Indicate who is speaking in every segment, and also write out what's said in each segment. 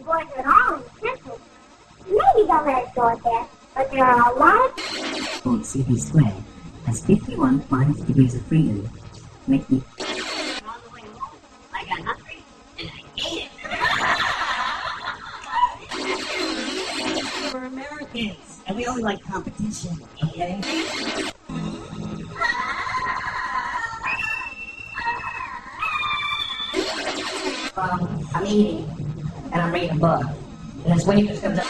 Speaker 1: boys at all in simple. Maybe don't let it go there, but there are a lot of...
Speaker 2: CP squared has 51 minus degrees of freedom, making...
Speaker 1: I got hungry, and I ate it.
Speaker 2: We're Americans, and we only like competition, okay? I'm eating, and I'm reading a book, and this waitress comes up.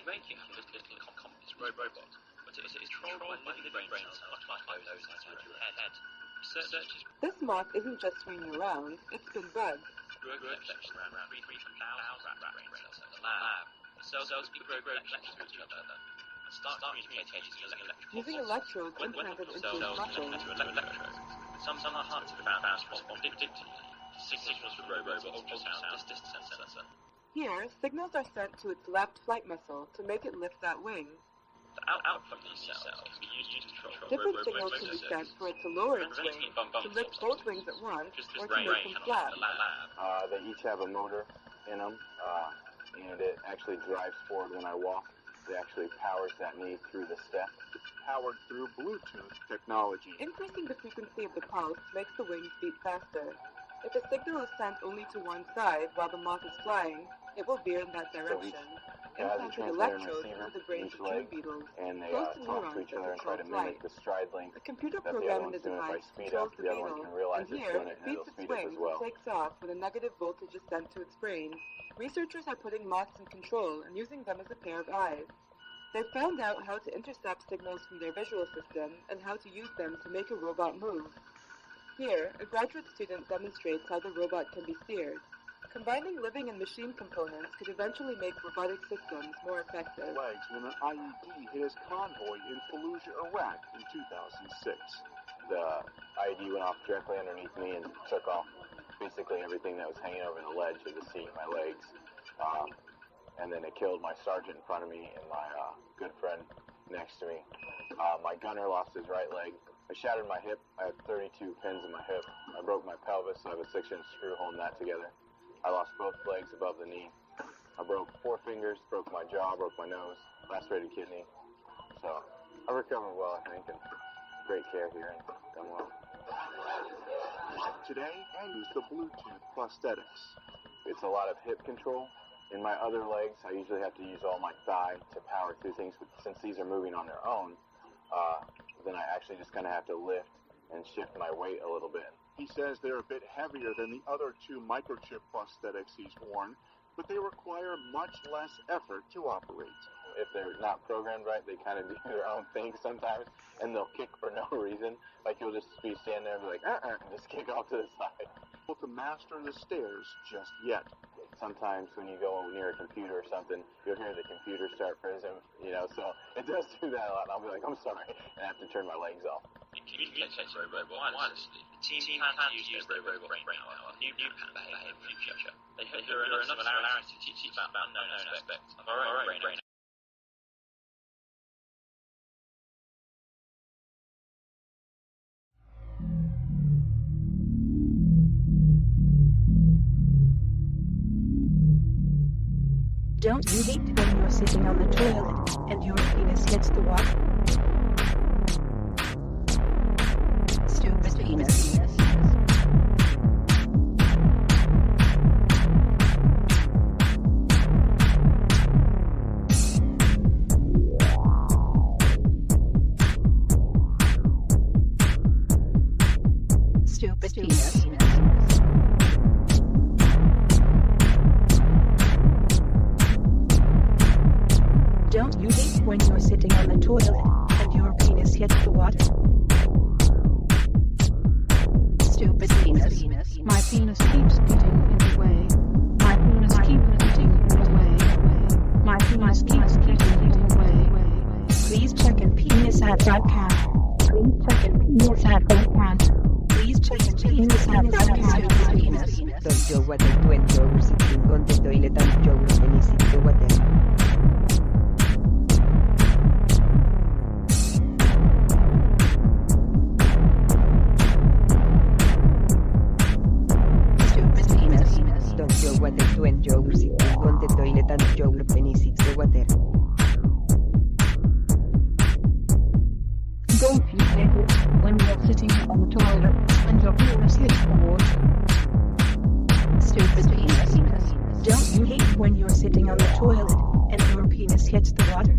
Speaker 3: Making just a little complex robot, but it is controlled by living brain cells, much like those inside your head. Researchers...
Speaker 4: This moth isn't just swinging around, it's been bugged.
Speaker 3: Reflection around 3,000 brain cells in the lab. The cells grow reflections with each other and start communicating
Speaker 4: using electrodes implanted into the muscle.
Speaker 3: Some are hard to respond digitally. Signals from robots or ultrasound distance sensor.
Speaker 4: Here, signals are sent to its left flight muscle to make it lift that wing.
Speaker 3: The output from these cells can be used to control
Speaker 4: different signals can be sent for it to lower its wing, to lift both wings at once, or to make them flat.
Speaker 5: They each have a motor in them, and it actually drives forward when I walk. It actually powers that knee through the step.
Speaker 6: Powered through Bluetooth technology.
Speaker 4: Increasing the frequency of the pulse makes the wings beat faster. If a signal is sent only to one side while the moth is flying, it will veer in that direction. Implanted electrodes into the brains of tree beetles,
Speaker 5: and they
Speaker 4: close to
Speaker 5: talk to
Speaker 4: neurons
Speaker 5: each other
Speaker 4: that
Speaker 5: and try to
Speaker 4: control
Speaker 5: mimic the stride length.
Speaker 4: A computer
Speaker 5: that the
Speaker 4: program
Speaker 5: other
Speaker 4: in the
Speaker 5: one's doing. If I
Speaker 4: device
Speaker 5: speed
Speaker 4: controls
Speaker 5: up,
Speaker 4: the
Speaker 5: the other one
Speaker 4: beetle,
Speaker 5: can realize
Speaker 4: and
Speaker 5: it's
Speaker 4: here,
Speaker 5: doing it,
Speaker 4: it
Speaker 5: and
Speaker 4: beats
Speaker 5: it'll
Speaker 4: its
Speaker 5: speed up
Speaker 4: wings
Speaker 5: as well.
Speaker 4: and takes off when a negative voltage is sent to its brain. Researchers are putting moths in control and using them as a pair of eyes. They've found out how to intercept signals from their visual system and how to use them to make a robot move. Here, a graduate student demonstrates how the robot can be steered. Combining living and machine components could eventually make robotic systems more effective.
Speaker 6: Legs when an IED hit his convoy in Fallujah, Iraq in 2006.
Speaker 5: The IED went off directly underneath me and took off basically everything that was hanging over the ledge of the seat, my legs. And then it killed my sergeant in front of me and my good friend next to me. My gunner lost his right leg. I shattered my hip. I had 32 pins in my hip. I broke my pelvis, so I have a 6-inch screw holding that together. I lost both legs above the knee. I broke 4 fingers, broke my jaw, broke my nose, lacerated kidney. So I recovered well, I think, and great care here and done well.
Speaker 6: Today, I use the Bluetooth prosthetics.
Speaker 5: It's a lot of hip control. In my other legs, I usually have to use all my thigh to power through things, but since these are moving on their own, then I actually just kind of have to lift and shift my weight a little bit.
Speaker 6: He says they're a bit heavier than the other 2 microchip prosthetics he's worn, but they require much less effort to operate.
Speaker 5: If they're not programmed right, they kind of do their own thing sometimes, and they'll kick for no reason. Like you'll just be standing there and be like, and just kick off to the side.
Speaker 6: To master the stairs just yet.
Speaker 5: Sometimes when you go near a computer or something, you'll hear the computer start freezing, so it does do that a lot, and I'll be like, I'm sorry, and I have to turn my legs off.
Speaker 3: In communicating robot wirelessly, the team plans to use their robot brain power, new pattern behavior in the future. They hope there are enough similarities to teach about unknown aspects of our own brain.
Speaker 7: Don't you hate when you're sitting on the toilet and your penis hits the water? Stupid penis. Stupid penis. Don't you hate when you're sitting on the toilet and your penis hits the water? Stupid penis. My penis keeps getting in the way. My penis keeps getting in the way. My penis keeps getting in the way. Please check in penis@com. Please check and penis at front counter. Please check and penis at front counter. Penis.
Speaker 8: Don't you water to enjoy sitting on the toilet and enjoy when sip the water.
Speaker 7: Stupid penis.
Speaker 8: Don't you water to enjoy sitting on the toilet and enjoy when sip the water.
Speaker 7: Don't you hate it when you're sitting on the toilet and your penis hits the water? Stupid penis. Don't you hate when you're sitting on the toilet and your penis hits the water?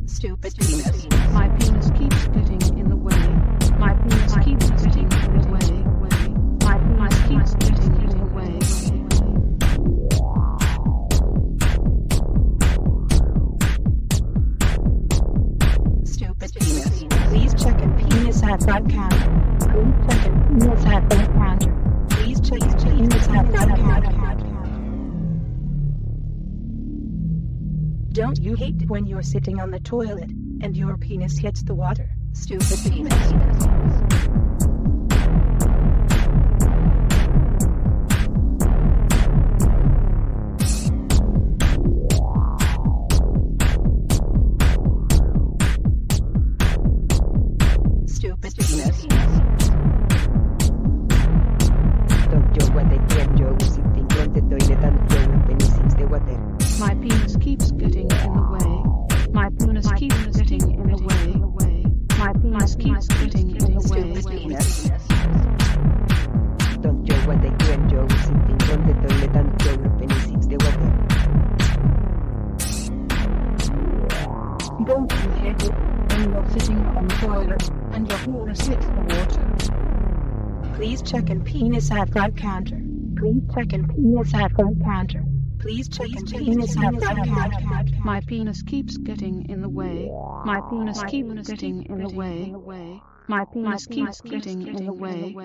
Speaker 7: Stupid penis. My penis keeps getting in the way. My penis keeps getting in the way. My penis keeps getting in the way. Stupid penis. Please check and penis at front counter. Please check and penis at front counter. Please check and penis at front counter. Don't you hate when you're sitting on the toilet and your penis hits the water? Stupid penis. Stupid penis.
Speaker 8: Don't you water to enjoy sitting on the toilet and enjoy when sip the water.
Speaker 7: My penis keeps getting in the way. My penis keeps getting in the way. My penis keeps getting in the way. Stupid penis.
Speaker 8: Don't you water to enjoy sitting on the toilet and enjoy when sip the water.
Speaker 7: Don't you hate it when you're sitting on the toilet and your penis hits the water? Please check and penis at front counter. Please check and penis at front counter. Please check and penis at front counter. My penis keeps getting in the way. My penis keeps getting in the way. My penis keeps getting in the way.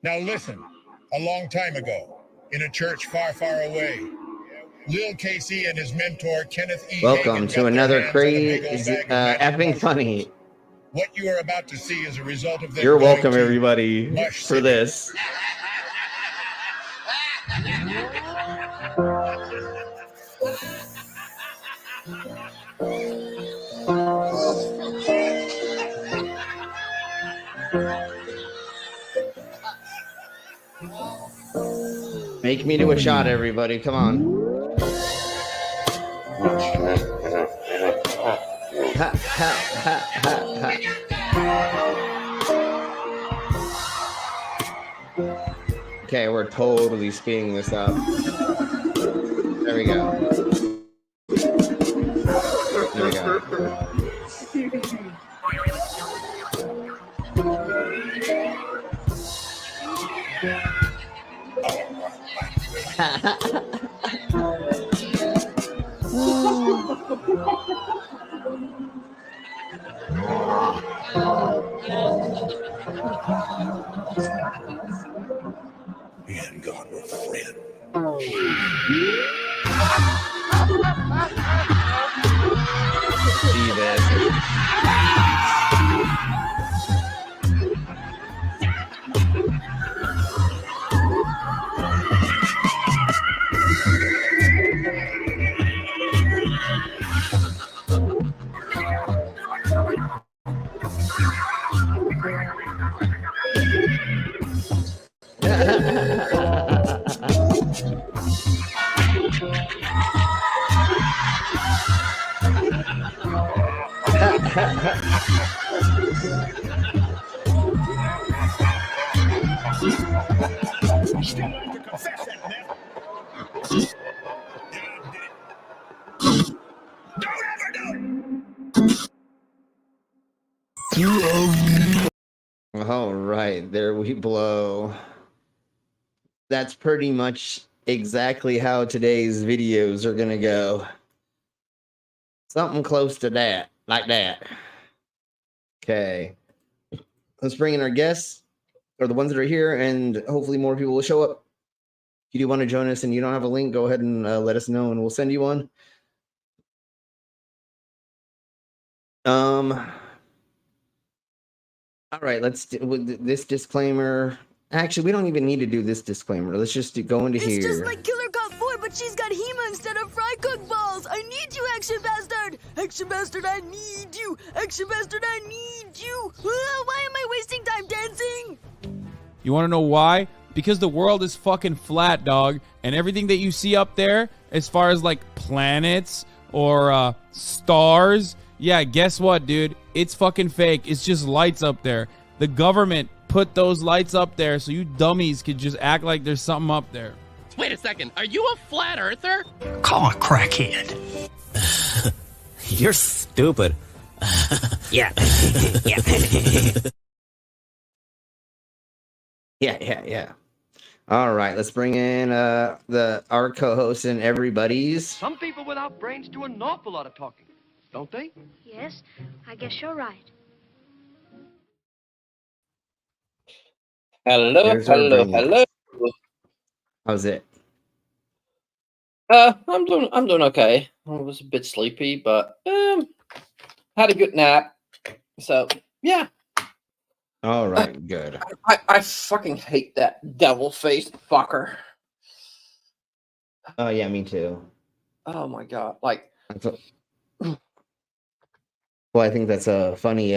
Speaker 9: Now listen, a long time ago, in a church far, far away, Lil Casey and his mentor Kenneth E.
Speaker 10: Welcome
Speaker 9: Hagan
Speaker 10: to
Speaker 9: got their
Speaker 10: another
Speaker 9: hands on a big old
Speaker 10: crazy,
Speaker 9: bag of magic
Speaker 10: effing
Speaker 9: mushrooms.
Speaker 10: funny.
Speaker 9: What you are about to see is a result of their
Speaker 10: You're
Speaker 9: going
Speaker 10: welcome,
Speaker 9: to
Speaker 10: everybody,
Speaker 9: Mush
Speaker 10: for
Speaker 9: City.
Speaker 10: this. Make me do a shot, everybody. Come on. Ha, ha, ha, ha, ha. Okay, we're totally speeding this up. There we go. There we go.
Speaker 9: And gone with a friend.
Speaker 10: See this.
Speaker 9: Don't ever do it!
Speaker 10: All right, there we blow. That's pretty much exactly how today's videos are gonna go. Something close to that, like that. Okay. Let's bring in our guests, or the ones that are here, and hopefully more people will show up. If you do want to join us and you don't have a link, go ahead and let us know and we'll send you one. All right, let's do with this disclaimer. Actually, we don't even need to do this disclaimer. Let's just go into here.
Speaker 11: It's just like Killer got 4, but she's got Hema instead of fry cook balls. I need you, Action Bastard. Action Bastard, I need you. Action Bastard, I need you. Why am I wasting time dancing?
Speaker 12: You want to know why? Because the world is fucking flat, dog. And everything that you see up there, as far as like planets or stars, yeah, guess what, dude? It's fucking fake. It's just lights up there. The government put those lights up there so you dummies could just act like there's something up there.
Speaker 13: Wait a second. Are you a flat earther?
Speaker 14: Call a crackhead.
Speaker 15: You're stupid.
Speaker 14: Yeah.
Speaker 10: Yeah. All right, let's bring in our co-hosts and everybody's.
Speaker 16: Some people without brains do an awful lot of talking, don't they?
Speaker 17: Yes, I guess you're right.
Speaker 15: Hello.
Speaker 10: How's it?
Speaker 15: I'm doing okay. I was a bit sleepy, but had a good nap. So yeah.
Speaker 10: All right, good.
Speaker 15: I fucking hate that devil-faced fucker.
Speaker 10: Oh yeah, me too.
Speaker 15: Oh my god, like.
Speaker 10: Well, I think that's a funny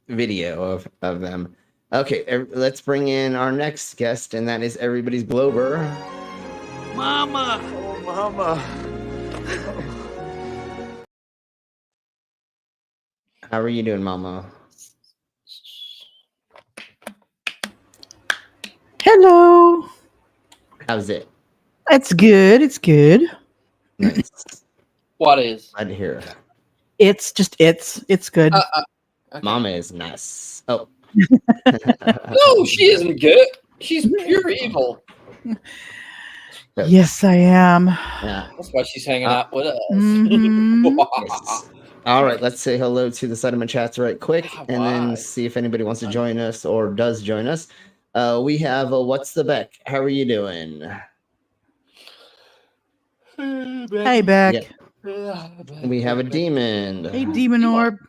Speaker 10: video of them. Okay, let's bring in our next guest, and that is everybody's Blober.
Speaker 14: Mama!
Speaker 10: Oh, mama. How are you doing, mama?
Speaker 18: Hello.
Speaker 10: How's it?
Speaker 18: It's good. It's good.
Speaker 10: Nice.
Speaker 15: What is?
Speaker 10: Glad to hear.
Speaker 18: It's good.
Speaker 10: Okay. Mama is nice. Oh.
Speaker 15: No, she isn't good. She's pure evil.
Speaker 18: Yes, I am.
Speaker 10: Yeah.
Speaker 15: That's why she's hanging out with us.
Speaker 10: Yes. All right, let's say hello to the Sediment chats right quick, and then see if anybody wants to join us or does join us. We have What's the Beck? How are you doing?
Speaker 18: Hey, Beck.
Speaker 10: Yeah. We have a Demon.
Speaker 18: Hey, Demon Orb.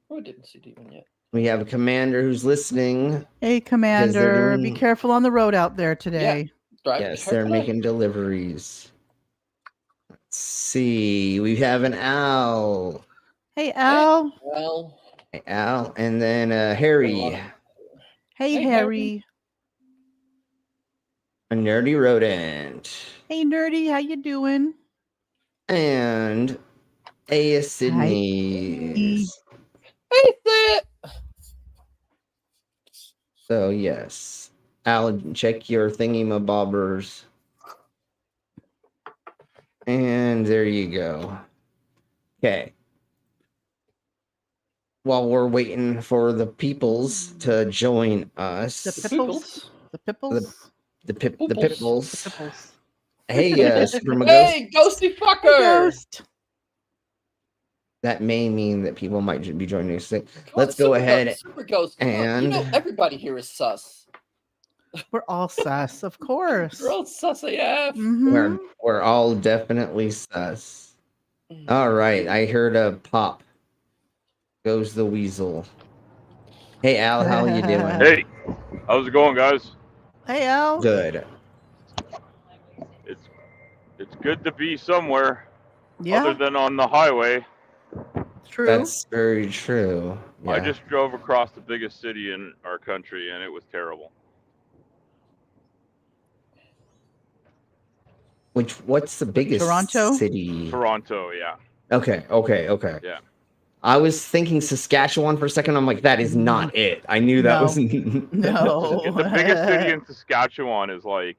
Speaker 15: Oh, I didn't see Demon yet.
Speaker 10: We have a Commander who's listening.
Speaker 18: Hey, Commander. Be careful on the road out there today.
Speaker 15: Yeah.
Speaker 10: Yes, they're making deliveries. Let's see. We have an Owl.
Speaker 18: Hey, Al.
Speaker 10: Hey, Al. And then Harry.
Speaker 18: Hey, Harry.
Speaker 10: A Nerdy Rodent.
Speaker 18: Hey, Nerdy. How you doing?
Speaker 10: And a Sydney.
Speaker 15: Hey, Sid.
Speaker 10: So, yes. Al, check your thingy-mabobbers. And there you go. Okay. While we're waiting for the peoples to join us.
Speaker 18: The pipples. The pipples.
Speaker 10: The pipples.
Speaker 18: The pipples.
Speaker 10: Hey, Super Magos.
Speaker 15: Hey, ghosty fucker.
Speaker 18: Hey, ghost.
Speaker 10: That may mean that people might be joining us. Let's go ahead
Speaker 15: Super Ghost.
Speaker 10: and
Speaker 15: You know, everybody here is sus.
Speaker 18: We're all sus, of course.
Speaker 15: We're all sus AF.
Speaker 10: We're all definitely sus. All right, I heard a pop. Goes the weasel. Hey, Al, how are you doing?
Speaker 19: Hey, how's it going, guys?
Speaker 18: Hey, Al.
Speaker 10: Good.
Speaker 19: It's good to be somewhere
Speaker 18: Yeah.
Speaker 19: other than on the highway.
Speaker 18: True.
Speaker 10: That's very true.
Speaker 19: I
Speaker 10: Yeah.
Speaker 19: just drove across the biggest city in our country, and it was terrible.
Speaker 10: What's the biggest
Speaker 18: Toronto?
Speaker 10: city?
Speaker 19: Toronto, yeah.
Speaker 10: Okay.
Speaker 19: Yeah.
Speaker 10: I was thinking Saskatchewan for a second. I'm like, that is not it. I knew that was
Speaker 18: No.
Speaker 19: The biggest city in Saskatchewan is like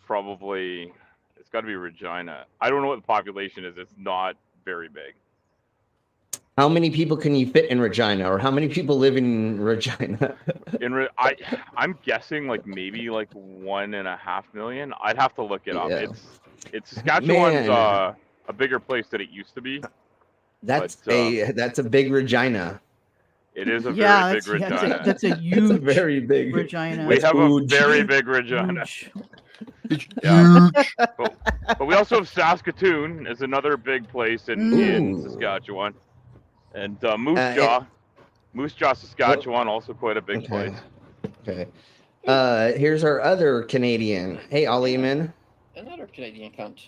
Speaker 19: probably, it's got to be Regina. I don't know what the population is. It's not very big.
Speaker 10: How many people can you fit in Regina, or how many people live in Regina?
Speaker 19: I'm guessing like maybe like 1.5 million. I'd have to look it up.
Speaker 10: Yeah.
Speaker 19: It's Saskatchewan's
Speaker 10: Man.
Speaker 19: a bigger place than it used to be.
Speaker 10: That's a big Regina.
Speaker 19: It is a very big
Speaker 18: Yeah,
Speaker 19: Regina.
Speaker 18: that's a huge
Speaker 10: That's a very big
Speaker 18: Regina.
Speaker 19: We have
Speaker 10: huge.
Speaker 19: a very big Regina.
Speaker 10: Huge.
Speaker 19: But we also have Saskatoon as another big place in Saskatchewan, and Moose Jaw, Saskatchewan, also quite a big place.
Speaker 10: Okay. Here's our other Canadian. Hey, Ollieman.
Speaker 15: Another Canadian cunt.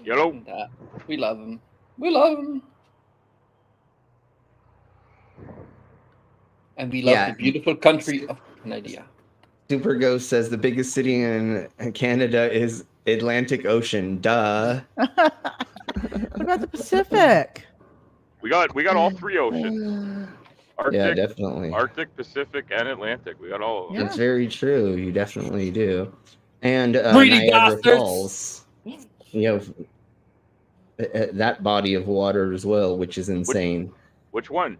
Speaker 19: Hello.
Speaker 15: We love him. We love him. And we love the beautiful country of Canada.
Speaker 10: Super Ghost says the biggest city in Canada is Atlantic Ocean. Duh.
Speaker 18: What about the Pacific?
Speaker 19: We got all three oceans. Arctic,
Speaker 10: Yeah, definitely.
Speaker 19: Arctic, Pacific, and Atlantic. We got all of them.
Speaker 10: That's very true. You definitely do. And
Speaker 15: Greedy
Speaker 10: Niagara
Speaker 15: bastards.
Speaker 10: Falls. You know, that body of water as well, which is insane.
Speaker 19: Which one?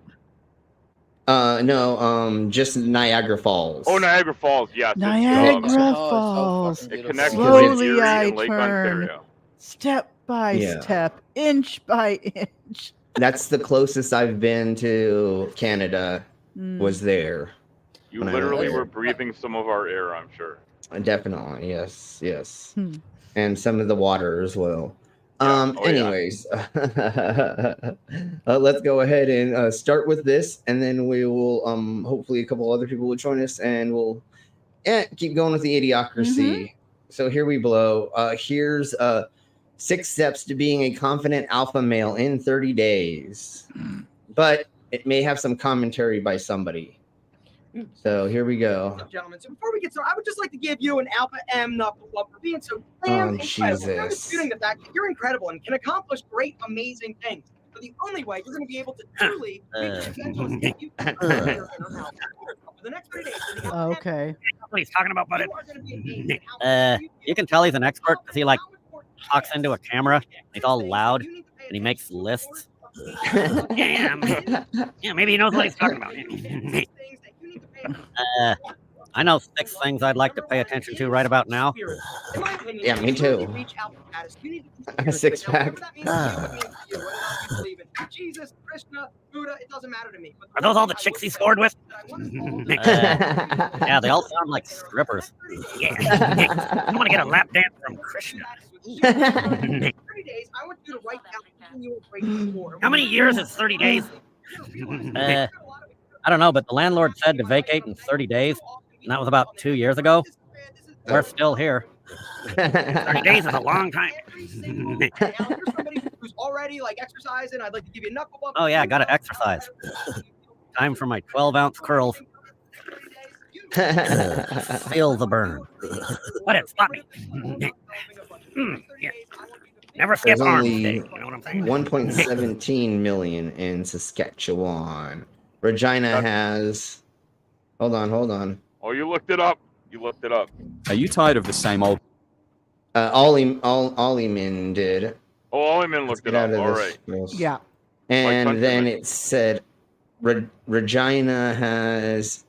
Speaker 10: No, just Niagara Falls.
Speaker 19: Oh, Niagara Falls. Yes.
Speaker 18: Niagara Falls.
Speaker 19: It connects
Speaker 18: Slowly
Speaker 19: Lake Erie
Speaker 18: I
Speaker 19: and Lake
Speaker 18: turn,
Speaker 19: Ontario.
Speaker 18: step by step, inch by inch.
Speaker 10: That's the closest I've been to Canada. Was there.
Speaker 19: You
Speaker 10: when I
Speaker 19: literally
Speaker 10: was there.
Speaker 19: were breathing some of our air, I'm sure.
Speaker 10: Definitely, yes. And some of the water as well. Anyways, let's go ahead and start with this, and then we will hopefully a couple other people will join us, and we'll keep going with the idiocracy. So here we blow. Here's 6 steps to being a confident alpha male in 30 days. But it may have some commentary by somebody. So here we go.
Speaker 20: What's up, gentlemen? So before we get started, I would just like to give you an Alpha M knuckle club for being so damn incredible. I'm not disputing the fact that you're incredible and can accomplish great, amazing things. But the only way you're going to be able to truly reach your potential is if you for the next 30 days.
Speaker 18: Okay.
Speaker 14: What he's talking about, but you can tell he's an expert because he like talks into a camera. He's all loud and he makes lists. Yeah, maybe he knows what he's talking about. I know 6 things I'd like to pay attention to right about now.
Speaker 10: Yeah, me too. A 6-pack.
Speaker 20: Jesus, Krishna, Buddha, it doesn't matter to me.
Speaker 14: Are those all the chicks he scored with? Yeah, they all sound like strippers. Yeah. I want to get a lap dance from Krishna.
Speaker 20: 30 days, I want you to write down continual great score.
Speaker 14: How many years is 30 days? I don't know, but the landlord said to vacate in 30 days, and that was about 2 years ago. We're still here. 30 days is a long time.
Speaker 20: Who's already like exercising, I'd like to give you a knuckle bump.
Speaker 14: Oh yeah, I gotta exercise. Time for my 12-ounce curls. Feel the burn. What it? Spot me. Yeah. Never skip
Speaker 10: There's
Speaker 14: arms
Speaker 10: only
Speaker 14: day. You know what I'm saying?
Speaker 10: 1.17 million in Saskatchewan. Regina has. Hold on.
Speaker 19: Oh, you looked it up.
Speaker 21: Are you tired of the same old?
Speaker 10: Ollieman did.
Speaker 19: Oh, Ollieman looked it up. All right.
Speaker 18: Yeah.
Speaker 10: And then it said Regina has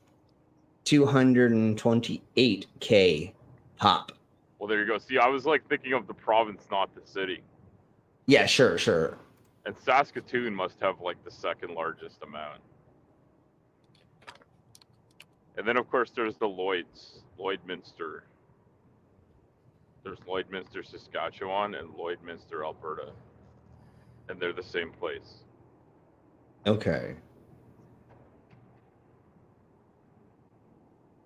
Speaker 10: 228K pop.
Speaker 19: Well, there you go. See, I was like thinking of the province, not the city.
Speaker 10: Yeah, sure.
Speaker 19: And Saskatoon must have like the second largest amount. And then, of course, there's the Lloydminster. There's Lloydminster, Saskatchewan, and Lloydminster, Alberta. And they're the same place.
Speaker 10: Okay.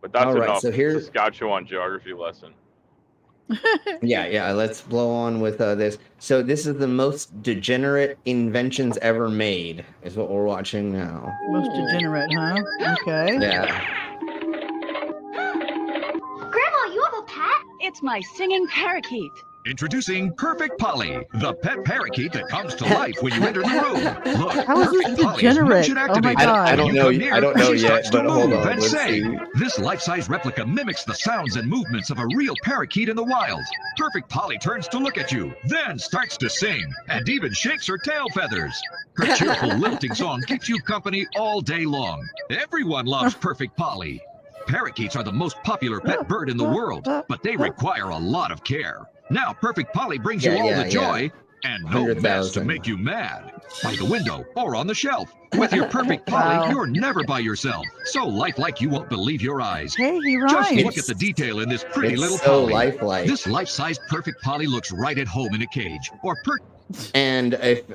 Speaker 19: But that's
Speaker 10: all right,
Speaker 19: enough
Speaker 10: so here's
Speaker 19: Saskatchewan geography lesson.
Speaker 10: Yeah, let's blow on with this. So this is the most degenerate inventions ever made, is what we're watching now.
Speaker 18: Most degenerate, huh? Okay.
Speaker 10: Yeah.
Speaker 17: Grandma, you have a pet?
Speaker 11: It's my singing parakeet.
Speaker 1: Introducing Perfect Polly, the pet parakeet that comes to life when you enter the room. Look,
Speaker 18: How is this
Speaker 1: Perfect Polly's
Speaker 18: degenerate?
Speaker 1: motion
Speaker 18: Oh my
Speaker 1: activated.
Speaker 18: god.
Speaker 10: I don't
Speaker 1: When you
Speaker 10: know.
Speaker 1: come near,
Speaker 10: I don't know
Speaker 1: she
Speaker 10: yet,
Speaker 1: starts to
Speaker 10: but hold
Speaker 1: move
Speaker 10: on.
Speaker 1: and
Speaker 10: Let's
Speaker 1: sing.
Speaker 10: see.
Speaker 1: This life-size replica mimics the sounds and movements of a real parakeet in the wild. Perfect Polly turns to look at you, then starts to sing, and even shakes her tail feathers. Her cheerful lilting song keeps you company all day long. Everyone loves Perfect Polly. Parakeets are the most popular pet bird in the world, but they require a lot of care. Now Perfect Polly brings you all the joy and no mess to
Speaker 10: 100,000.
Speaker 1: make you mad. By the window or on the shelf. With your Perfect Polly,
Speaker 18: Wow.
Speaker 1: you're never by yourself. So lifelike you won't believe your eyes.
Speaker 18: Hey, he
Speaker 1: Just
Speaker 18: rhymes.
Speaker 1: look at the detail in this pretty
Speaker 10: It's
Speaker 1: little
Speaker 10: so
Speaker 1: Polly.
Speaker 10: lifelike.
Speaker 1: This life-size Perfect Polly looks right at home in a cage. Or
Speaker 10: And if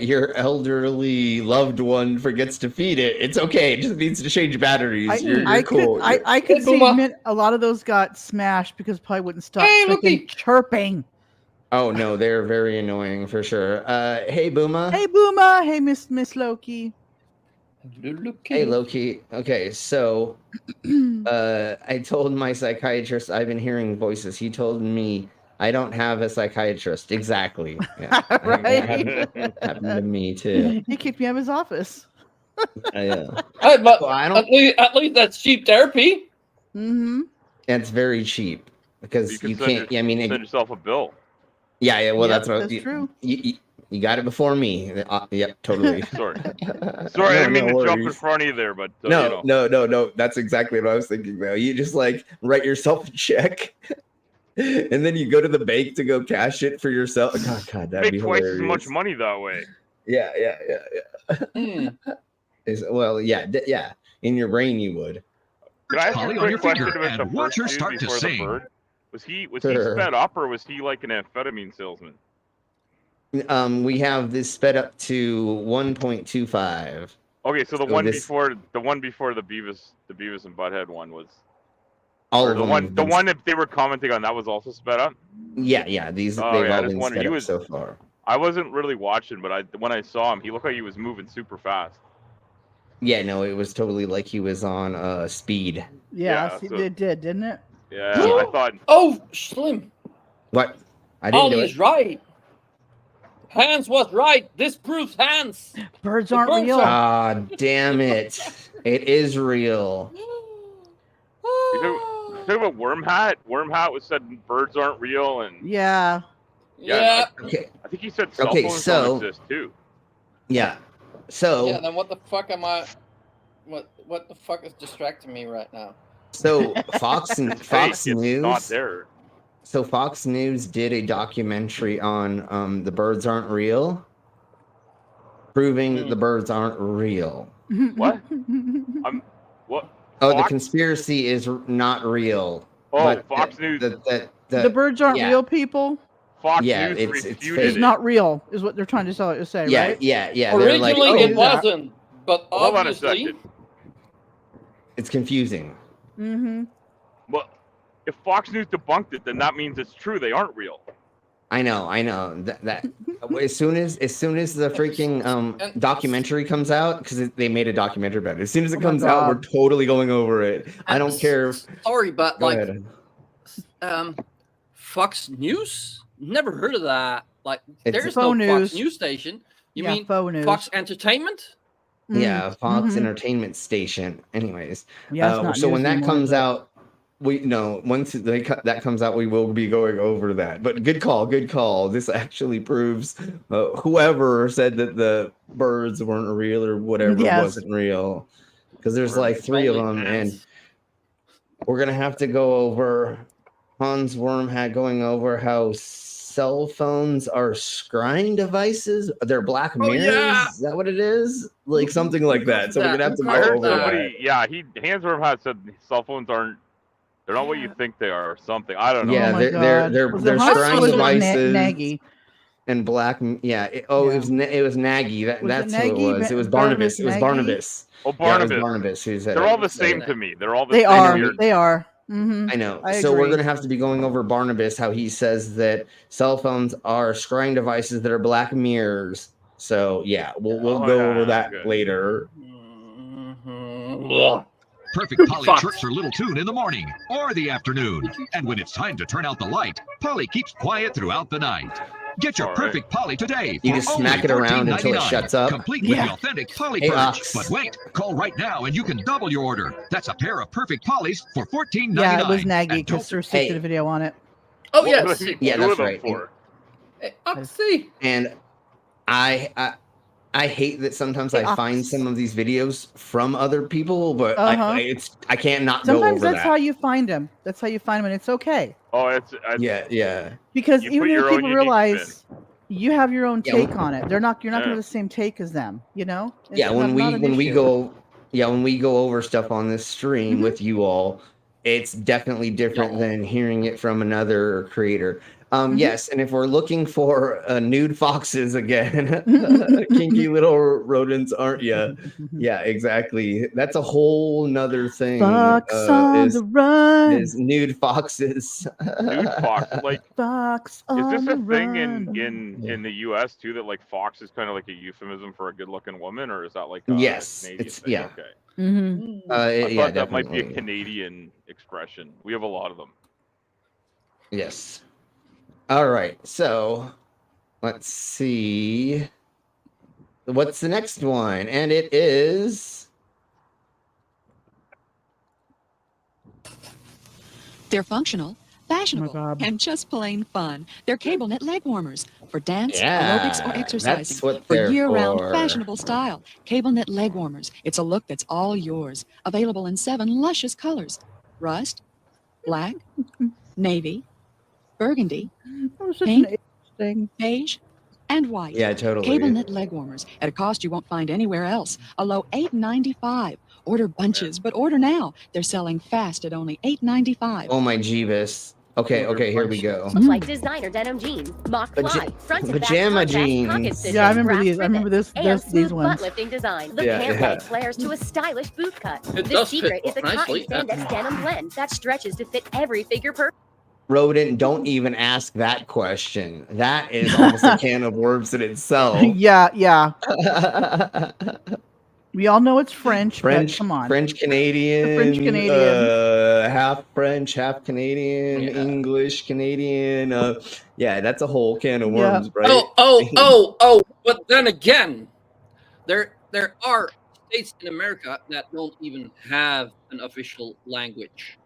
Speaker 10: your elderly loved one forgets to feed it, it's okay. It just needs to change batteries. You're cool.
Speaker 18: I could see a lot of those got smashed because probably wouldn't stop freaking chirping.
Speaker 10: Oh no, they're very annoying for sure. Hey Booma.
Speaker 18: Hey Booma. Hey Miss Loki.
Speaker 10: Hey Loki. Okay, so I told my psychiatrist I've been hearing voices. He told me I don't have a psychiatrist. Exactly. Yeah.
Speaker 18: Right.
Speaker 10: Happened to me too.
Speaker 18: He kicked me out of his office.
Speaker 10: Yeah.
Speaker 15: Hey, but
Speaker 10: I don't.
Speaker 15: at least that's cheap therapy.
Speaker 18: Mm-hmm.
Speaker 10: It's very cheap because you can't. I mean,
Speaker 19: send yourself a bill.
Speaker 10: Yeah. Well,
Speaker 18: Yep,
Speaker 10: that's what.
Speaker 18: that's true.
Speaker 10: You got it before me. Yep, totally.
Speaker 19: Sorry, I didn't mean to jump in front of you there, but you know.
Speaker 10: No. That's exactly what I was thinking. Though you just like write yourself a check, and then you go to the bank to go cash it for yourself. God, that'd
Speaker 19: Make
Speaker 10: be
Speaker 19: twice
Speaker 10: hilarious.
Speaker 19: as much money that way.
Speaker 10: Yeah. Well, yeah. In your brain, you would.
Speaker 19: Can I ask
Speaker 1: Polly
Speaker 19: you
Speaker 1: on
Speaker 19: a
Speaker 1: your
Speaker 19: quick
Speaker 1: finger
Speaker 19: question about the
Speaker 1: and watch
Speaker 19: first
Speaker 1: her
Speaker 19: dude
Speaker 1: start to
Speaker 19: before the
Speaker 1: sing.
Speaker 19: bird? Was he
Speaker 10: Sure.
Speaker 19: sped up or was he like an amphetamine salesman?
Speaker 10: We have this sped up to 1.25.
Speaker 19: Okay, so the
Speaker 10: So
Speaker 19: one
Speaker 10: this-
Speaker 19: before the Beavis and Butthead one was
Speaker 10: All
Speaker 19: or
Speaker 10: of
Speaker 19: the
Speaker 10: them
Speaker 19: one
Speaker 10: have
Speaker 19: the
Speaker 10: been-
Speaker 19: one that they were commenting on that was also sped up.
Speaker 10: Yeah. These
Speaker 19: Oh,
Speaker 10: they've
Speaker 19: yeah, I
Speaker 10: all
Speaker 19: just
Speaker 10: been
Speaker 19: wondered,
Speaker 10: sped
Speaker 19: he
Speaker 10: up
Speaker 19: was-
Speaker 10: so far.
Speaker 19: I wasn't really watching, but when I saw him, he looked like he was moving super fast.
Speaker 10: Yeah, no, it was totally like he was on speed.
Speaker 18: Yeah,
Speaker 19: so-
Speaker 18: it did, didn't it?
Speaker 19: Yeah, I thought.
Speaker 15: Oh, Slim.
Speaker 10: What? I didn't do
Speaker 15: Ollie
Speaker 10: it.
Speaker 15: is right. Hans was right. This proves Hans.
Speaker 18: Birds
Speaker 15: The
Speaker 18: aren't
Speaker 15: birds
Speaker 18: real.
Speaker 10: Ah, damn it! It is real.
Speaker 19: You talking about Worm Hat? Worm Hat was said birds aren't real, and
Speaker 18: Yeah.
Speaker 15: Yeah.
Speaker 10: Okay.
Speaker 19: I think he said cell
Speaker 10: Okay,
Speaker 19: phones
Speaker 10: so-
Speaker 19: don't exist too.
Speaker 10: Yeah. So
Speaker 15: Yeah, then what the fuck am I? What the fuck is distracting me right now?
Speaker 10: so Fox
Speaker 19: It's
Speaker 10: News.
Speaker 19: not there.
Speaker 10: So Fox News did a documentary on the birds aren't real, proving that the birds aren't real.
Speaker 19: What? What?
Speaker 10: Oh, the
Speaker 19: Fox?
Speaker 10: conspiracy is not real.
Speaker 19: Oh,
Speaker 10: but
Speaker 19: Fox News.
Speaker 18: The birds aren't
Speaker 10: yeah.
Speaker 18: real people.
Speaker 19: Fox
Speaker 10: Yeah,
Speaker 19: News
Speaker 10: it's
Speaker 19: refuted
Speaker 18: It's
Speaker 19: it.
Speaker 18: not real, is what they're trying to say,
Speaker 10: Yeah,
Speaker 18: right?
Speaker 10: yeah. They're like,
Speaker 15: Originally, it
Speaker 10: oh,
Speaker 15: wasn't, but
Speaker 19: Hold on a
Speaker 15: obviously,
Speaker 19: second.
Speaker 10: it's confusing.
Speaker 18: Mm-hmm.
Speaker 19: Well, if Fox News debunked it, then that means it's true. They aren't real.
Speaker 10: I know. That as soon as the freaking documentary comes out, because they made a documentary about it. As soon as it
Speaker 18: Oh my
Speaker 10: comes out, we're
Speaker 18: God.
Speaker 10: totally going over it. I don't care.
Speaker 15: sorry, but
Speaker 10: Go
Speaker 15: like,
Speaker 10: ahead.
Speaker 15: Fox News? Never heard of that. Like,
Speaker 10: It's
Speaker 15: there's no
Speaker 18: Faux News.
Speaker 15: Fox News station. You
Speaker 18: Yeah,
Speaker 15: mean
Speaker 18: Faux News.
Speaker 15: Fox Entertainment?
Speaker 10: Yeah, Fox
Speaker 18: Mhm.
Speaker 10: Entertainment Station. Anyways,
Speaker 18: Yeah, it's not
Speaker 10: so when
Speaker 18: news
Speaker 10: that
Speaker 18: anymore,
Speaker 10: comes
Speaker 18: but-
Speaker 10: out, once that comes out, we will be going over that. But good call. This actually proves whoever said that the birds weren't real or whatever
Speaker 18: Yes.
Speaker 10: wasn't real, because there's like 3 of them, and we're gonna have to go over. Hans Worm had going over how cell phones are scrying devices. They're black mirrors.
Speaker 15: yeah.
Speaker 10: Is that what it is? Like something like that. So we're gonna have to go
Speaker 19: I heard
Speaker 10: over that.
Speaker 19: somebody. Yeah, Hansworm had said cell phones aren't. They're not what you think they are, or something. I don't know.
Speaker 10: Yeah,
Speaker 18: Oh my God.
Speaker 10: they're
Speaker 18: Was it
Speaker 10: scrying
Speaker 18: Hans or was it
Speaker 10: devices.
Speaker 18: Nagy?
Speaker 10: And black. Yeah. It was Nagy.
Speaker 18: Was it
Speaker 10: That's
Speaker 18: Nagy?
Speaker 10: who it was. It was
Speaker 18: Barnabas
Speaker 10: Barnabas. It was
Speaker 18: Nagy?
Speaker 10: Barnabas.
Speaker 19: Oh,
Speaker 10: Yeah, it was
Speaker 19: Barnabas.
Speaker 10: Barnabas who said
Speaker 19: They're
Speaker 10: it.
Speaker 19: all the same to me. They're all the
Speaker 18: They
Speaker 19: same.
Speaker 18: are.
Speaker 19: weird-
Speaker 18: They are. Mm-hmm.
Speaker 10: I know.
Speaker 18: I
Speaker 10: So we're
Speaker 18: agree.
Speaker 10: going to have to be going over Barnabas, how he says that cell phones are scrying devices that are black mirrors. So yeah, we'll
Speaker 19: Oh,
Speaker 10: go
Speaker 19: yeah,
Speaker 10: over that
Speaker 19: good.
Speaker 10: later.
Speaker 1: Perfect Polly chirps her little tune in the morning or the afternoon. And when it's time to turn out the light, Polly keeps quiet throughout the night. Get your Perfect Polly today for
Speaker 10: You just smack it around until it shuts up.
Speaker 1: Complete with the authentic Polly
Speaker 10: Hey,
Speaker 1: perch.
Speaker 10: Ox.
Speaker 1: But wait, call right now and you can double your order. That's a pair of Perfect Pollies for $14.99.
Speaker 18: Yeah, it was Naggy because Cersei did a video on it.
Speaker 15: Oh yes,
Speaker 10: Yeah, that's right.
Speaker 15: Oxy.
Speaker 10: And I hate that sometimes I find some of these videos from other people, but I can't not go over
Speaker 18: Sometimes that's
Speaker 10: that.
Speaker 18: how you find them. That's how you find them, and it's okay.
Speaker 19: Oh, it's
Speaker 10: yeah.
Speaker 18: Because
Speaker 19: You
Speaker 18: even
Speaker 19: put your
Speaker 18: if
Speaker 19: own
Speaker 18: people
Speaker 19: unique
Speaker 18: realize you have your own
Speaker 10: Yeah,
Speaker 18: take
Speaker 10: well-
Speaker 18: on it, you're not gonna
Speaker 19: Yeah.
Speaker 18: have the same take as them. You know? It's
Speaker 10: Yeah, when
Speaker 18: not an
Speaker 10: we
Speaker 18: issue.
Speaker 10: go over stuff on this stream with you all, it's definitely different than hearing it from another creator. Yes, and if we're looking for nude foxes again, kinky little rodents, aren't ya? Yeah, exactly. That's a whole nother thing.
Speaker 18: Fox on the run.
Speaker 10: Is nude foxes.
Speaker 19: Nude fox. Like,
Speaker 18: Fox
Speaker 19: is
Speaker 18: on
Speaker 19: this
Speaker 18: the
Speaker 19: a thing
Speaker 18: run.
Speaker 19: in the U.S. too? That like fox is kind of like a euphemism for a good-looking woman, or is that like
Speaker 10: Yes,
Speaker 19: Canadian
Speaker 10: it's
Speaker 19: thing?
Speaker 10: yeah.
Speaker 19: Okay.
Speaker 18: Mm-hmm.
Speaker 19: I thought that might be a Canadian expression. We have a lot of them.
Speaker 10: Yes. All right, so let's see. What's the next one? And it is.
Speaker 2: They're functional, fashionable, and just plain fun. They're cable knit leg warmers for dance,
Speaker 10: Yeah,
Speaker 2: aerobics, or exercising.
Speaker 10: that's what
Speaker 2: for
Speaker 10: they're
Speaker 2: year-round
Speaker 10: for.
Speaker 2: fashionable style. Cable knit leg warmers. It's a look that's all yours. Available in 7 luscious colors: rust, black, navy, burgundy, pink, beige, and white.
Speaker 10: Yeah, totally.
Speaker 2: Cable knit leg warmers at a cost you won't find anywhere else. A low $8.95. Order bunches, but order now. They're selling fast at only $8.95.
Speaker 10: Oh my Jeebus. Okay, here we go.
Speaker 22: Like designer denim jeans, mock fly, front and back
Speaker 10: Pajama
Speaker 22: contrast, pocket
Speaker 10: jeans.
Speaker 22: stitching,
Speaker 18: Yeah, I remember
Speaker 22: brass
Speaker 18: these. I remember
Speaker 22: rivets,
Speaker 18: this.
Speaker 22: and
Speaker 18: These
Speaker 22: smooth
Speaker 18: ones.
Speaker 22: butt-lifting design. The
Speaker 10: Yeah,
Speaker 22: pant
Speaker 10: yeah.
Speaker 22: leg flares to a stylish boot cut.
Speaker 15: It
Speaker 22: The
Speaker 15: does
Speaker 22: secret
Speaker 15: fit
Speaker 22: is a
Speaker 15: nicely.
Speaker 22: cotton spandex denim blend that stretches to fit every figure perfectly.
Speaker 10: Rodent, don't even ask that question. That is almost a can of worms in itself.
Speaker 18: Yeah. We all know it's French, but come on.
Speaker 10: French Canadian,
Speaker 18: French Canadian.
Speaker 10: half French, half Canadian, English Canadian. Yeah, that's a whole can of worms, right?
Speaker 15: Oh! But then again, there are states in America that don't even have an official language.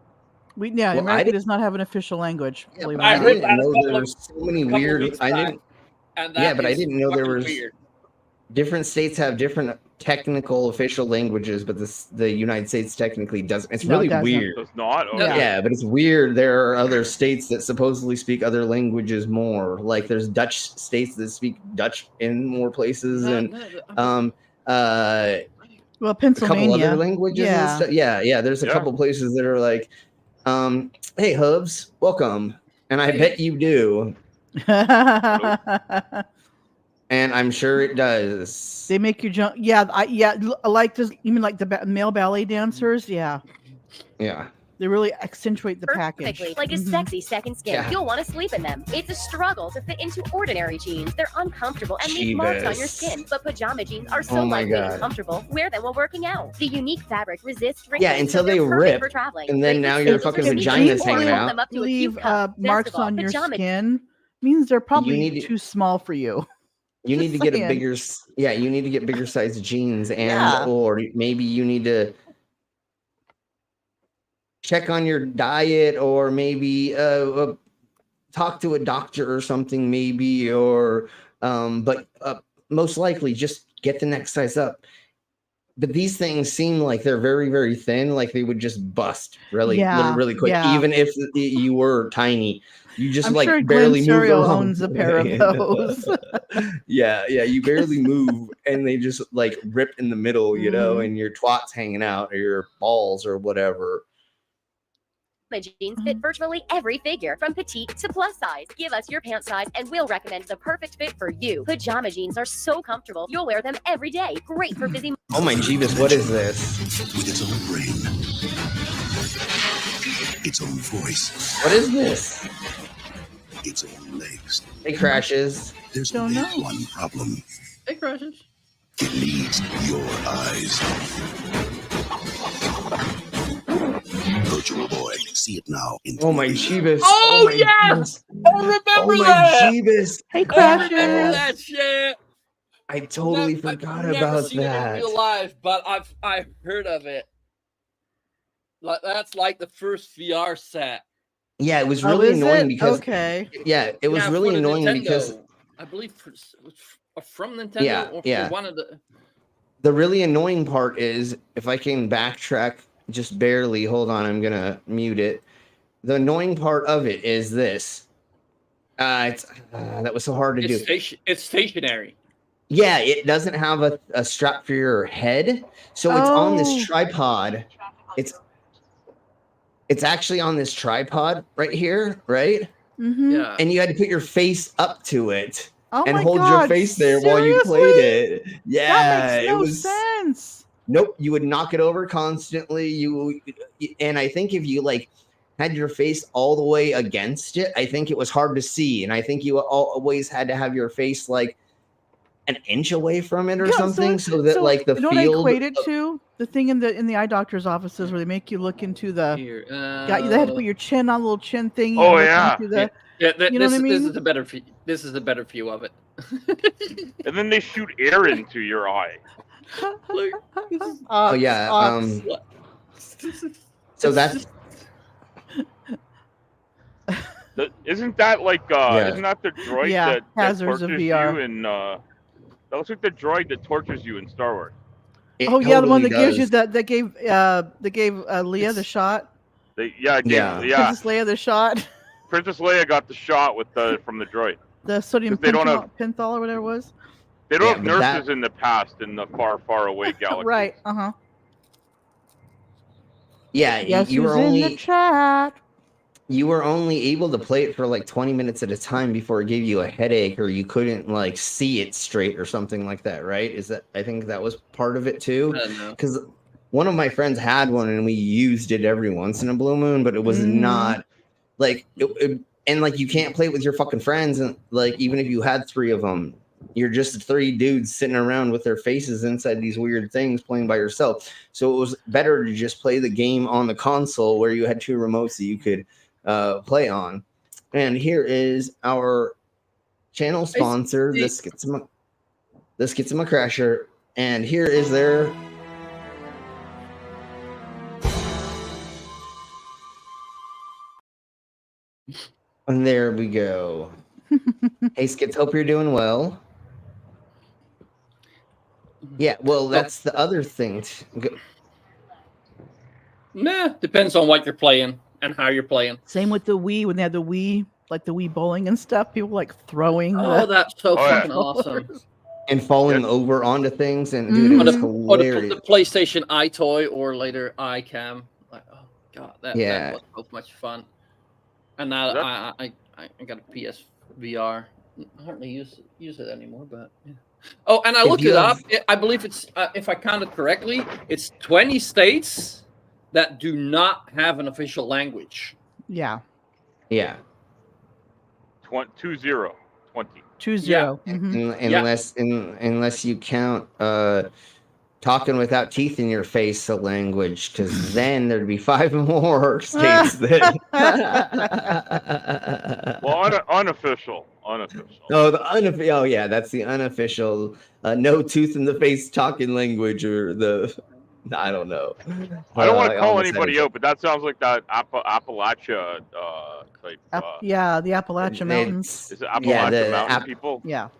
Speaker 10: Well,
Speaker 18: America
Speaker 10: I
Speaker 18: does not have an official language. believe it or
Speaker 10: I
Speaker 18: not.
Speaker 10: didn't know there were so many weird. I didn't.
Speaker 15: And
Speaker 10: Yeah,
Speaker 15: that
Speaker 10: but I
Speaker 15: is
Speaker 10: didn't know there
Speaker 15: fucking
Speaker 10: was
Speaker 15: weird.
Speaker 10: different states have different technical official languages, but the United States technically doesn't. It's
Speaker 18: No, it
Speaker 10: really
Speaker 18: doesn't.
Speaker 10: weird.
Speaker 19: Does not. Okay.
Speaker 10: Yeah, but it's weird. There are other states that supposedly speak other languages more. Like there's Dutch states that speak Dutch in more places, and
Speaker 18: Well,
Speaker 10: a couple
Speaker 18: Pennsylvania.
Speaker 10: other languages and stuff. Yeah. There's a couple places that are like, hey Hubs, welcome, and I bet you do, and I'm sure it does.
Speaker 18: They make you jump. Yeah, like this. You mean like the male ballet dancers? Yeah, they really accentuate the package.
Speaker 22: Perfectly, like a
Speaker 18: Mhm.
Speaker 22: sexy second skin.
Speaker 10: Yeah.
Speaker 22: You'll want to sleep in them. It's a struggle to fit into ordinary jeans. They're uncomfortable and leave marks on your
Speaker 10: Jeebus.
Speaker 22: skin. But pajama jeans are
Speaker 10: Oh
Speaker 22: so
Speaker 10: my
Speaker 22: lightweight
Speaker 10: God.
Speaker 22: and comfortable. Wear them while working out. The unique fabric resists wrinkles.
Speaker 10: Yeah, until
Speaker 22: so they're
Speaker 10: they
Speaker 22: perfect
Speaker 10: rip,
Speaker 22: for traveling.
Speaker 10: and then
Speaker 22: Great
Speaker 10: now
Speaker 22: for
Speaker 10: your
Speaker 22: sandals
Speaker 10: fucking
Speaker 22: or sneakers,
Speaker 10: vagina's
Speaker 22: or
Speaker 10: hanging
Speaker 22: roll
Speaker 10: out.
Speaker 22: them up to a
Speaker 18: Leave
Speaker 22: cute cup. Best
Speaker 18: marks
Speaker 22: of all,
Speaker 18: on your
Speaker 22: pajama
Speaker 18: skin means they're probably
Speaker 10: need to-
Speaker 18: too small for you.
Speaker 10: You need
Speaker 18: Just
Speaker 10: to get a
Speaker 18: saying.
Speaker 10: bigger. Yeah, you need to get bigger size jeans, and
Speaker 18: Yeah.
Speaker 10: or maybe you need to check on your diet, or maybe talk to a doctor or something, maybe, or but most likely just get the next size up. But these things seem like they're very, very thin, like they would just bust really quick,
Speaker 18: yeah.
Speaker 10: even if you were tiny. You just
Speaker 18: I'm
Speaker 10: like
Speaker 18: sure
Speaker 10: barely
Speaker 18: Glenn
Speaker 10: move
Speaker 18: Serial
Speaker 10: around.
Speaker 18: owns a pair of those.
Speaker 10: Yeah, you barely move, and they just like rip in the middle, you know,
Speaker 18: Mhm.
Speaker 10: and your twat's hanging out, or your balls, or whatever.
Speaker 22: jeans fit virtually every figure, from petite to plus size. Give us your pant size and we'll recommend the perfect fit for you. Pajama jeans are so comfortable, you'll wear them every day. Great for busy.
Speaker 10: Oh my Jeebus, what is this?
Speaker 23: With its own brain, its own voice,
Speaker 10: What is this?
Speaker 23: its own legs.
Speaker 10: Hey, Crashes.
Speaker 23: There's only one problem.
Speaker 15: Hey, Crashes.
Speaker 23: It needs your eyes. Virtual Boy. See it now in
Speaker 10: Oh my
Speaker 23: 3D.
Speaker 10: Jeebus.
Speaker 15: Oh,
Speaker 10: my
Speaker 15: yes! I remember
Speaker 10: Oh my
Speaker 15: that!
Speaker 10: Jeebus.
Speaker 15: I
Speaker 18: Crashes.
Speaker 15: remember that shit!
Speaker 10: I totally
Speaker 15: I've
Speaker 10: forgot
Speaker 15: never
Speaker 10: about
Speaker 15: seen it in
Speaker 10: that.
Speaker 15: real life, but I've heard of it. Like that's like the first VR set.
Speaker 10: Yeah, it was
Speaker 18: Oh,
Speaker 10: really
Speaker 18: is
Speaker 10: annoying
Speaker 18: it?
Speaker 10: because
Speaker 18: Okay.
Speaker 10: yeah, it was
Speaker 15: Yeah,
Speaker 10: really
Speaker 15: for the
Speaker 10: annoying because
Speaker 15: Nintendo. I believe it was from Nintendo
Speaker 10: Yeah,
Speaker 15: or
Speaker 10: yeah.
Speaker 15: for one of the.
Speaker 10: the really annoying part is if I can backtrack just barely, hold on, I'm gonna mute it. The annoying part of it is this. That was so hard to do.
Speaker 15: It's stationary.
Speaker 10: Yeah, it doesn't have a strap for your head, so it's on this
Speaker 18: Oh.
Speaker 10: tripod. It's actually on this tripod right here, right?
Speaker 18: Mm-hmm.
Speaker 15: Yeah.
Speaker 10: And you had to put your face up to it
Speaker 18: Oh
Speaker 10: and
Speaker 18: my
Speaker 10: hold
Speaker 18: God,
Speaker 10: your face there while you played it. Yeah,
Speaker 18: That makes
Speaker 10: it
Speaker 18: no
Speaker 10: was.
Speaker 18: sense.
Speaker 10: Nope, you would knock it over constantly. And I think if you like had your face all the way against it, I think it was hard to see. And I think you always had to have your face like an inch away from it or something, so that like the
Speaker 18: you know
Speaker 10: field.
Speaker 18: what I equate it to? The thing in the eye doctor's offices where they make you look into the.
Speaker 15: Here,
Speaker 18: They had to put your chin on a little chin thing.
Speaker 19: Oh,
Speaker 18: and look
Speaker 19: yeah.
Speaker 18: into the, you know
Speaker 15: this
Speaker 18: what I mean?
Speaker 15: is a better view. This is a better view of it.
Speaker 19: And then they shoot air into your eye.
Speaker 10: Oh yeah. So that's.
Speaker 19: Isn't that like isn't that the droid that
Speaker 18: hazards of
Speaker 19: tortures
Speaker 18: VR.
Speaker 19: you in that looks like the droid that tortures you in Star Wars.
Speaker 10: It
Speaker 18: yeah, the one that
Speaker 10: totally
Speaker 18: gives you
Speaker 10: does.
Speaker 18: that gave Leia the shot. Princess Leia the shot.
Speaker 19: Princess Leia got the shot with from the droid.
Speaker 18: The sodium
Speaker 19: 'Cause they don't have
Speaker 18: penthol or whatever it was.
Speaker 19: they don't
Speaker 10: Yeah,
Speaker 19: have
Speaker 10: but
Speaker 19: nurses in the past in the far, far away galaxy.
Speaker 18: Right. Uh-huh.
Speaker 10: Yeah,
Speaker 18: Guess
Speaker 10: you
Speaker 18: who's
Speaker 10: were
Speaker 18: in the
Speaker 10: only
Speaker 18: chat?
Speaker 10: you were only able to play it for like 20 minutes at a time before it gave you a headache or you couldn't like see it straight or something like that, right? I think that was part of it too.
Speaker 15: I don't know.
Speaker 10: Because one of my friends had one and we used it every once in a blue moon, but it was not like and like you can't play it with your fucking friends, and like even if you had 3 of them, you're just 3 dudes sitting around with their faces inside these weird things playing by yourself. So it was better to just play the game on the console where you had 2 remotes that you could play on. And here is our channel sponsor, the Schizma Crasher, and here is their and there we go. Hey Skits, hope you're doing well. Yeah, well, that's the other thing.
Speaker 15: Nah, depends on what you're playing and how you're playing.
Speaker 18: Same with the Wii when they had the Wii, like the Wii bowling and stuff. People like throwing.
Speaker 15: Oh, that's so fucking awesome.
Speaker 10: And falling over onto things, and dude, it was hilarious.
Speaker 15: The PlayStation iToy or later iCam. Like, oh god, that was so much fun. And now I got a PSVR. I hardly use it anymore, but yeah. Oh, and I looked it up. I believe it's if I counted correctly, it's 20 states that do not have an official language.
Speaker 18: Yeah.
Speaker 10: Yeah.
Speaker 19: 20.
Speaker 18: 20.
Speaker 10: Yeah. Unless you count talking without teeth in your face a language, because then there'd be 5 more states that.
Speaker 19: Well, unofficial.
Speaker 10: Oh, oh yeah, that's the unofficial. No tooth in the face talking language, or the. I don't know.
Speaker 19: I don't want to call anybody out, but that sounds like that Appalachia type.
Speaker 18: Yeah, the Appalachian Mountains.
Speaker 19: Is it Appalachian Mountain people?
Speaker 18: Yeah.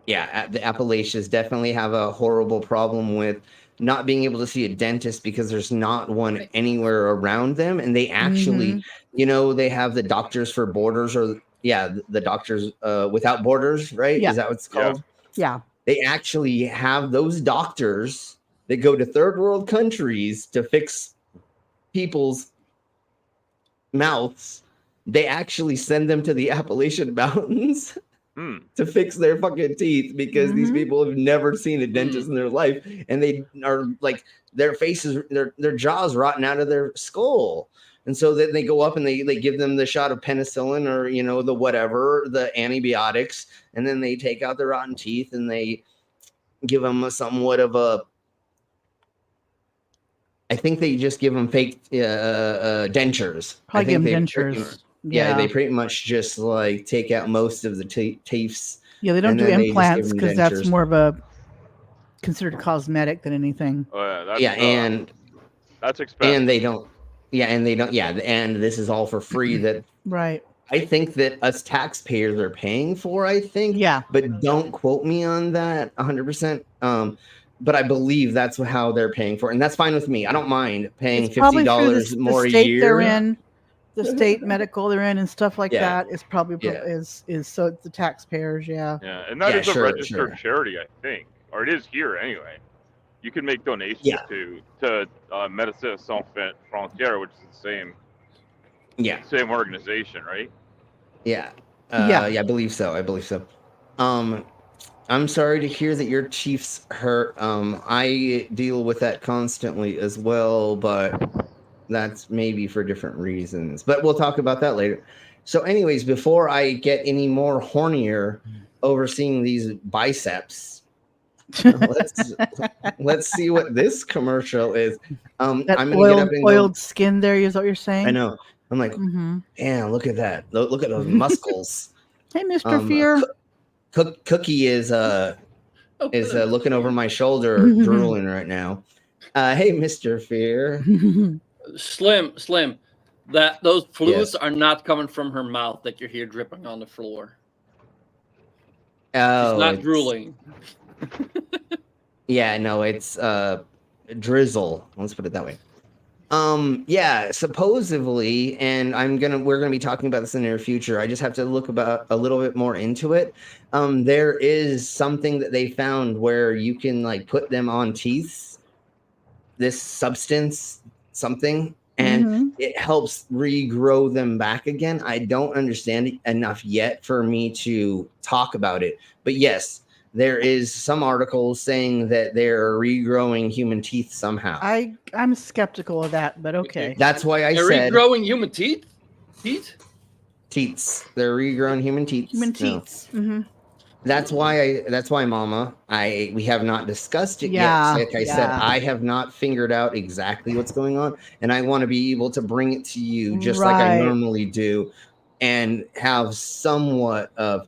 Speaker 10: Yeah, the Appalachians definitely have a horrible problem with not being able to see a dentist because there's not one anywhere around them, and they actually, they have the Doctors for Borders, or the Doctors Without Borders, right?
Speaker 18: Yeah.
Speaker 10: Is that what it's called?
Speaker 18: Yeah.
Speaker 10: They actually have those doctors that go to third world countries to fix people's mouths. They actually send them to the Appalachian Mountains to fix their fucking teeth because these people have never seen a dentist in their life, and they are like their faces, their jaws rotten out of their skull. And so then they go up and they give them the shot of penicillin or the whatever, the antibiotics, and then they take out the rotten teeth and they give them somewhat of a I think they just give them fake dentures.
Speaker 18: Probably
Speaker 10: I think
Speaker 18: give 'em
Speaker 10: they
Speaker 18: dentures.
Speaker 10: Yeah,
Speaker 18: Yeah.
Speaker 10: they pretty much just like take out most of the teeths.
Speaker 18: Yeah, they don't
Speaker 10: and
Speaker 18: do
Speaker 10: then they just give
Speaker 18: implants
Speaker 10: them
Speaker 18: because that's
Speaker 10: dentures.
Speaker 18: more of a considered cosmetic than anything.
Speaker 19: Oh yeah, that's,
Speaker 10: Yeah, and
Speaker 19: that's expensive.
Speaker 10: and they don't. Yeah, and this is all for free. That
Speaker 18: Right.
Speaker 10: I think that us taxpayers are paying for. I think.
Speaker 18: Yeah.
Speaker 10: But don't quote me on that 100%. But I believe that's how they're paying for it, and that's fine with me. I don't mind paying
Speaker 18: It's probably through
Speaker 10: $50
Speaker 18: the
Speaker 10: more a
Speaker 18: state
Speaker 10: year.
Speaker 18: they're in, the state medical they're in, and stuff like
Speaker 10: Yeah.
Speaker 18: that. Is probably
Speaker 10: Yeah.
Speaker 18: is so it's the taxpayers. Yeah.
Speaker 19: Yeah, and that
Speaker 10: Yeah,
Speaker 19: is a
Speaker 10: sure,
Speaker 19: registered
Speaker 10: sure.
Speaker 19: charity, I think, or it is here anyway. You can make donations
Speaker 10: Yeah.
Speaker 19: to Médecins Sans Frontières, which is the same organization, right?
Speaker 10: Yeah.
Speaker 18: Yeah.
Speaker 10: Yeah, I believe so. I'm sorry to hear that your Chiefs hurt. I deal with that constantly as well, but that's maybe for different reasons. But we'll talk about that later. So, anyways, before I get any more hornier overseeing these biceps, let's see what this commercial is.
Speaker 18: That
Speaker 10: I'm gonna get up and
Speaker 18: oiled
Speaker 10: go.
Speaker 18: skin there is what you're saying?
Speaker 10: I know. I'm like,
Speaker 18: Mhm.
Speaker 10: damn, look at that. Look at those muscles.
Speaker 18: Hey, Mr. Fear.
Speaker 10: Cookie is looking over my shoulder, drooling right now. Hey, Mr. Fear.
Speaker 15: Slim. Those fluids
Speaker 10: Yes.
Speaker 15: are not coming from her mouth that you hear dripping on the floor.
Speaker 10: Oh,
Speaker 15: She's not
Speaker 10: it's-
Speaker 15: drooling.
Speaker 10: Yeah, no, it's drizzle. Let's put it that way. Yeah, supposedly, and we're gonna be talking about this in the near future. I just have to look about a little bit more into it. There is something that they found where you can like put them on teeth, this substance, something, and it helps regrow them back again. I don't understand it enough yet for me to talk about it, but yes, there is some articles saying that they're regrowing human teeth somehow.
Speaker 18: I'm skeptical of that, but okay.
Speaker 10: That's why I
Speaker 15: They're
Speaker 10: said
Speaker 15: regrowing human teeth?
Speaker 10: teats. They're regrown human teeth.
Speaker 18: Human
Speaker 10: No.
Speaker 18: teeth. Mm-hmm.
Speaker 10: That's why, Mama. We have not discussed it
Speaker 18: Yeah,
Speaker 10: yet. Like I said,
Speaker 18: yeah.
Speaker 10: I have not figured out exactly what's going on, and I want to be able to bring it to you just like I
Speaker 18: Right.
Speaker 10: normally do, and have somewhat of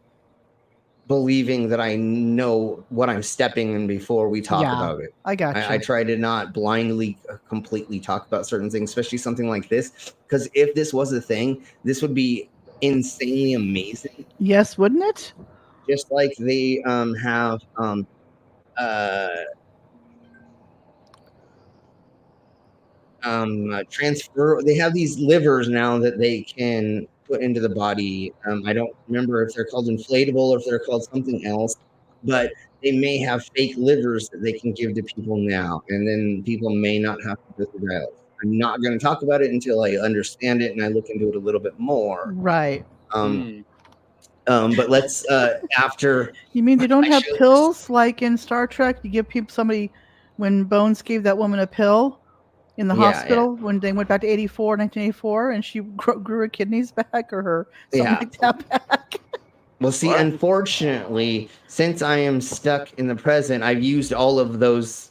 Speaker 10: believing that I know what I'm stepping in before we talk
Speaker 18: Yeah,
Speaker 10: about it.
Speaker 18: I got
Speaker 10: I
Speaker 18: you.
Speaker 10: try to not blindly completely talk about certain things, especially something like this, because if this was a thing, this would be insanely amazing.
Speaker 18: Yes, wouldn't it?
Speaker 10: Just like they have transfer. They have these livers now that they can put into the body. I don't remember if they're called inflatable or if they're called something else, but they may have fake livers that they can give to people now, and then people may not have to go through dialysis. I'm not going to talk about it until I understand it and I look into it a little bit more.
Speaker 18: Right.
Speaker 10: But let's after.
Speaker 18: You mean they don't have pills like in Star Trek? You give somebody when Bones gave that woman a pill in the
Speaker 10: Yeah,
Speaker 18: hospital when they went back to 1984, and she grew her kidneys back or her something like that back.
Speaker 10: Well, see, unfortunately, since I am stuck in the present, I've used all of those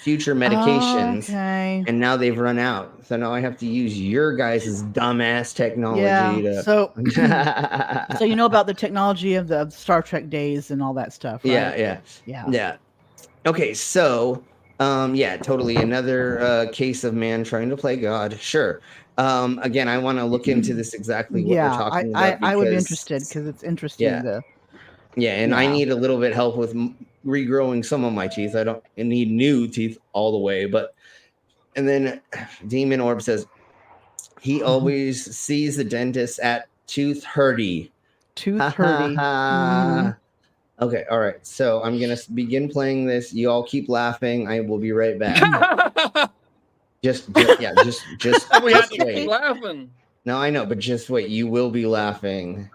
Speaker 10: future medications, and now they've run out. So now I have to use your guys' dumbass technology.
Speaker 18: Yeah.
Speaker 10: To...
Speaker 18: So you know about the technology of the Star Trek days and all that stuff, right?
Speaker 10: Yeah. Okay, so yeah, totally another case of man trying to play God. Sure. Again, I want to look into this exactly what we're talking about.
Speaker 18: I would be
Speaker 10: because-
Speaker 18: interested because it's interesting.
Speaker 10: Yeah. Yeah, and I need a little bit help with regrowing some of my teeth. I don't need new teeth all the way, but and then Demon Orb says he always sees the dentist at Tooth Hurdy.
Speaker 18: Tooth Hurdy. Mhm.
Speaker 10: Okay, all right. So I'm gonna begin playing this. You all keep laughing. I will be right back. just
Speaker 15: we had
Speaker 10: just
Speaker 15: to keep
Speaker 10: wait.
Speaker 15: laughing.
Speaker 10: No, I know, but just wait. You will be laughing.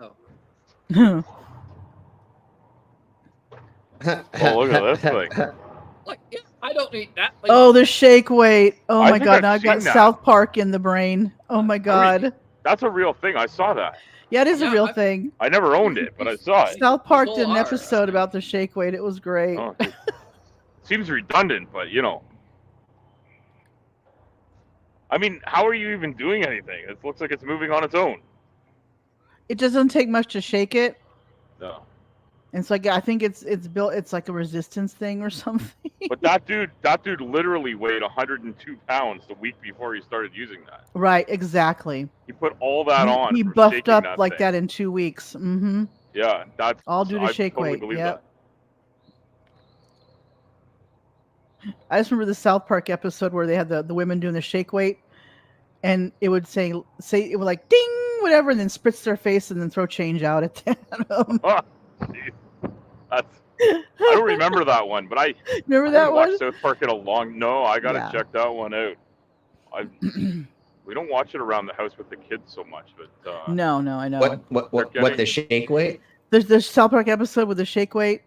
Speaker 19: Oh, look at this thing.
Speaker 15: Like, yeah, I don't need that. Like,
Speaker 18: Oh, the shake weight. Oh
Speaker 19: I
Speaker 18: my
Speaker 19: think
Speaker 18: god,
Speaker 19: I've
Speaker 18: now I've got
Speaker 19: seen that.
Speaker 18: South Park in the brain. Oh my god.
Speaker 19: That's a real thing. I saw that.
Speaker 18: Yeah, it is a real thing.
Speaker 19: I never owned it, but I saw it.
Speaker 18: South Park
Speaker 15: People
Speaker 18: did an
Speaker 15: are.
Speaker 18: episode about the shake weight. It was great.
Speaker 19: Oh, it seems redundant, but you know. I mean, how are you even doing anything? It looks like it's moving on its own.
Speaker 18: It doesn't take much to shake it.
Speaker 19: No.
Speaker 18: And it's like I think it's built. It's like a resistance thing or something.
Speaker 19: But that dude literally weighed 102 pounds the week before he started using that.
Speaker 18: Right. Exactly.
Speaker 19: He put all that on.
Speaker 18: He
Speaker 19: from
Speaker 18: buffed
Speaker 19: shaking
Speaker 18: up
Speaker 19: that
Speaker 18: like
Speaker 19: thing.
Speaker 18: that in 2 weeks. Mm-hmm.
Speaker 19: Yeah, that's
Speaker 18: all due to
Speaker 19: I
Speaker 18: shake
Speaker 19: totally
Speaker 18: weight.
Speaker 19: believe
Speaker 18: Yep.
Speaker 19: that.
Speaker 18: I just remember the South Park episode where they had the women doing the shake weight, and it would say it would like ding whatever, and then spritz their face and then throw change out at them.
Speaker 19: Oh, jeez. I don't remember that one, but I
Speaker 18: remember that
Speaker 19: watched
Speaker 18: one.
Speaker 19: South Park in a long. No, I gotta
Speaker 18: Yeah.
Speaker 19: check that one out. We don't watch it around the house with the kids so much, but
Speaker 18: No, I know.
Speaker 10: What the shake weight?
Speaker 18: There's the South Park episode with the shake weight,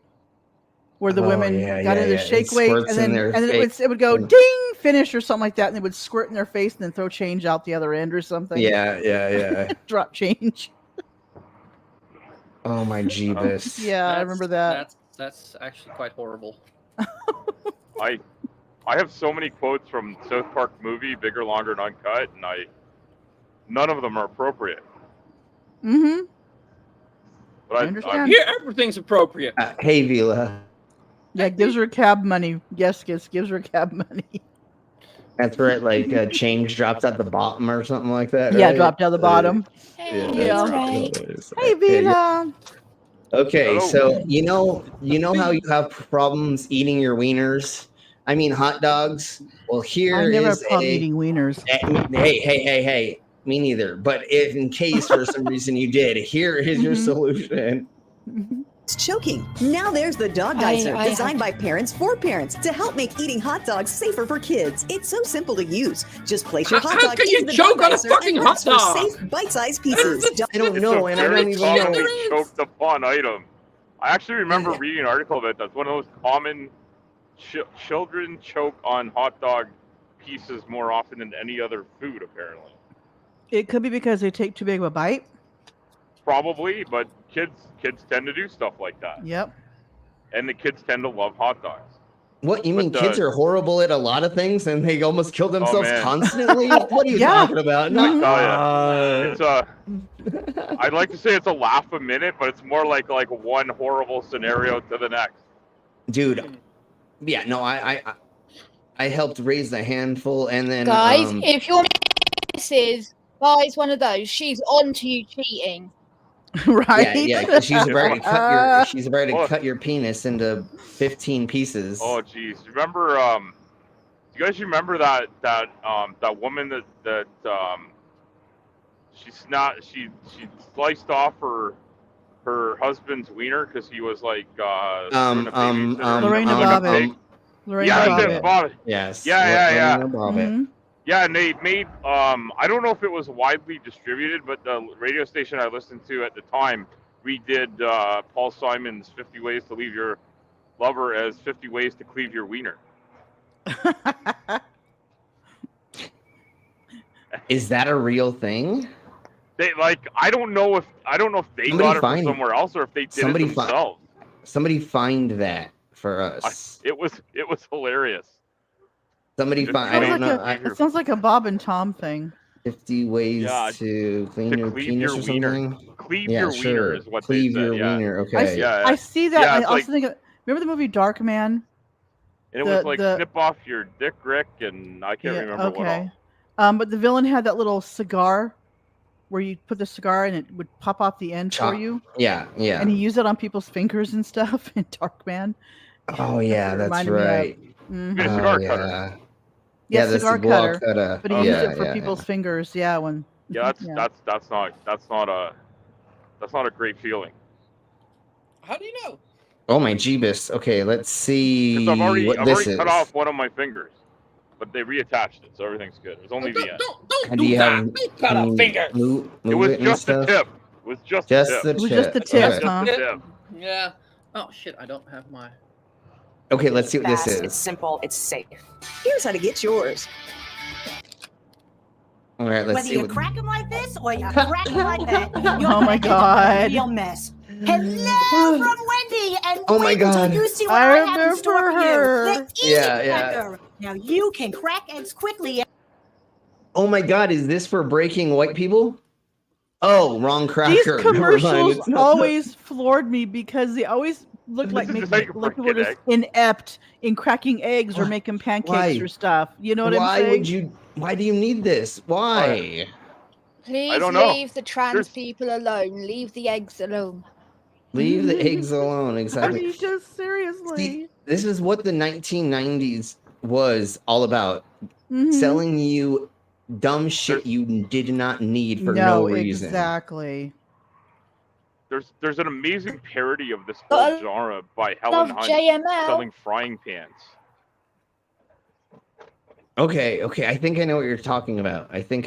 Speaker 18: where the women got into the shake weight, and then it would go ding, finish or something like that, and they would squirt in their face and then throw change out the other end or something.
Speaker 10: Yeah.
Speaker 18: Drop change.
Speaker 10: Oh my Jeebus.
Speaker 18: Yeah, I remember that.
Speaker 15: That's actually quite horrible.
Speaker 19: I have so many quotes from South Park movie, Bigger, Longer, and Uncut, and none of them are appropriate.
Speaker 18: Mm-hmm.
Speaker 19: But
Speaker 18: I understand.
Speaker 15: Here, everything's appropriate.
Speaker 10: Hey, Vila.
Speaker 18: Yeah, gives her cab money. Yes, gives her cab money.
Speaker 10: That's right. Like change drops at the bottom or something like that.
Speaker 18: Yeah,
Speaker 10: right?
Speaker 18: dropped at the bottom.
Speaker 10: Yeah.
Speaker 18: Hey, Vila.
Speaker 10: Okay, so you know how you have problems eating your wieners? I mean hot dogs. Well, here
Speaker 18: I never
Speaker 10: is
Speaker 18: have problem eating wieners.
Speaker 10: Hey. Me neither. But if in case for some reason you did, here is your solution.
Speaker 4: It's choking. Now there's the Dog Geyser, designed by parents for parents to help make eating hot dogs safer for kids. It's so simple to use. Just place your hot dog into the Dog Geyser and rest for safe, bite-sized pieces.
Speaker 10: I don't know, and I don't even know.
Speaker 19: It's a very choked upon item. I actually remember reading an article about that's one of those common children choke on hot dog pieces more often than any other food, apparently.
Speaker 18: It could be because they take too big of a bite.
Speaker 19: Probably, but kids tend to do stuff like that.
Speaker 18: Yep.
Speaker 19: And the kids tend to love hot dogs.
Speaker 10: What you mean? Kids are horrible at a lot of things, and they almost kill themselves
Speaker 19: man.
Speaker 10: constantly. What are you talking about?
Speaker 19: It's I'd like to say it's a laugh a minute, but it's more like one horrible scenario to the next.
Speaker 10: Dude, yeah, no, I helped raise a handful, and then
Speaker 5: guys, if your missus buys one of those, she's on to you cheating.
Speaker 18: Right?
Speaker 10: Yeah, she's about to cut your penis into 15 pieces.
Speaker 19: Oh, geez, remember? Do you guys remember that woman that she sliced off her husband's wiener because he was like
Speaker 18: Lorena Bobbitt.
Speaker 19: Lorena Bobbitt.
Speaker 10: Yes.
Speaker 19: Yeah.
Speaker 10: Lorena Bobbitt.
Speaker 19: Yeah, and they made I don't know if it was widely distributed, but the radio station I listened to at the time redid Paul Simon's 50 Ways to Leave Your Lover as 50 Ways to Cleave Your Wiener.
Speaker 10: Is that a real thing?
Speaker 19: They I don't know if they got it from somewhere else or if they did it themselves.
Speaker 10: Somebody find that for us.
Speaker 19: It was hilarious.
Speaker 10: Somebody find. I don't know.
Speaker 18: It sounds like a Bob and Tom thing.
Speaker 10: 50 ways to clean your penis or something.
Speaker 19: Cleave your wiener is what
Speaker 10: cleave
Speaker 19: they said.
Speaker 10: your wiener. Okay.
Speaker 18: I see that. I also think. Remember the movie Dark Man?
Speaker 19: And it was like snip off your dick, Rick, and I can't remember what all.
Speaker 18: But the villain had that little cigar where you put the cigar and it would pop off the end for you.
Speaker 10: Yeah.
Speaker 18: And he used it on people's fingers and stuff in Dark Man.
Speaker 10: Oh yeah, that's right.
Speaker 19: A cigar cutter.
Speaker 18: Yeah, the cigar cutter. But he used it for
Speaker 10: yeah,
Speaker 18: people's fingers. Yeah, when.
Speaker 19: Yeah, that's not a great feeling.
Speaker 15: How do you know?
Speaker 10: Oh my Jeebus. Okay, let's see
Speaker 19: I've already
Speaker 10: is.
Speaker 19: cut off one of my fingers, but they reattached it, so everything's good. It was only the end.
Speaker 10: And do you have
Speaker 15: cut off fingers?
Speaker 19: It was just the tip. It was just the tip.
Speaker 18: It was just the tip, huh?
Speaker 15: Yeah. Oh shit! I don't have my.
Speaker 10: Okay, let's see what this is.
Speaker 4: It's simple. It's safe. Here's how to get yours.
Speaker 10: All right, let's
Speaker 6: Whether
Speaker 10: see.
Speaker 6: you crack them like this or you crack them like that, you're
Speaker 18: Oh my God.
Speaker 6: real mess. Hello from Wendy, and
Speaker 10: Oh my
Speaker 6: wait until
Speaker 10: God.
Speaker 6: you see what I have in
Speaker 18: remember
Speaker 6: store for
Speaker 18: her.
Speaker 6: you. The Easy
Speaker 10: Yeah.
Speaker 6: Cracker. Now you can crack eggs quickly.
Speaker 10: Oh my God, is this for breaking white people? Oh, wrong cracker.
Speaker 18: These
Speaker 10: Never mind,
Speaker 18: commercials
Speaker 10: it's not-
Speaker 18: always floored me because they always look like people are just inept in cracking eggs or making pancakes or stuff. You know what I'm saying?
Speaker 10: Why do you need this? Why?
Speaker 5: Please
Speaker 10: don't know.
Speaker 5: leave the trans people alone. Leave the eggs alone.
Speaker 10: Leave the eggs alone.
Speaker 18: I
Speaker 10: Exactly.
Speaker 18: mean, just seriously.
Speaker 10: This is what the 1990s was all about.
Speaker 18: Mhm.
Speaker 10: Selling you dumb shit you did not need for no reason.
Speaker 18: Exactly.
Speaker 19: There's an amazing parody of this
Speaker 5: But
Speaker 19: whole genre by Helen
Speaker 5: love
Speaker 19: Hunt
Speaker 5: JML.
Speaker 19: selling frying pans.
Speaker 10: Okay, I think I know what you're talking about. I think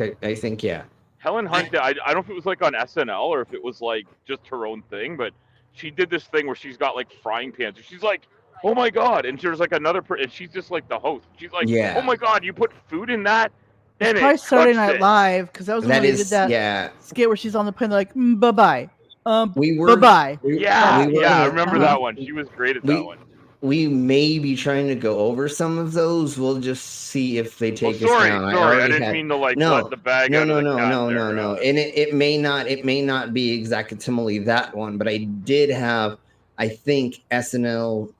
Speaker 10: yeah.
Speaker 19: Helen Hunt, I don't know if it was like on SNL or if it was like just her own thing, but she did this thing where she's got like frying pans. And she's like, oh my God. And there's like another person, and she's just like the host. She's like,
Speaker 10: Yeah.
Speaker 19: oh my God, you put food in that?
Speaker 18: It's
Speaker 19: And
Speaker 18: probably
Speaker 19: it
Speaker 18: Saturday
Speaker 19: touched
Speaker 18: Night
Speaker 19: it.
Speaker 18: Live because that was when they did that skit where she's on the plane. They're like, bye bye. Bye bye.
Speaker 19: Yeah, I remember that one. She was great at that one.
Speaker 10: We may be trying to go over some of those. We'll just see if they take us down.
Speaker 19: I didn't mean to like let the bag out of the cat there.
Speaker 10: No. And it may not be exactly that one, but I did have, I think, SNL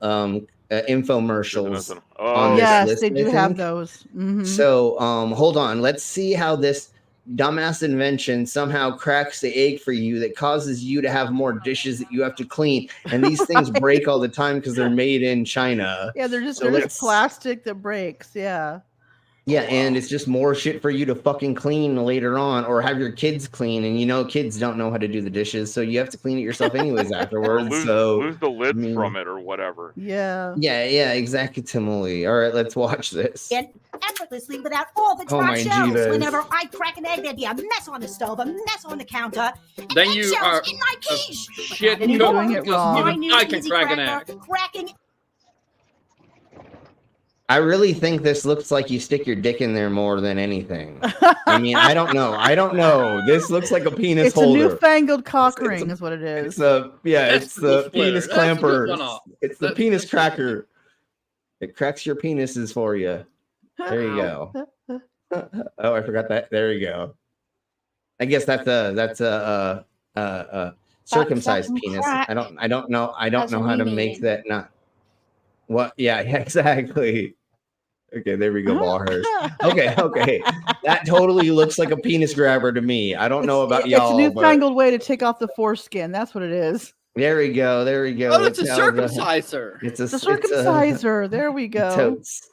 Speaker 10: infomercials on this list.
Speaker 18: They do
Speaker 10: I
Speaker 18: have
Speaker 10: think.
Speaker 18: those. Mhm.
Speaker 10: So hold on. Let's see how this dumbass invention somehow cracks the egg for you that causes you to have more dishes that you have to clean. And these things break all the time because they're made in China.
Speaker 18: Yeah, they're just
Speaker 10: So
Speaker 18: plastic that breaks. Yeah.
Speaker 10: Yeah, and it's just more shit for you to fucking clean later on or have your kids clean. And kids don't know how to do the dishes, so you have to clean it yourself anyways afterwards.
Speaker 19: Lose the lids from it or whatever.
Speaker 18: Yeah.
Speaker 10: Yeah, exactly, Timely. All right, let's watch this.
Speaker 6: And effortlessly without all the
Speaker 10: Oh,
Speaker 6: drop
Speaker 10: my
Speaker 6: shells.
Speaker 10: Jeebus.
Speaker 6: Whenever I crack an egg, there'd be a mess on the stove, a mess on the counter, and
Speaker 15: Then you
Speaker 6: eggshells
Speaker 15: are
Speaker 6: in my quiche.
Speaker 15: shit.
Speaker 6: Without any
Speaker 15: You're
Speaker 6: more,
Speaker 15: doing it
Speaker 6: because
Speaker 15: wrong.
Speaker 6: my
Speaker 15: Even
Speaker 6: new
Speaker 15: I can
Speaker 6: easy
Speaker 15: crack an
Speaker 6: cracker,
Speaker 15: egg.
Speaker 6: cracking
Speaker 10: I really think this looks like you stick your dick in there more than anything. I mean, I don't know. This looks like a penis
Speaker 18: It's
Speaker 10: holder.
Speaker 18: a newfangled cock ring, is what it is.
Speaker 10: It's the penis
Speaker 18: That's
Speaker 10: clamper.
Speaker 18: good one.
Speaker 10: It's the penis cracker. It cracks your penises for you. There you go. Oh, I forgot that. There you go. I guess that's a circumcised penis. I don't know how to make that not. What? Yeah, exactly. Okay, there we go, Ballhurst. Okay. That totally looks like a penis grabber to me. I don't know about y'all.
Speaker 18: It's a newfangled way to take off the foreskin. That's what it is.
Speaker 10: There we go.
Speaker 15: Oh, it's a circumciser.
Speaker 10: It's a
Speaker 18: circumciser. There we go.
Speaker 10: Totes.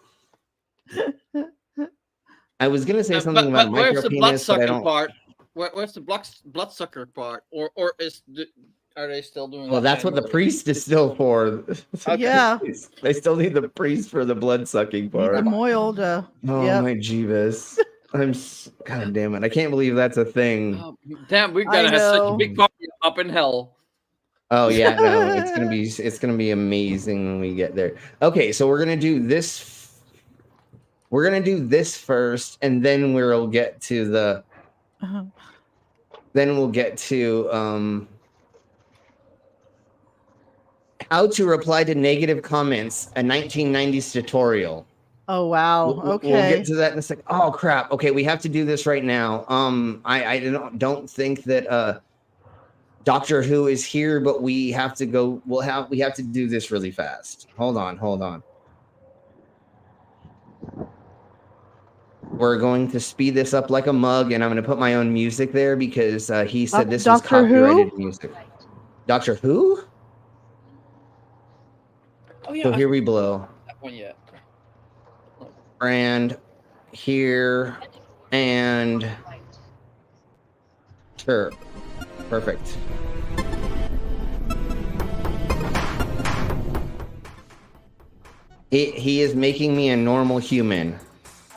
Speaker 10: I was gonna say something about
Speaker 15: where's the blood
Speaker 10: micropenis, but I
Speaker 15: sucker
Speaker 10: don't.
Speaker 15: part? Where's the blood sucker part? Or are they still doing?
Speaker 10: Well, that's what the priest is still for.
Speaker 18: Yeah.
Speaker 10: They still need the priest for the blood sucking part.
Speaker 18: I'm oiled.
Speaker 10: Oh my Jeebus. God damn it. I can't believe that's a thing.
Speaker 15: Damn, we're gonna have such a big party up in hell.
Speaker 10: Oh yeah, no, it's gonna be amazing when we get there. Okay, so we're gonna do this. We're gonna do this first, and then we'll get to the. Then we'll get to how to reply to negative comments, a 1990s tutorial.
Speaker 18: Oh wow.
Speaker 10: We'll get to that in a second. Oh crap. Okay, we have to do this right now. I don't think that Doctor Who is here, but we have to go. We have to do this really fast. Hold on. We're going to speed this up like a mug, and I'm going to put my own music there because he said this is
Speaker 18: Doctor
Speaker 10: copyrighted
Speaker 18: Who?
Speaker 10: music. Doctor Who?
Speaker 15: Oh yeah.
Speaker 10: So here we blow.
Speaker 15: That one yet.
Speaker 10: And here and sure. Perfect. He is making me a normal human.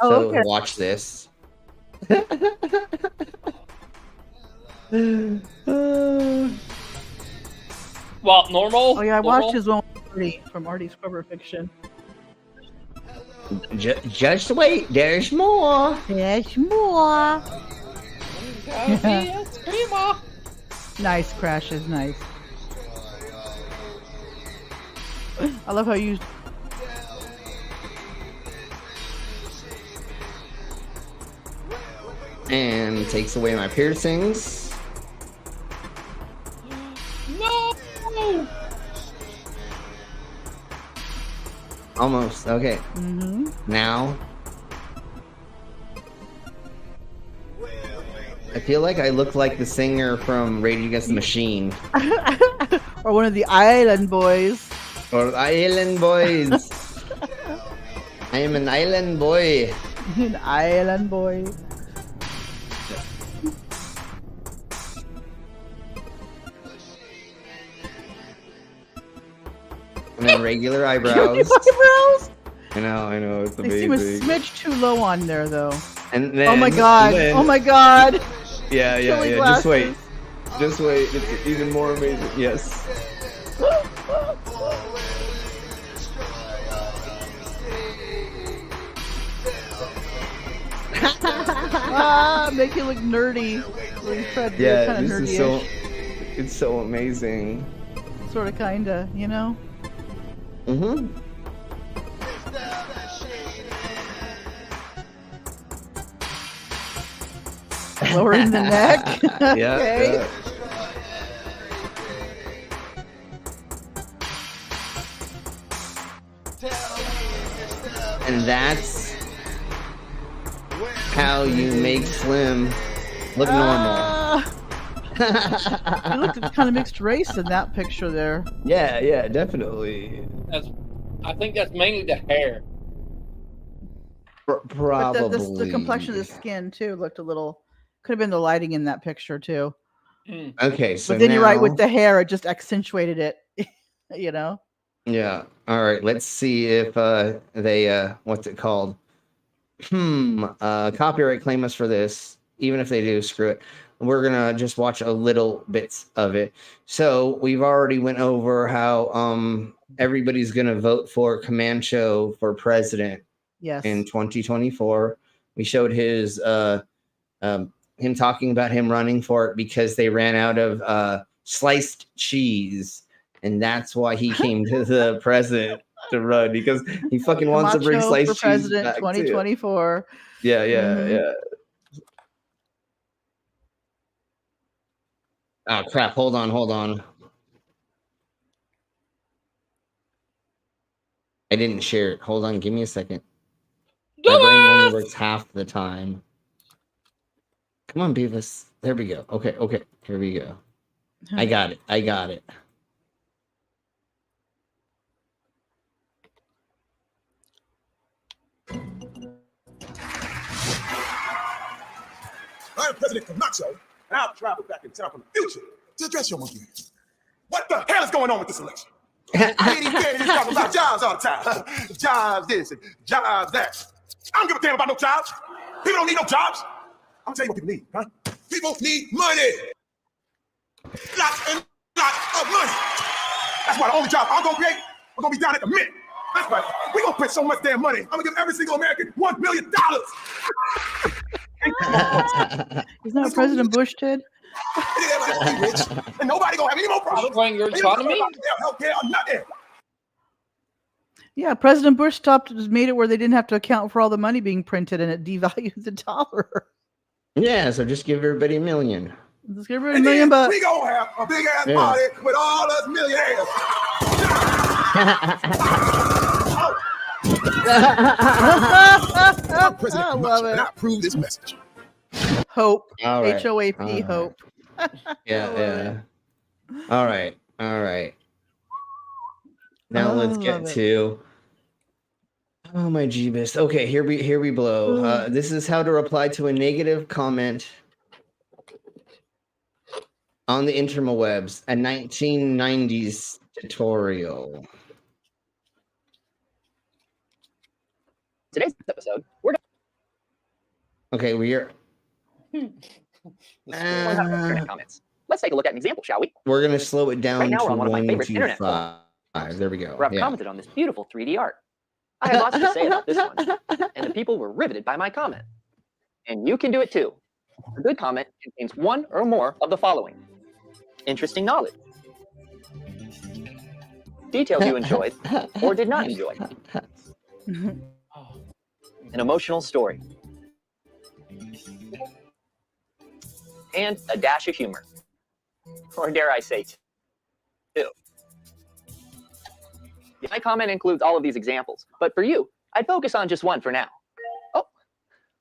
Speaker 18: Oh,
Speaker 10: So
Speaker 18: okay.
Speaker 10: watch this.
Speaker 15: Well, normal.
Speaker 18: Oh yeah, I
Speaker 15: normal?
Speaker 18: watched his one with Artie from Artie's Cover Fiction.
Speaker 10: Just wait, there's more.
Speaker 18: There's more.
Speaker 15: Gotta be a screamer.
Speaker 18: Nice crashes, nice. I love how you.
Speaker 10: And takes away my piercings.
Speaker 15: No!
Speaker 10: Almost. Okay.
Speaker 18: Mm-hmm.
Speaker 10: Now. I feel like I look like the singer from Rage Against the Machine.
Speaker 18: Or one of the Island Boys.
Speaker 10: Or Island Boys. I am an island boy.
Speaker 18: An island boy.
Speaker 10: And then regular eyebrows.
Speaker 18: Eyebrows?
Speaker 10: I know, it's
Speaker 18: They seem a
Speaker 10: amazing.
Speaker 18: smidge too low on there, though.
Speaker 10: And then,
Speaker 18: oh my god!
Speaker 10: then-
Speaker 18: Oh my god!
Speaker 10: Yeah.
Speaker 18: Chili
Speaker 10: Just
Speaker 18: glasses.
Speaker 10: wait. Just wait. It's even more amazing. Yes.
Speaker 18: Make you look nerdy.
Speaker 10: Yeah,
Speaker 18: kind of
Speaker 10: this is so. It's so amazing.
Speaker 18: Sort of, kinda, you know.
Speaker 10: Mm-hmm.
Speaker 18: Lowering the neck.
Speaker 10: Yeah,
Speaker 18: Okay.
Speaker 10: yeah. And that's how you make Slim look normal.
Speaker 18: You look kind of mixed race in that picture there.
Speaker 10: Yeah, definitely.
Speaker 15: I think that's mainly the hair.
Speaker 10: Probably.
Speaker 18: But the complexion of the skin too looked a little. Could have been the lighting in that picture too.
Speaker 10: Okay, so
Speaker 18: but then you're right with
Speaker 10: now-
Speaker 18: the hair; it just accentuated it. You know.
Speaker 10: Yeah. All right. Let's see if they what's it called? Copyright claim us for this. Even if they do, screw it. We're gonna just watch a little bits of it. So we've already went over how everybody's gonna vote for Comancho for president.
Speaker 18: Yes.
Speaker 10: In 2024, we showed his him talking about him running for it because they ran out of sliced cheese. And that's why he came to the president to run, because he fucking wants to bring
Speaker 18: Camacho
Speaker 10: sliced
Speaker 18: for
Speaker 10: cheese
Speaker 18: president
Speaker 10: back
Speaker 18: 2024.
Speaker 10: too. Yeah.
Speaker 18: Mhm.
Speaker 10: Oh crap! Hold on. I didn't share it. Hold on. Give me a second. My brain only works half the time. Come on, Beavis. There we go. Okay. Here we go. I got it.
Speaker 3: I'm President Camacho, and I've traveled back in time from the future to address your monkey ass. What the hell is going on with this election? I hear these candidates talking about jobs all the time. Jobs this and jobs that. I don't give a damn about no jobs. People don't need no jobs. I'm gonna tell you what people need, huh? People need money. Lots and lots of money. That's why the only job I'm gonna create, we're gonna be down at the Mint. That's right. We're gonna print so much damn money. I'm gonna give every single American $1 million.
Speaker 18: Isn't that what President Bush did?
Speaker 3: And nobody gonna have any more problems.
Speaker 15: Destroying your economy?
Speaker 3: Healthcare or nothing.
Speaker 18: Yeah, President Bush made it where they didn't have to account for all the money being printed, and it devalued the dollar.
Speaker 10: Yeah, so just give everybody $1 million.
Speaker 18: Just give everybody $1 million bucks.
Speaker 3: We gonna have a big ass
Speaker 10: Yeah.
Speaker 3: party with all us millionaires. I'm President Camacho, and I approve this message.
Speaker 18: Hope.
Speaker 10: All right.
Speaker 18: HOAP.
Speaker 10: All right.
Speaker 18: Hope.
Speaker 10: Yeah. All right. Now let's get
Speaker 18: love it.
Speaker 10: to. Oh my Jeebus. Okay, here we blow. This is how to reply to a negative comment on the interwebs, a 1990s tutorial.
Speaker 7: Today's episode, we're
Speaker 10: Okay, we are.
Speaker 7: comments. Let's take a look at an example, shall we?
Speaker 10: We're gonna slow it down
Speaker 7: Right now,
Speaker 10: to
Speaker 7: we're on one of my
Speaker 10: 1
Speaker 7: favorite
Speaker 10: to
Speaker 7: internet
Speaker 10: 5. There we go.
Speaker 7: Where I've
Speaker 10: Yeah.
Speaker 7: commented on this beautiful 3D art. I had lots to say about this one, and the people were riveted by my comment. And you can do it too. A good comment contains one or more of the following: interesting knowledge, details you enjoyed or did not enjoy, an emotional story, and a dash of humor. Or dare I say, two. My comment includes all of these examples, but for you, I'd focus on just one for now. Oh,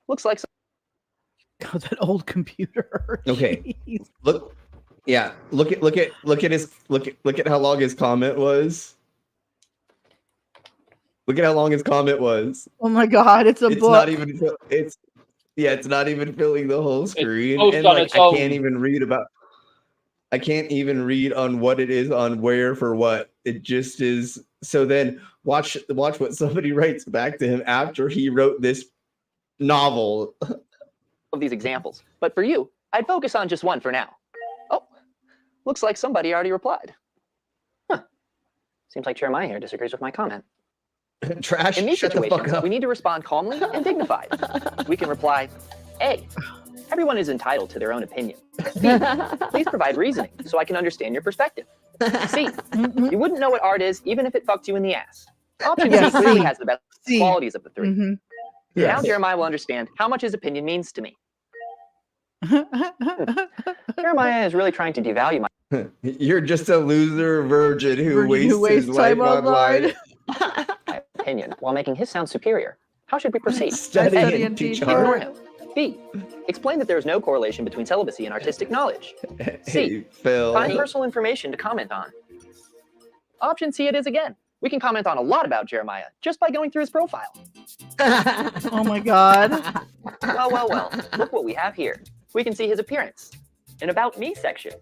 Speaker 7: looks like
Speaker 18: God, that old computer.
Speaker 10: Okay. Look at how long his comment was. Look at how long his comment was.
Speaker 18: Oh my God, it's book.
Speaker 10: Not even it's not even filling the whole screen. And like I can't even read on what it is on where for what. It just is. So then watch what somebody writes back to him after he wrote this novel.
Speaker 7: of these examples, but for you, I'd focus on just one for now. Oh, looks like somebody already replied. Huh. Seems like Jeremiah here disagrees with my comment.
Speaker 10: Trash,
Speaker 7: in these
Speaker 10: shut the fuck
Speaker 7: situations,
Speaker 10: up.
Speaker 7: we need to respond calmly and dignified. We can reply, A, everyone is entitled to their own opinion. B, please provide reasoning so I can understand your perspective. C, you wouldn't know what art is even if it fucked you in the ass. Option C clearly has the best qualities of the three. Now Jeremiah will understand how much his opinion means to me. Jeremiah is really trying to devalue my
Speaker 10: You're just a loser virgin who wastes his life online.
Speaker 7: opinion while making his sound superior. How should we proceed?
Speaker 10: Study and teach
Speaker 7: ignore
Speaker 10: hard.
Speaker 7: him. B, explain that there is no correlation between celibacy and artistic knowledge. C,
Speaker 10: Phil.
Speaker 7: find personal information to comment on. Option C it is again. We can comment on a lot about Jeremiah just by going through his profile.
Speaker 18: Oh my God.
Speaker 7: Well. Look what we have here. We can see his appearance, an About Me section,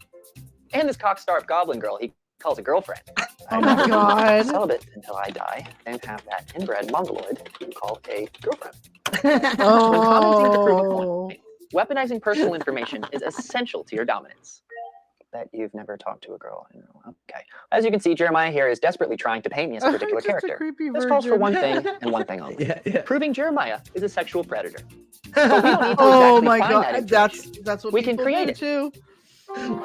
Speaker 7: and this cock-starved goblin girl he calls a girlfriend.
Speaker 18: Oh my God.
Speaker 7: Celibate until I die, and have that inbred mongoloid you call a girlfriend.
Speaker 18: Oh.
Speaker 7: When commenting to prove a point, weaponizing personal information is essential to your dominance. That you've never talked to a girl. Okay. As you can see, Jeremiah here is desperately trying to paint me as a particular character. This calls for one thing and one thing only. Proving Jeremiah is a sexual predator. But we don't need to
Speaker 18: Oh
Speaker 7: exactly
Speaker 18: my
Speaker 7: find
Speaker 18: God,
Speaker 7: that
Speaker 18: that's what
Speaker 7: we can
Speaker 18: people
Speaker 7: create
Speaker 18: do
Speaker 7: it
Speaker 18: too.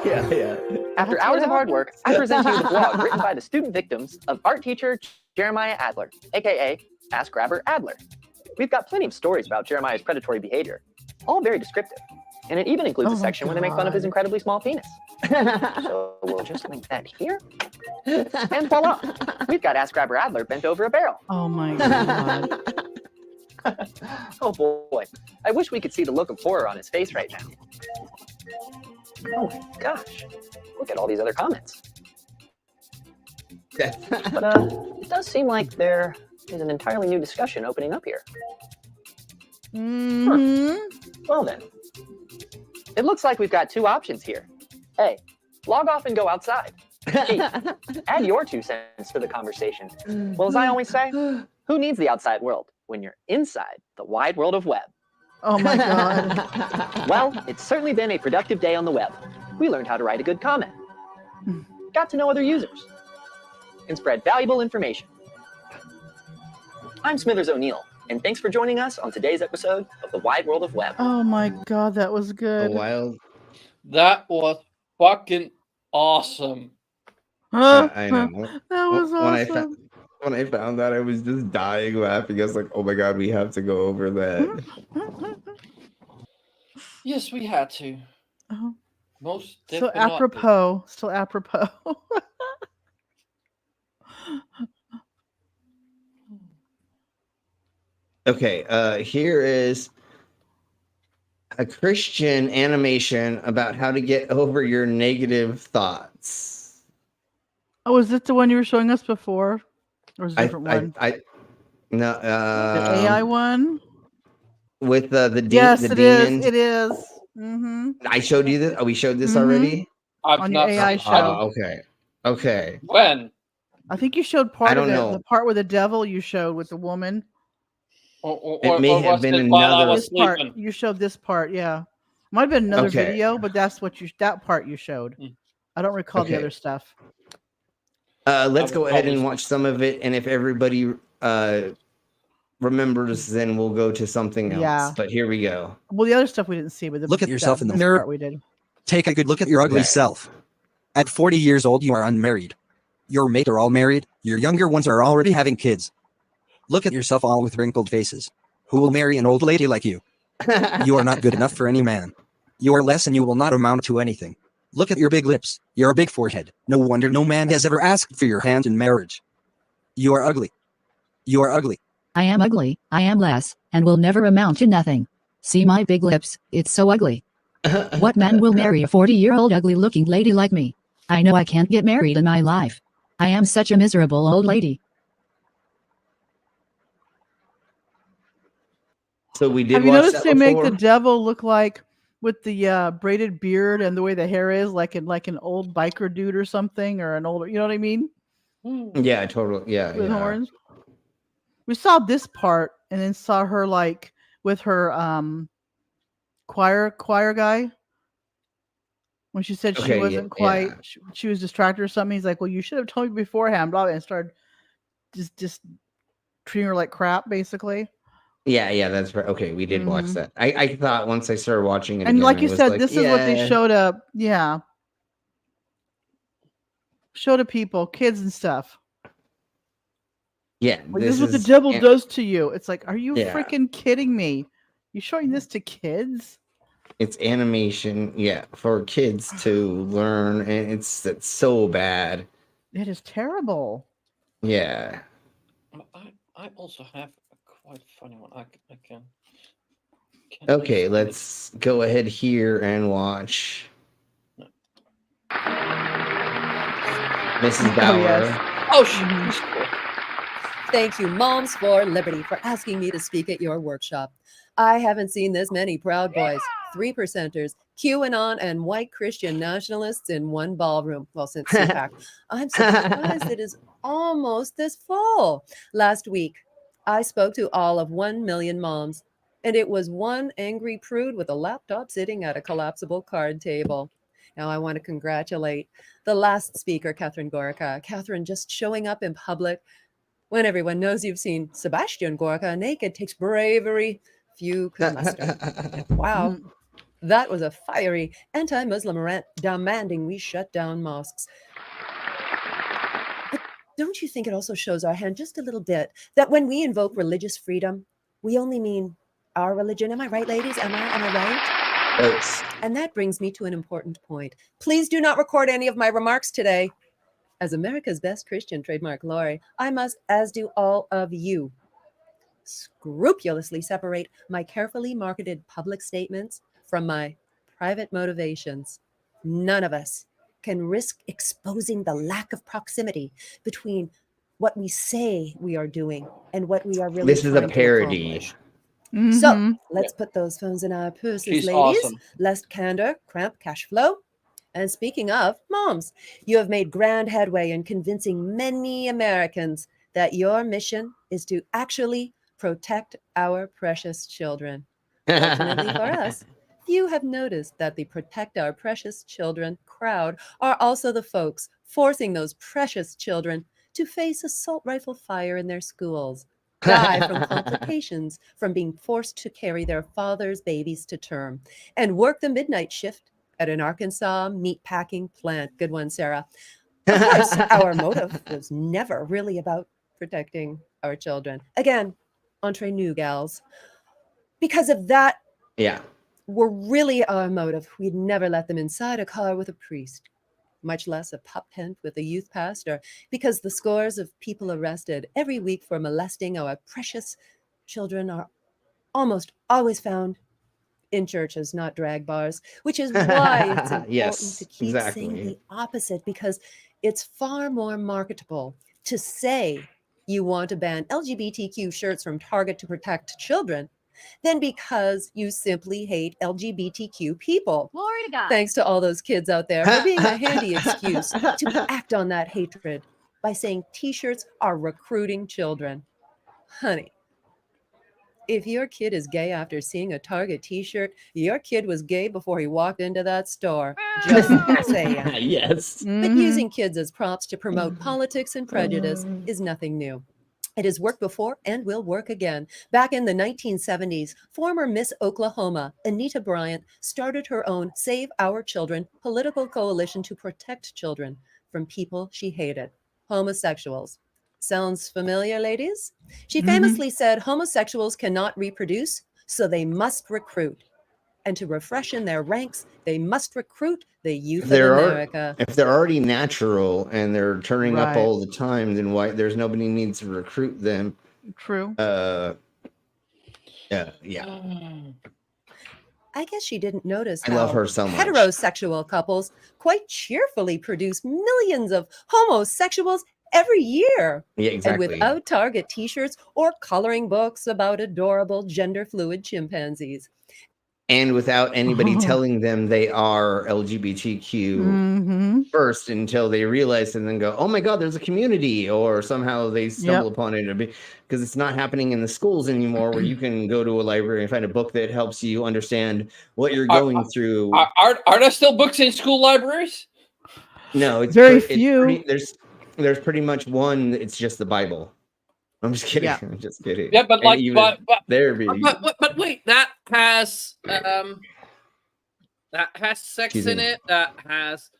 Speaker 10: Yeah.
Speaker 7: After hours of hard work, I present to you the blog written by the student victims of art teacher Jeremiah Adler, aka Ask Grabber Adler. We've got plenty of stories about Jeremiah's predatory behavior, all very descriptive. And it even includes a section where they make fun of his incredibly small penis. So we'll just link that here. And voila, we've got Ask Grabber Adler bent over a barrel.
Speaker 18: Oh my God.
Speaker 7: Oh boy, I wish we could see the look of horror on his face right now. Oh my gosh, look at all these other comments. But it does seem like there is an entirely new discussion opening up here. Well then, it looks like we've got two options here. A, log off and go outside. B, add your 2 cents to the conversation. Well, as I always say, who needs the outside world when you're inside the wide world of web?
Speaker 18: Oh my God.
Speaker 7: Well, it's certainly been a productive day on the web. We learned how to write a good comment, got to know other users, and spread valuable information. I'm Smithers O'Neill, and thanks for joining us on today's episode of the Wide World of Web.
Speaker 18: Oh my God, that was good.
Speaker 15: That was fucking awesome.
Speaker 10: I know.
Speaker 18: That was awesome.
Speaker 10: When I found that, I was just dying laughing. I was like, oh my God, we have to go over that.
Speaker 15: Yes, we had to. Most
Speaker 18: So
Speaker 15: definitely.
Speaker 18: apropos. Still apropos.
Speaker 10: Okay, here is a Christian animation about how to get over your negative thoughts.
Speaker 18: Oh, is this the one you were showing us before? Or is it a different one?
Speaker 10: No,
Speaker 18: the AI one?
Speaker 10: With the
Speaker 18: yes,
Speaker 10: the
Speaker 18: it
Speaker 10: demon.
Speaker 18: is. It is. Mm-hmm.
Speaker 10: I showed you this. Oh, we showed this already?
Speaker 18: On your AI show.
Speaker 10: Oh, okay.
Speaker 15: When?
Speaker 18: I think you showed part of it. The part with the devil you showed with the woman.
Speaker 10: It may have been another.
Speaker 18: This part, you showed this part, yeah. Might have been another video, but that's what that part you showed. I don't recall the other stuff.
Speaker 10: Let's go ahead and watch some of it, and if everybody remembers, then we'll go to something else.
Speaker 18: Yeah.
Speaker 10: But here we go.
Speaker 18: Well, the other stuff we didn't see, but
Speaker 8: Look at yourself in the
Speaker 18: this
Speaker 8: mirror.
Speaker 18: part we did.
Speaker 8: Take a good look at your ugly self. At 40 years old, you are unmarried. Your mate are all married. Your younger ones are already having kids. Look at yourself all with wrinkled faces. Who will marry an old lady like you? You are not good enough for any man. You are less and you will not amount to anything. Look at your big lips, your big forehead. No wonder no man has ever asked for your hand in marriage. You are ugly. You are ugly.
Speaker 2: I am ugly, I am less, and will never amount to nothing. See my big lips, it's so ugly. What man will marry a 40-year-old ugly-looking lady like me? I know I can't get married in my life. I am such a miserable old lady.
Speaker 10: So we did
Speaker 18: Have you
Speaker 10: watch
Speaker 18: noticed
Speaker 10: that
Speaker 18: they make
Speaker 10: before?
Speaker 18: the devil look like with the braided beard and the way the hair is like an old biker dude or something, or an older, you know what I mean?
Speaker 10: Yeah, totally. Yeah,
Speaker 18: With
Speaker 10: yeah.
Speaker 18: horns. We saw this part and then saw her like with her choir guy when she said she
Speaker 10: Okay,
Speaker 18: wasn't quite she was distracted or something. He's like, well, you should have told me beforehand, blah, and started just treating her like crap, basically.
Speaker 10: Yeah, that's right. Okay, we did watch that. I thought once I started watching it
Speaker 18: And
Speaker 10: again,
Speaker 18: like
Speaker 10: I
Speaker 18: you
Speaker 10: was
Speaker 18: said,
Speaker 10: like,
Speaker 18: this is what they showed up. Yeah. Show to people, kids and stuff.
Speaker 10: Yeah,
Speaker 18: Like, this is what the devil does to you. It's like, are you freaking kidding me? You showing this to kids?
Speaker 10: It's animation, yeah, for kids to learn, and it's so bad.
Speaker 18: It is terrible.
Speaker 10: Yeah.
Speaker 15: I also have a quite funny one. I can.
Speaker 10: Okay, let's go ahead here and watch Mrs. Bauer.
Speaker 15: Oh, she's cool.
Speaker 9: Thank you, Moms for Liberty, for asking me to speak at your workshop. I haven't seen this many Proud Boys, 3%ers, QAnon, and white Christian nationalists in one ballroom. Well, since CPAC, I'm so surprised it is almost this full. Last week, I spoke to all of 1 million moms, and it was one angry prude with a laptop sitting at a collapsible card table. Now, I want to congratulate the last speaker, Catherine Gorka. Catherine, just showing up in public when everyone knows you've seen Sebastian Gorka naked takes bravery. Few could muster. Wow, that was a fiery anti-Muslim rant demanding we shut down mosques. But don't you think it also shows our hand just a little bit that when we invoke religious freedom, we only mean our religion? Am I right, ladies? Am I right?
Speaker 10: Yes.
Speaker 9: And that brings me to an important point. Please do not record any of my remarks today. As America's best Christian trademark Lori, I must, as do all of you, scrupulously separate my carefully marketed public statements from my private motivations. None of us can risk exposing the lack of proximity between what we say we are doing and what we are really
Speaker 10: This is a
Speaker 9: trying to
Speaker 10: parody.
Speaker 9: accomplish. So let's put those phones in our purses,
Speaker 15: She's
Speaker 9: ladies.
Speaker 15: awesome.
Speaker 9: Lest candor cramp cash flow. And speaking of moms, you have made grand headway in convincing many Americans that your mission is to actually protect our precious children. Fortunately for us, few have noticed that the Protect Our Precious Children crowd are also the folks forcing those precious children to face assault rifle fire in their schools, die from complications from being forced to carry their father's babies to term, and work the midnight shift at an Arkansas meatpacking plant. Good one, Sarah. Of course, our motive was never really about protecting our children. Again, entre nous, gals. Because of that, were really our motive, we'd never let them inside a car with a priest, much less a pup tent with a youth pastor, because the scores of people arrested every week for molesting our precious children are almost always found in churches, not drag bars, which is why it's important to keep saying the opposite, because it's far more marketable to say you want to ban LGBTQ shirts from Target to protect children than because you simply hate LGBTQ people.
Speaker 22: Glory to God.
Speaker 9: Thanks to all those kids out there for being a handy excuse to act on that hatred by saying t-shirts are recruiting children. Honey, if your kid is gay after seeing a Target t-shirt, your kid was gay before he walked into that store. Just saying.
Speaker 10: Yes.
Speaker 9: But using kids as props to promote politics and prejudice is nothing new. It has worked before and will work again. Back in the 1970s, former Miss Oklahoma, Anita Bryant, started her own Save Our Children political coalition to protect children from people she hated, homosexuals. Sounds familiar, ladies? She famously said homosexuals cannot reproduce, so they must recruit. And to refreshen their ranks, they must recruit the youth of
Speaker 10: There
Speaker 9: America.
Speaker 10: If they're already natural and they're turning up
Speaker 18: Right.
Speaker 10: all the time, then why there's nobody needs to recruit them.
Speaker 18: True.
Speaker 10: Yeah.
Speaker 9: I guess she didn't notice
Speaker 10: I
Speaker 9: how
Speaker 10: love her so much.
Speaker 9: heterosexual couples quite cheerfully produce millions of homosexuals every year.
Speaker 10: Yeah, exactly.
Speaker 9: And without Target t-shirts or coloring books about adorable gender-fluid chimpanzees.
Speaker 10: And without anybody telling them they are LGBTQ first until they realize and then go, oh my God, there's a community, or somehow they stumble upon it because it's not happening in the schools anymore where you can go to a library and find a book that helps you understand what you're going through.
Speaker 15: Are there still books in school libraries?
Speaker 10: No, it's
Speaker 18: very few.
Speaker 10: There's pretty much one. It's just the Bible. I'm just kidding.
Speaker 18: Yeah.
Speaker 10: I'm just kidding.
Speaker 15: Yeah, but like, but wait, that has sex in it. That has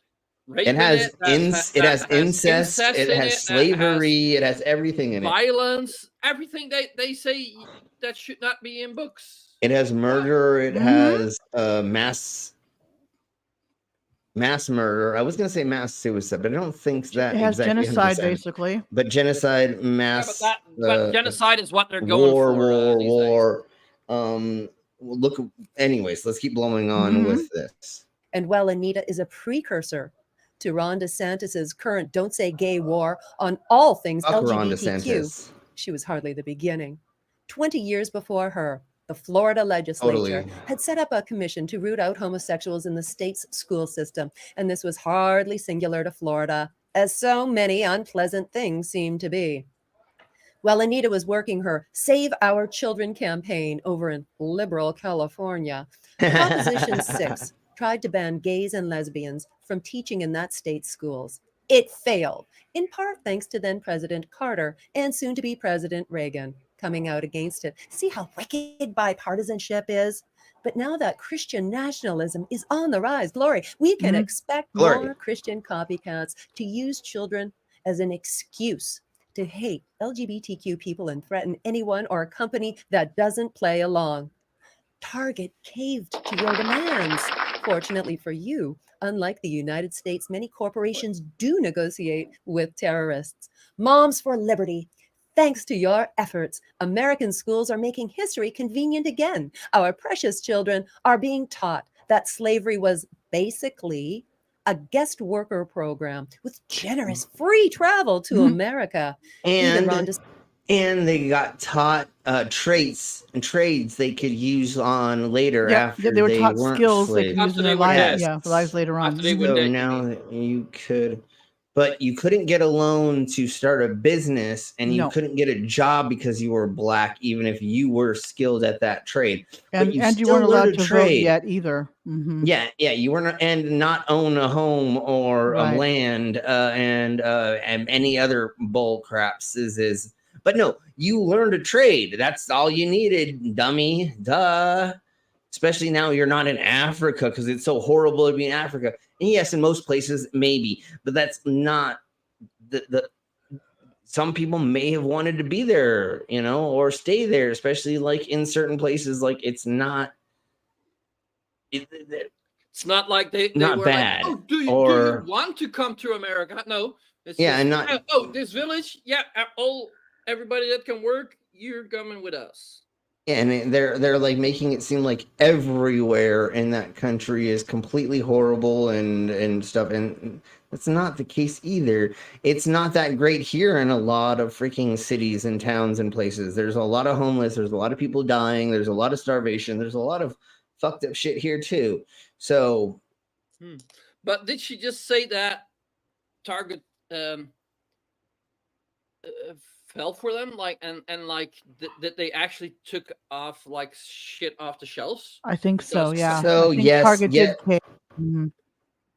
Speaker 15: rape
Speaker 10: it has
Speaker 15: in it.
Speaker 10: It has incest. It has slavery. It has everything in it.
Speaker 15: Violence. Everything they say that should not be in books.
Speaker 10: It has murder. It has mass murder. I was going to say mass suicide, but I don't think that
Speaker 18: it has
Speaker 10: exactly
Speaker 18: genocide
Speaker 10: 100%.
Speaker 18: basically.
Speaker 10: But genocide, mass,
Speaker 15: but genocide is what they're going for.
Speaker 10: War. Look. Anyways, let's keep blowing on with this.
Speaker 9: And while Anita is a precursor to Ron DeSantis's current "Don't Say Gay" war on all things LGBTQ, she was hardly the beginning. 20 years before her, the Florida legislature had set up a commission to root out homosexuals in the state's school system. And this was hardly singular to Florida, as so many unpleasant things seem to be. While Anita was working her Save Our Children campaign over in liberal California, Proposition 6 tried to ban gays and lesbians from teaching in that state's schools. It failed, in part thanks to then President Carter and soon-to-be President Reagan coming out against it. See how wicked bipartisanship is? But now that Christian nationalism is on the rise, Glory, we can expect more Christian copycats to use children as an excuse to hate LGBTQ people and threaten anyone or company that doesn't play along. Target caved to your demands. Fortunately for you, unlike the United States, many corporations do negotiate with terrorists. Moms for Liberty. Thanks to your efforts, American schools are making history convenient again. Our precious children are being taught that slavery was basically a guest worker program with generous free travel to America.
Speaker 10: And they got taught trades they could use on later after
Speaker 18: they were taught
Speaker 10: weren't
Speaker 18: skills
Speaker 10: slaves.
Speaker 18: they could use in their lives, lives later on.
Speaker 10: So now you could, but you couldn't get a loan to start a business, and you couldn't get a job because you were black, even if you were skilled at that trade.
Speaker 18: And you weren't allowed to vote yet either.
Speaker 10: Yeah, you weren't, and not own a home or a land and any other bull craps is. But no, you learned a trade. That's all you needed, dummy. Duh. Especially now you're not in Africa because it's so horrible to be in Africa. And yes, in most places, maybe. But that's not the some people may have wanted to be there, or stay there, especially like in certain places. Like it's not.
Speaker 15: It's not like they
Speaker 10: not
Speaker 15: were
Speaker 10: bad.
Speaker 15: Like, do you want to come to America? No. It's
Speaker 10: and not.
Speaker 15: This village. Yeah, everybody that can work, you're coming with us.
Speaker 10: And they're like making it seem like everywhere in that country is completely horrible and stuff, and that's not the case either. It's not that great here in a lot of freaking cities and towns and places. There's a lot of homeless. There's a lot of people dying. There's a lot of starvation. There's a lot of fucked up shit here too. So,
Speaker 15: but did she just say that Target fell for them, that they actually took off like shit off the shelves?
Speaker 18: I think so. Yeah.
Speaker 10: So yes,
Speaker 18: Target did pay.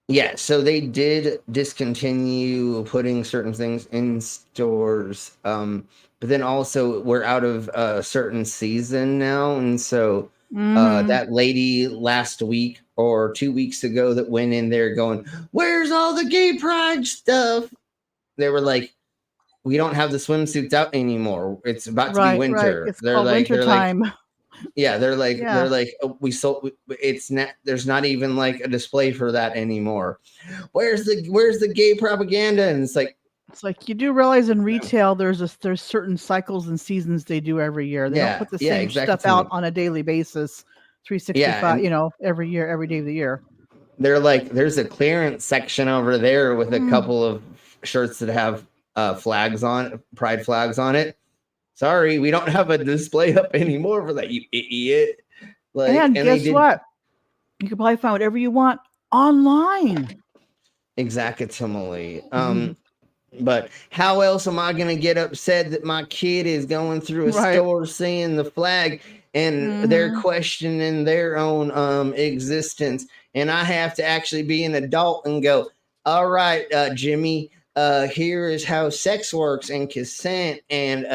Speaker 10: Yeah. So they did discontinue putting certain things in stores, but then also we're out of a certain season now, and so that lady last week or 2 weeks ago that went in there going, "Where's all the gay pride stuff?" They were like, we don't have the swimsuits out anymore. It's about to be winter.
Speaker 18: It's called winter time.
Speaker 10: Yeah, they're like oh, we sold. It's not. There's not even like a display for that anymore. Where's the gay propaganda? And it's like
Speaker 18: you do realize in retail there's certain cycles and seasons they do every year. They don't put the same stuff out on a daily basis, 365. Every year, every day of the year.
Speaker 10: They're like, there's a clearance section over there with a couple of shirts that have pride flags on it. Sorry, we don't have a display up anymore for that, you idiot. Like,
Speaker 18: and guess what? You can probably find whatever you want online.
Speaker 10: Exactly. But how else am I gonna get upset that my kid is going through a store seeing the flag and they're questioning their own existence, and I have to actually be an adult and go, all right, Jimmy, here is how sex works and consent, and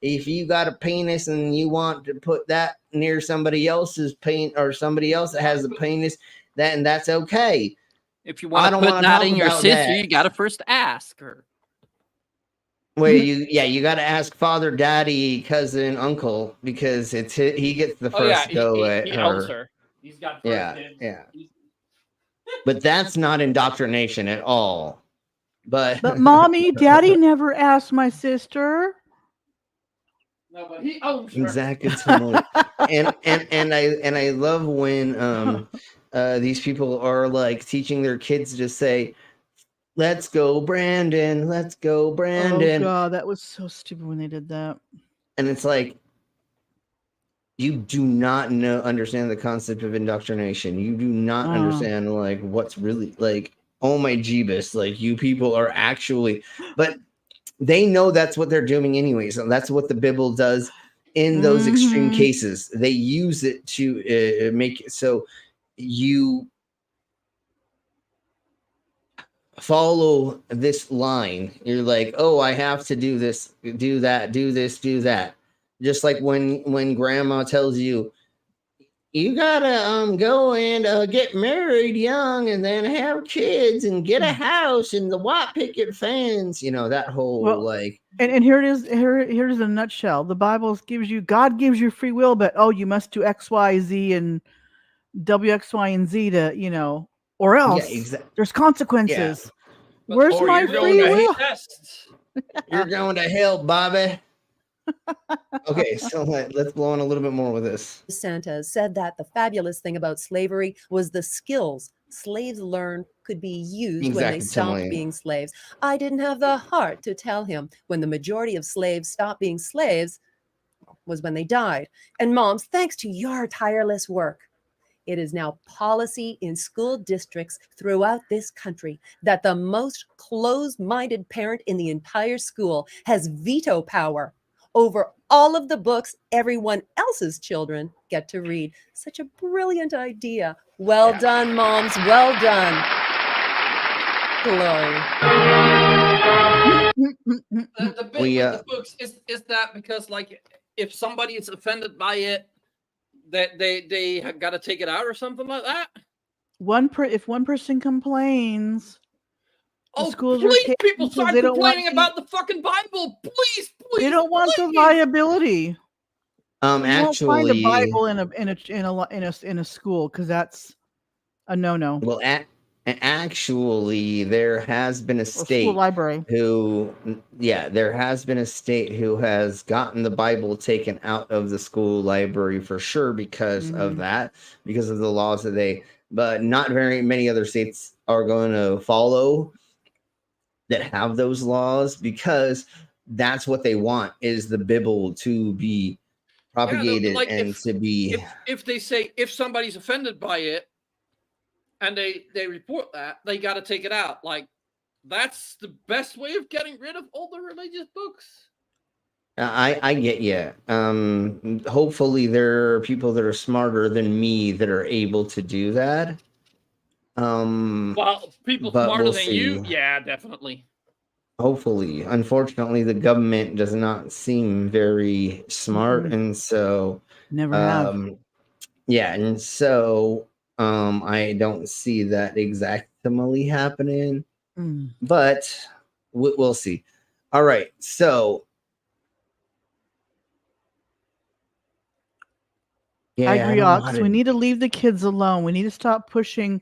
Speaker 10: if you got a penis and you want to put that near somebody else's penis or somebody else that has a penis, then that's okay.
Speaker 12: If you want to put that in your sister, you got to first ask her.
Speaker 10: Well, you got to ask father, daddy, cousin, uncle, because he gets the first go at her.
Speaker 15: He's got first dibs.
Speaker 10: Yeah. But that's not indoctrination at all. But
Speaker 18: mommy, daddy never asked my sister.
Speaker 15: No, but he owns her.
Speaker 10: Exactly. and I love when these people are like teaching their kids to say, let's go, Brandon. Let's go, Brandon.
Speaker 18: Oh, God, that was so stupid when they did that.
Speaker 10: And it's like, you do not understand the concept of indoctrination. You do not understand, like, what's really, like, oh my Jeebus. Like, you people are actually, but they know that's what they're doing anyway. So that's what the Bible does in those extreme cases. They use it to make it so you follow this line. You're like, oh, I have to do this, do that, do this, do that. Just like when grandma tells you, you gotta go and get married young and then have kids and get a house and the white picket fence, that whole like.
Speaker 18: And here it is. Here's a nutshell. The Bible God gives you free will, but you must do X, Y, Z, and W, X, Y, and Z to or else there's consequences. Yeah. Where's my free will?
Speaker 10: You're going to hell, Bobby. Okay, so let's blow on a little bit more with this.
Speaker 9: Santa said that the fabulous thing about slavery was the skills slaves learned could be used when they stopped being slaves. I didn't have the heart to tell him when the majority of slaves stopped being slaves was when they died. And moms, thanks to your tireless work, it is now policy in school districts throughout this country that the most closed-minded parent in the entire school has veto power over all of the books everyone else's children get to read. Such a brilliant idea. Well done, moms. Well done. Glory.
Speaker 15: The bit with the books is that because, like, if somebody is offended by it, that they got to take it out or something like that.
Speaker 18: If one person complains, schools
Speaker 15: please, people start complaining about the fucking Bible. Please.
Speaker 18: They don't want the liability.
Speaker 10: Actually,
Speaker 18: you won't find a Bible in a school because that's a no-no.
Speaker 10: Well, actually, there has been a state
Speaker 18: library
Speaker 10: there has been a state who has gotten the Bible taken out of the school library for sure because of that, because of the laws but not very many other states are going to follow that have those laws, because that's what they want, is the Bible to be propagated
Speaker 15: if they say, if somebody's offended by it and they report that, they got to take it out. Like, that's the best way of getting rid of all the religious books.
Speaker 10: I get you. Hopefully there are people that are smarter than me that are able to do that.
Speaker 15: Well, people smarter than you, yeah, definitely.
Speaker 10: Hopefully. Unfortunately, the government does not seem very smart, and so
Speaker 18: never have.
Speaker 10: Yeah, and so I don't see that exactly happening, but we'll see. All right, so
Speaker 18: I agree, Ox. We need to leave the kids alone. We need to stop pushing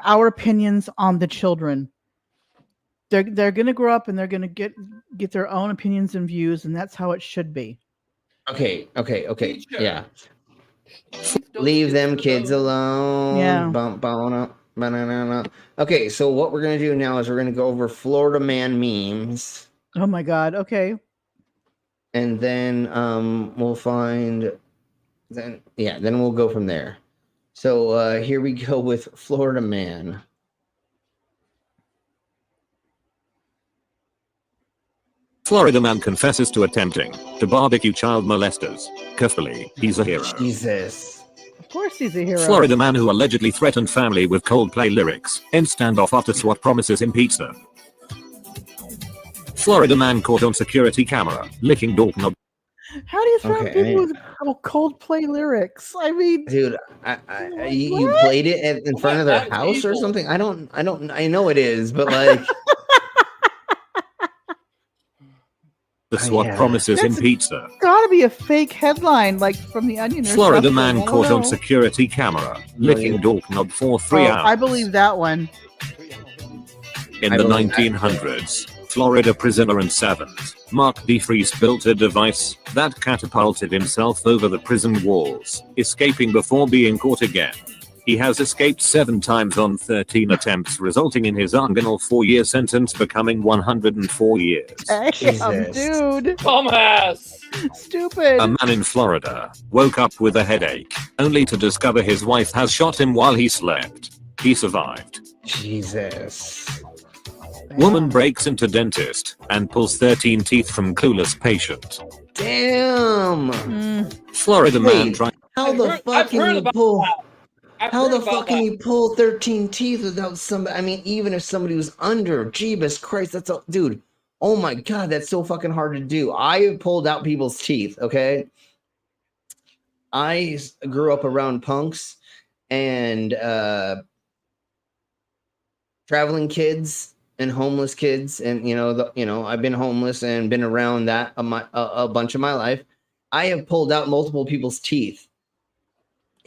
Speaker 18: our opinions on the children. They're gonna grow up and they're gonna get their own opinions and views, and that's how it should be.
Speaker 10: Okay. Yeah. Leave them kids alone.
Speaker 18: Yeah.
Speaker 10: Okay, so what we're gonna do now is we're gonna go over Florida man memes.
Speaker 18: Oh my God. Okay.
Speaker 10: And then we'll find then we'll go from there. So here we go with Florida man.
Speaker 13: Florida man confesses to attempting to barbecue child molesters. Carefully, he's a hero.
Speaker 10: Jesus.
Speaker 18: Of course he's a hero.
Speaker 13: Florida man who allegedly threatened family with Coldplay lyrics. End standoff after SWAT promises him pizza. Florida man caught on security camera licking doorknob.
Speaker 18: How do you threaten people with Coldplay lyrics? I mean,
Speaker 10: dude, you played it in front of their house or something? I know it is, but like.
Speaker 13: The SWAT promises him pizza.
Speaker 18: Gotta be a fake headline, like from the Onion. Or
Speaker 13: Florida
Speaker 18: something.
Speaker 13: man caught on security camera licking doorknob for 3 hours.
Speaker 18: I believe that one.
Speaker 13: In the 1900s, Florida prisoner and servant Mark DeFries built a device that catapulted himself over the prison walls, escaping before being caught again. He has escaped 7 times on 13 attempts, resulting in his original 4-year sentence becoming 104 years.
Speaker 18: Damn, dude.
Speaker 15: Dumbass.
Speaker 18: Stupid.
Speaker 13: A man in Florida woke up with a headache, only to discover his wife has shot him while he slept. He survived.
Speaker 10: Jesus.
Speaker 13: Woman breaks into dentist and pulls 13 teeth from clueless patient.
Speaker 10: Damn.
Speaker 13: Florida man tried.
Speaker 10: How the fuck can you pull? How the fuck can you pull 13 teeth without somebody? I mean, even if somebody was under, Jeebus Christ, that's a dude. Oh my God, that's so fucking hard to do. I have pulled out people's teeth. Okay, I grew up around punks and traveling kids and homeless kids, and I've been homeless and been around that a bunch of my life. I have pulled out multiple people's teeth.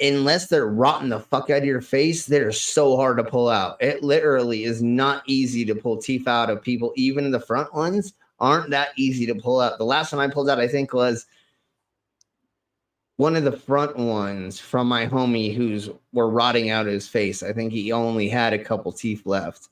Speaker 10: Unless they're rotting the fuck out of your face, they're so hard to pull out. It literally is not easy to pull teeth out of people. Even the front ones aren't that easy to pull out. The last one I pulled out, I think, was one of the front ones from my homie who's were rotting out his face. I think he only had a couple teeth left.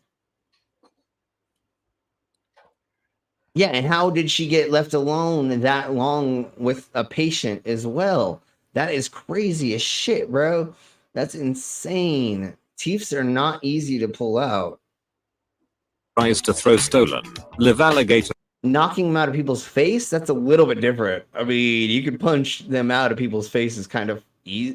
Speaker 10: Yeah, and how did she get left alone that long with a patient as well? That is crazy as shit, bro. That's insane. Teeth are not easy to pull out.
Speaker 13: Tries to throw stolen live alligator.
Speaker 10: Knocking them out of people's face, that's a little bit different. I mean, you can punch them out of people's faces kind of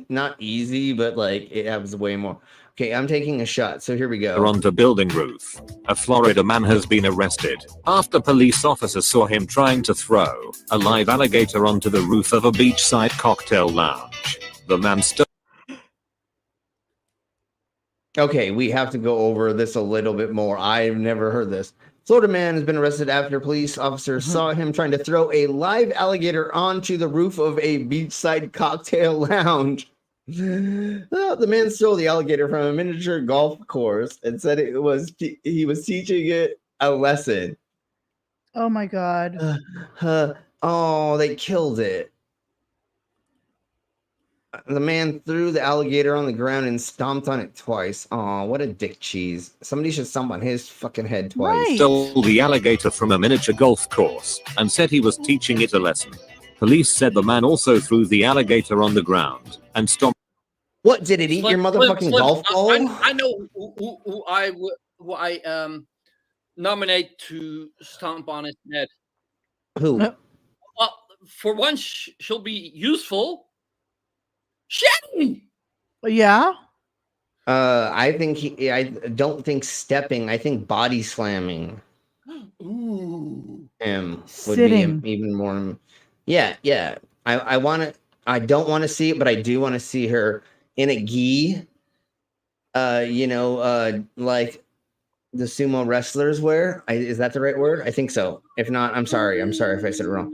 Speaker 10: not easy, but like it happens way more. Okay, I'm taking a shot, so here we go.
Speaker 13: On the building roof, a Florida man has been arrested after police officers saw him trying to throw a live alligator onto the roof of a beachside cocktail lounge. The man stood.
Speaker 10: Okay, we have to go over this a little bit more. I've never heard this. Florida man has been arrested after police officers saw him trying to throw a live alligator onto the roof of a beachside cocktail lounge. The man stole the alligator from a miniature golf course and said he was teaching it a lesson.
Speaker 18: Oh my God.
Speaker 10: Oh, they killed it. The man threw the alligator on the ground and stomped on it twice. Oh, what a dick cheese. Somebody should stomp on his fucking head twice.
Speaker 13: Right. Stole the alligator from a miniature golf course and said he was teaching it a lesson. Police said the man also threw the alligator on the ground and stomped.
Speaker 10: What, did it eat your motherfucking golf ball?
Speaker 15: I know who I nominate to stomp on his head.
Speaker 10: Who?
Speaker 15: Well, for once, she'll be useful. Shetty!
Speaker 18: Yeah.
Speaker 10: I don't think stepping. I think body slamming.
Speaker 15: Ooh.
Speaker 10: Would
Speaker 18: Sitting.
Speaker 10: be even more. Yeah. I don't want to see it, but I do want to see her in a gi. Like the sumo wrestlers wear. Is that the right word? I think so. If not, I'm sorry. I'm sorry if I said it wrong.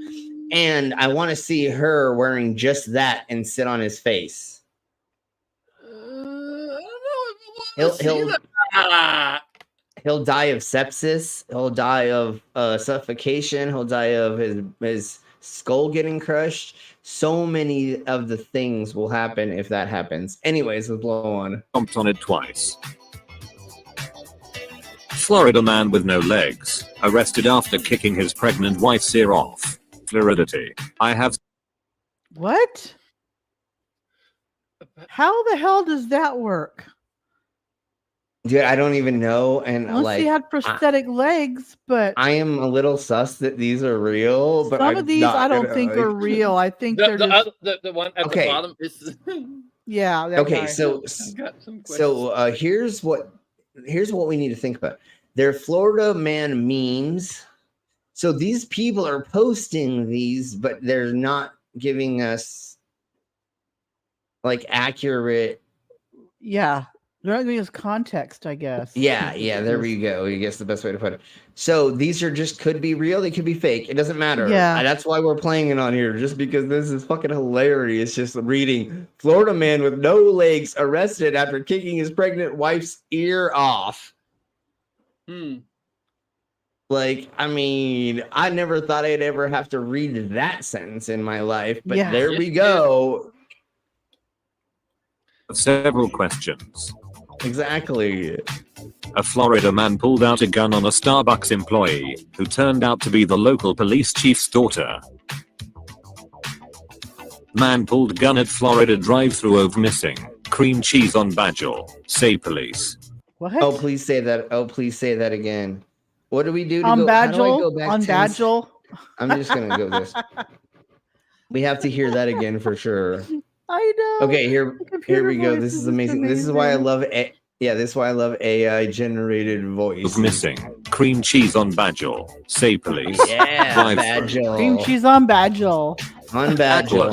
Speaker 10: And I want to see her wearing just that and sit on his face. He'll die of sepsis. He'll die of suffocation. He'll die of his skull getting crushed. So many of the things will happen if that happens. Anyways, let's blow on.
Speaker 13: Jumped on it twice. Florida man with no legs, arrested after kicking his pregnant wife's ear off. Fluidity. I have...
Speaker 18: What? How the hell does that work?
Speaker 10: Dude, I don't even know. And
Speaker 18: Unless he had prosthetic legs, but
Speaker 10: I am a little sus that these are real. But
Speaker 18: some of these I don't think are real. I think they're just...
Speaker 15: the one at the bottom is
Speaker 18: yeah.
Speaker 10: Okay,
Speaker 18: guy.
Speaker 10: so here's what we need to think about. They're Florida man memes. So these people are posting these, but they're not giving us like accurate.
Speaker 18: Yeah. They're not giving us context, I guess.
Speaker 10: Yeah, there we go. I guess the best way to put it. So these are just could be real, they could be fake. It doesn't matter.
Speaker 18: Yeah.
Speaker 10: That's why we're playing it on here, just because this is fucking hilarious. Just reading Florida man with no legs arrested after kicking his pregnant wife's ear off. Like, I mean, I never thought I'd ever have to read that sentence in my life, but there we go.
Speaker 13: Several questions.
Speaker 10: Exactly.
Speaker 13: A Florida man pulled out a gun on a Starbucks employee who turned out to be the local police chief's daughter. Man pulled gun at Florida drive-thru over missing cream cheese on Badger. Say police.
Speaker 18: What?
Speaker 10: Oh, please say that. Oh, please say that again. What do we do to
Speaker 18: on
Speaker 10: go?
Speaker 18: Badger?
Speaker 10: How do I go back
Speaker 18: on
Speaker 10: 10?
Speaker 18: Badger?
Speaker 10: I'm just gonna go this. We have to hear that again for sure.
Speaker 18: I know.
Speaker 10: Okay, here we go. This is amazing. This is why I love it. Yeah, this is why I love AI generated voice.
Speaker 13: Missing cream cheese on Badger. Say police.
Speaker 10: Yeah, Badger.
Speaker 18: Cream cheese on Badger.
Speaker 10: On Badger.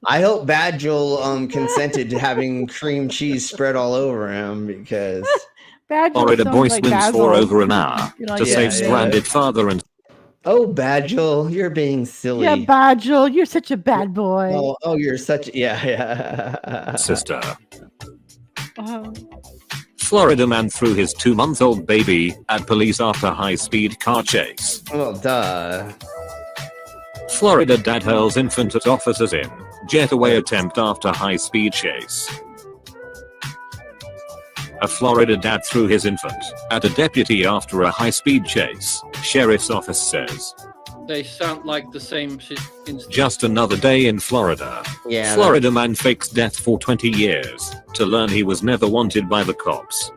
Speaker 10: I hope Badger consented to having cream cheese spread all over him because
Speaker 13: Florida boy swims for over an hour to save stranded father and.
Speaker 10: Oh, Badger, you're being silly.
Speaker 18: Yeah, Badger, you're such a bad boy.
Speaker 10: Oh, you're such yeah.
Speaker 13: Sister. Florida man threw his 2-month-old baby at police after high-speed car chase.
Speaker 10: Well, duh.
Speaker 13: Florida dad hurls infant at officers in getaway attempt after high-speed chase. A Florida dad threw his infant at a deputy after a high-speed chase, sheriff's office says.
Speaker 15: They sound like the same instance.
Speaker 13: Just another day in Florida.
Speaker 10: Yeah.
Speaker 13: Florida man fakes death for 20 years to learn he was never wanted by the cops.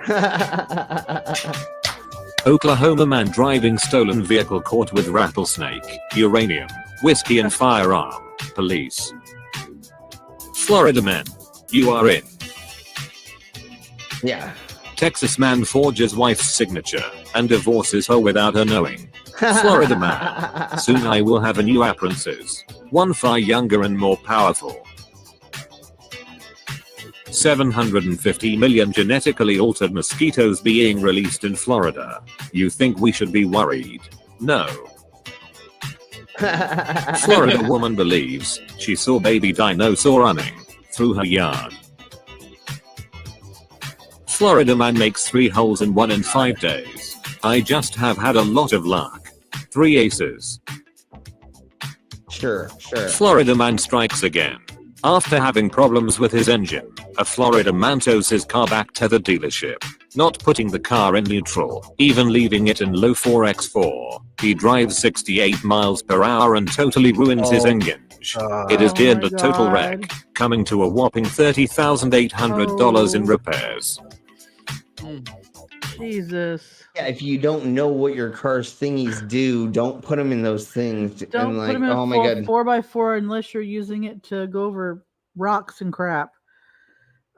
Speaker 13: Oklahoma man driving stolen vehicle caught with rattlesnake, uranium, whiskey and firearm, police. Florida man, you are in.
Speaker 10: Yeah.
Speaker 13: Texas man forges wife's signature and divorces her without her knowing. Florida man, soon I will have a new apprentice, one far younger and more powerful. 750 million genetically altered mosquitoes being released in Florida. You think we should be worried? No. Florida woman believes she saw baby dinosaur running through her yard. Florida man makes 3 holes in 1 in 5 days. I just have had a lot of luck. 3 aces.
Speaker 10: Sure.
Speaker 13: Florida man strikes again. After having problems with his engine, a Florida man tows his car back to the dealership, not putting the car in neutral, even leaving it in low 4x4. He drives 68 miles per hour and totally ruins his engine. It is deemed a total wreck, coming to a whopping $30,800 in repairs.
Speaker 18: Jesus.
Speaker 10: Yeah, if you don't know what your car's thingies do, don't put them in those things.
Speaker 18: Don't
Speaker 10: and
Speaker 18: put them in
Speaker 10: oh my god,
Speaker 18: 4x4 unless you're using it to go over rocks and crap.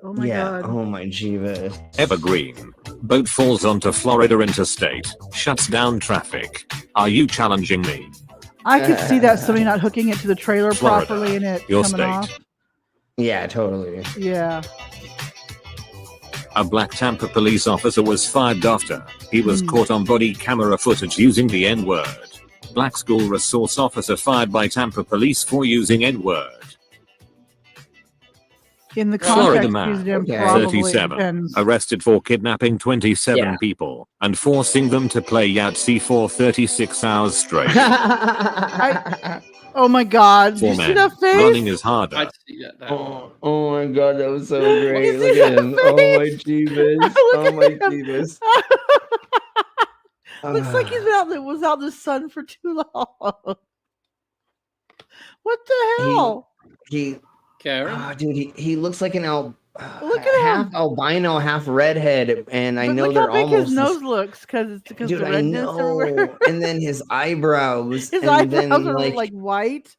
Speaker 18: Oh my god.
Speaker 10: Oh my jiva.
Speaker 13: Evergreen. Boat falls onto Florida interstate. Shuts down traffic. Are you challenging me?
Speaker 18: I could see that somebody not hooking it to the trailer
Speaker 13: Florida,
Speaker 18: properly and it
Speaker 13: your
Speaker 18: coming
Speaker 13: state.
Speaker 18: off.
Speaker 10: Yeah, totally.
Speaker 18: Yeah.
Speaker 13: A Black Tampa police officer was fired after he was caught on body camera footage using the N-word. Black school resource officer fired by Tampa police for using N-word.
Speaker 18: In the
Speaker 13: Florida
Speaker 18: context,
Speaker 13: man,
Speaker 18: used in probably
Speaker 13: 37,
Speaker 18: depends.
Speaker 13: arrested for kidnapping 27 people and forcing them to play Yahtzee for 36 hours straight.
Speaker 18: Oh my God! Did
Speaker 13: For
Speaker 18: you see
Speaker 13: men,
Speaker 18: that face?
Speaker 13: running is harder.
Speaker 15: I see that.
Speaker 10: Oh my god, that was so great.
Speaker 18: You
Speaker 10: Look
Speaker 18: see
Speaker 10: at
Speaker 18: that
Speaker 10: him. Oh my
Speaker 18: face?
Speaker 10: jeebus.
Speaker 18: Look
Speaker 10: Oh
Speaker 18: at
Speaker 10: my
Speaker 18: him.
Speaker 10: jeebus.
Speaker 18: Looks like he's was out in the sun for too long. What the hell?
Speaker 10: Oh, dude, he looks like an
Speaker 18: Look at
Speaker 10: half
Speaker 18: him.
Speaker 10: albino, half redhead, and I
Speaker 18: But
Speaker 10: know
Speaker 18: look
Speaker 10: they're
Speaker 18: how big
Speaker 10: almost
Speaker 18: his nose looks because
Speaker 10: dude,
Speaker 18: the
Speaker 10: I
Speaker 18: redness everywhere.
Speaker 10: know. And then his eyebrows,
Speaker 18: His
Speaker 10: and
Speaker 18: eyebrows
Speaker 10: then
Speaker 18: are like white.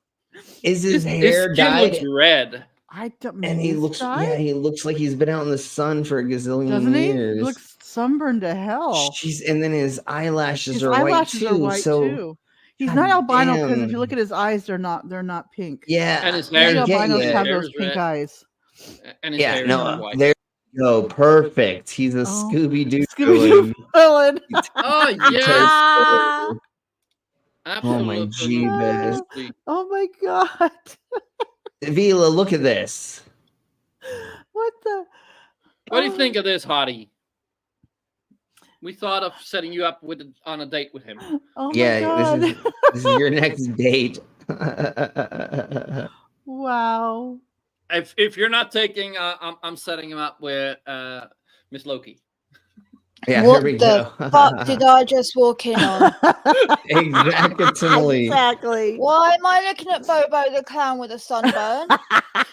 Speaker 10: is his
Speaker 15: His
Speaker 10: hair
Speaker 15: skin
Speaker 10: dyed?
Speaker 15: looks red.
Speaker 18: I don't.
Speaker 10: And he looks, yeah, he looks like he's been out in the sun for a gazillion
Speaker 18: Doesn't he?
Speaker 10: years.
Speaker 18: He looks sunburned to hell.
Speaker 10: Jeez, and then his eyelashes
Speaker 18: His
Speaker 10: are
Speaker 18: eyelashes
Speaker 10: white
Speaker 18: are
Speaker 10: too.
Speaker 18: white
Speaker 10: So
Speaker 18: too. He's
Speaker 10: God
Speaker 18: not albino because if
Speaker 10: damn.
Speaker 18: you look at his eyes, they're not pink.
Speaker 10: Yeah,
Speaker 15: And his
Speaker 18: Many
Speaker 15: hair is
Speaker 18: albinos
Speaker 15: red.
Speaker 18: have
Speaker 15: Hair
Speaker 18: those
Speaker 15: is
Speaker 18: pink
Speaker 15: red.
Speaker 18: eyes.
Speaker 15: And his
Speaker 10: yeah,
Speaker 15: hair is
Speaker 10: no,
Speaker 15: white.
Speaker 10: there you go, perfect. He's a Scooby Doo
Speaker 18: Scooby-Doo villain.
Speaker 15: Oh yes.
Speaker 10: Oh my
Speaker 15: Absolutely.
Speaker 10: jeebus.
Speaker 18: Oh my God.
Speaker 10: Vila, look at this.
Speaker 18: What the?
Speaker 15: What do you think of this, Hottie? We thought of setting you up on a date with him.
Speaker 18: Oh my
Speaker 10: Yeah,
Speaker 18: God.
Speaker 10: this is your next date.
Speaker 18: Wow.
Speaker 15: If you're not taking, I'm setting him up with Miss Loki.
Speaker 10: Yeah,
Speaker 5: What
Speaker 10: here we
Speaker 5: the
Speaker 10: go.
Speaker 5: fuck did I just walk in on?
Speaker 10: Exactly.
Speaker 18: Exactly.
Speaker 5: Why am I looking at Bobo the clown with a sunburn?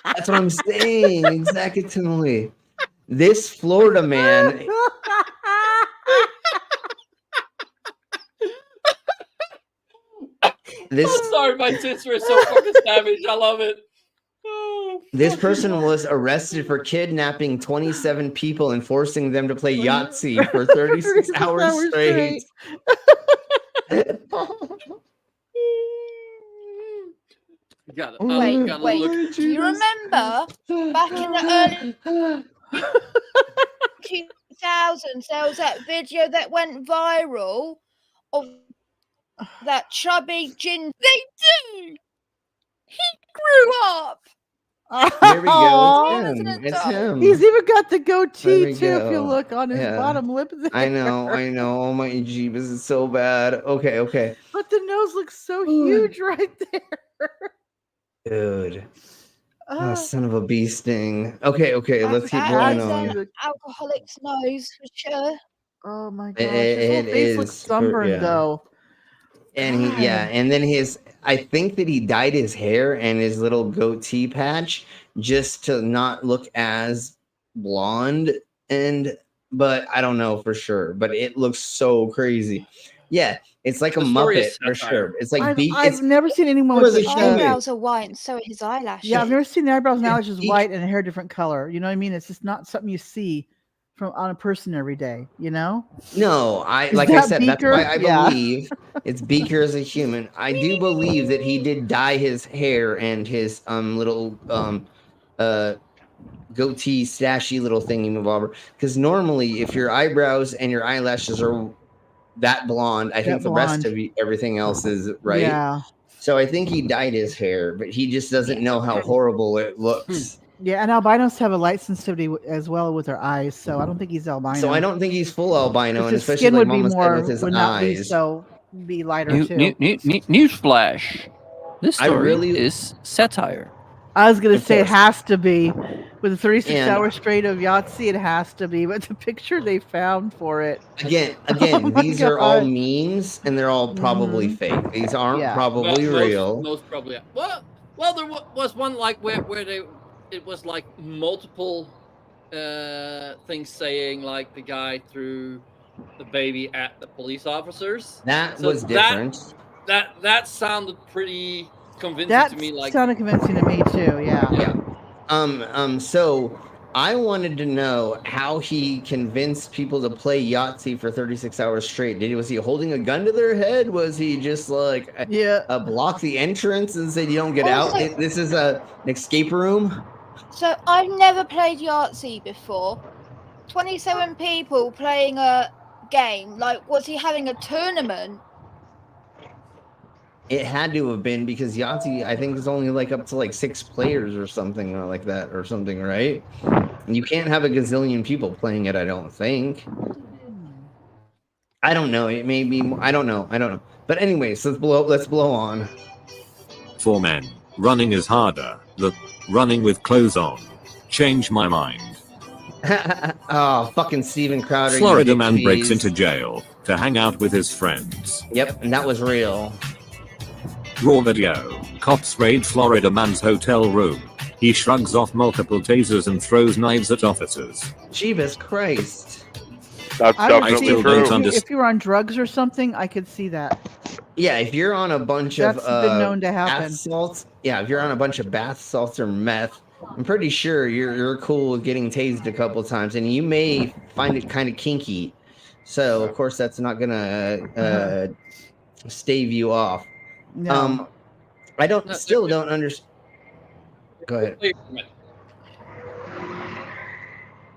Speaker 10: That's what I'm saying. Exactly. This Florida man. This.
Speaker 15: I'm sorry, my tits were so fucking savage. I love it.
Speaker 10: This person was arrested for kidnapping 27 people and forcing them to play Yahtzee for 36 hours straight.
Speaker 5: Wait. Do you remember back in the early 2000s there was that video that went viral of that chubby gin? They do. He grew up.
Speaker 10: There we go.
Speaker 18: Aw.
Speaker 10: It's him. It's him.
Speaker 18: He's even got the goatee
Speaker 10: There we
Speaker 18: too. If you
Speaker 10: go.
Speaker 18: look on his
Speaker 10: Yeah.
Speaker 18: bottom lip there.
Speaker 10: I know. Oh my jeebus, it's so bad. Okay.
Speaker 18: But the nose looks so huge right there.
Speaker 10: Dude. Oh, son of a bee sting. Okay, let's keep going on.
Speaker 5: Alcoholic's nose for sure.
Speaker 18: Oh my gosh,
Speaker 10: It
Speaker 18: his whole face looks
Speaker 10: is for-
Speaker 18: sunburned
Speaker 10: yeah.
Speaker 18: though.
Speaker 10: And and then I think that he dyed his hair and his little goatee patch just to not look as blonde, but I don't know for sure, but it looks so crazy. Yeah, it's like a Muppet for sure. It's like
Speaker 18: I've never seen anyone with
Speaker 5: His
Speaker 18: such
Speaker 5: eyebrows are white and so are his eyelashes.
Speaker 18: Yeah, I've never seen the eyebrows and eyelashes white and hair different color. You know what I mean? It's just not something you see on a person every day, you know?
Speaker 10: No, like I said, that's why I believe it's Beaker as a human. I do believe that he did dye his hair and his little goatee stashy little thingy mabobber. Because normally, if your eyebrows and your eyelashes are that blonde, I think the rest of everything else is right.
Speaker 18: Yeah.
Speaker 10: So I think he dyed his hair, but he just doesn't know how horrible it looks.
Speaker 18: Yeah, and albinos have a light sensitivity as well with their eyes, so I don't think he's albino.
Speaker 10: So I don't think he's full albino, and
Speaker 18: His
Speaker 10: especially
Speaker 18: skin
Speaker 10: like
Speaker 18: would be
Speaker 10: Mama said
Speaker 18: more,
Speaker 10: with his
Speaker 18: would not be
Speaker 10: eyes.
Speaker 18: be lighter too.
Speaker 12: Newsflash. This
Speaker 10: I
Speaker 12: story
Speaker 10: really-
Speaker 12: is satire.
Speaker 18: I was gonna
Speaker 12: Of
Speaker 18: say it
Speaker 12: course.
Speaker 18: has to be with a 36
Speaker 10: And-
Speaker 18: hour straight of Yahtzee. It has to be, but the picture they found for it.
Speaker 10: Again,
Speaker 18: Oh my
Speaker 10: these are all
Speaker 18: God.
Speaker 10: memes, and they're all probably fake. These aren't probably real.
Speaker 15: Most probably. Well, there was one like where it was like multiple things saying like the guy threw the baby at the police officers.
Speaker 10: That was different.
Speaker 15: That sounded pretty convincing
Speaker 18: That
Speaker 15: to me. Like
Speaker 18: sounded convincing to me too. Yeah.
Speaker 10: So I wanted to know how he convinced people to play Yahtzee for 36 hours straight. Was he holding a gun to their head? Was he just like block the entrance and say you don't get out?
Speaker 5: Also-
Speaker 10: This is an escape room.
Speaker 5: So I've never played Yahtzee before. 27 people playing a game. Like, was he having a tournament?
Speaker 10: It had to have been because Yahtzee, I think, is only like up to like 6 players or something like that, or something, right? And you can't have a gazillion people playing it, I don't think. I don't know. It may be. I don't know. But anyways, let's blow on.
Speaker 13: For men, running is harder. The running with clothes on. Change my mind.
Speaker 10: Oh, fucking Steven Crowder.
Speaker 13: Florida man breaks into jail to hang out with his friends.
Speaker 10: Yep, and that was real.
Speaker 13: Raw video. Cops raid Florida man's hotel room. He shrugs off multiple tasers and throws knives at officers.
Speaker 10: Jeebus Christ.
Speaker 19: That's definitely true.
Speaker 18: If you're on drugs or something, I could see that.
Speaker 10: Yeah, if you're on a bunch
Speaker 18: That's
Speaker 10: of
Speaker 18: been known to happen.
Speaker 10: bath salts, if you're on a bunch of bath salts or meth, I'm pretty sure you're cool with getting tased a couple times, and you may find it kind of kinky. So of course that's not gonna stave you off.
Speaker 18: No.
Speaker 10: I don't understand. Go ahead.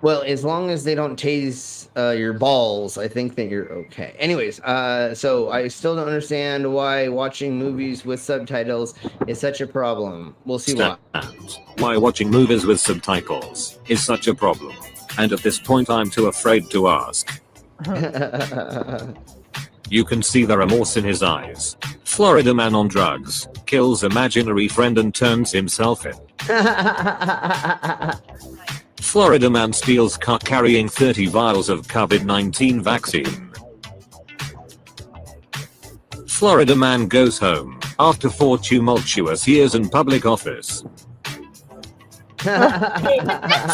Speaker 10: Well, as long as they don't tase your balls, I think that you're okay. Anyways, so I still don't understand why watching movies with subtitles is such a problem. We'll see why.
Speaker 13: Why watching movies with subtitles is such a problem. And at this point I'm too afraid to ask. You can see the remorse in his eyes. Florida man on drugs, kills imaginary friend and turns himself in. Florida man steals car carrying 30 vials of COVID-19 vaccine. Florida man goes home after 4 tumultuous years in public office.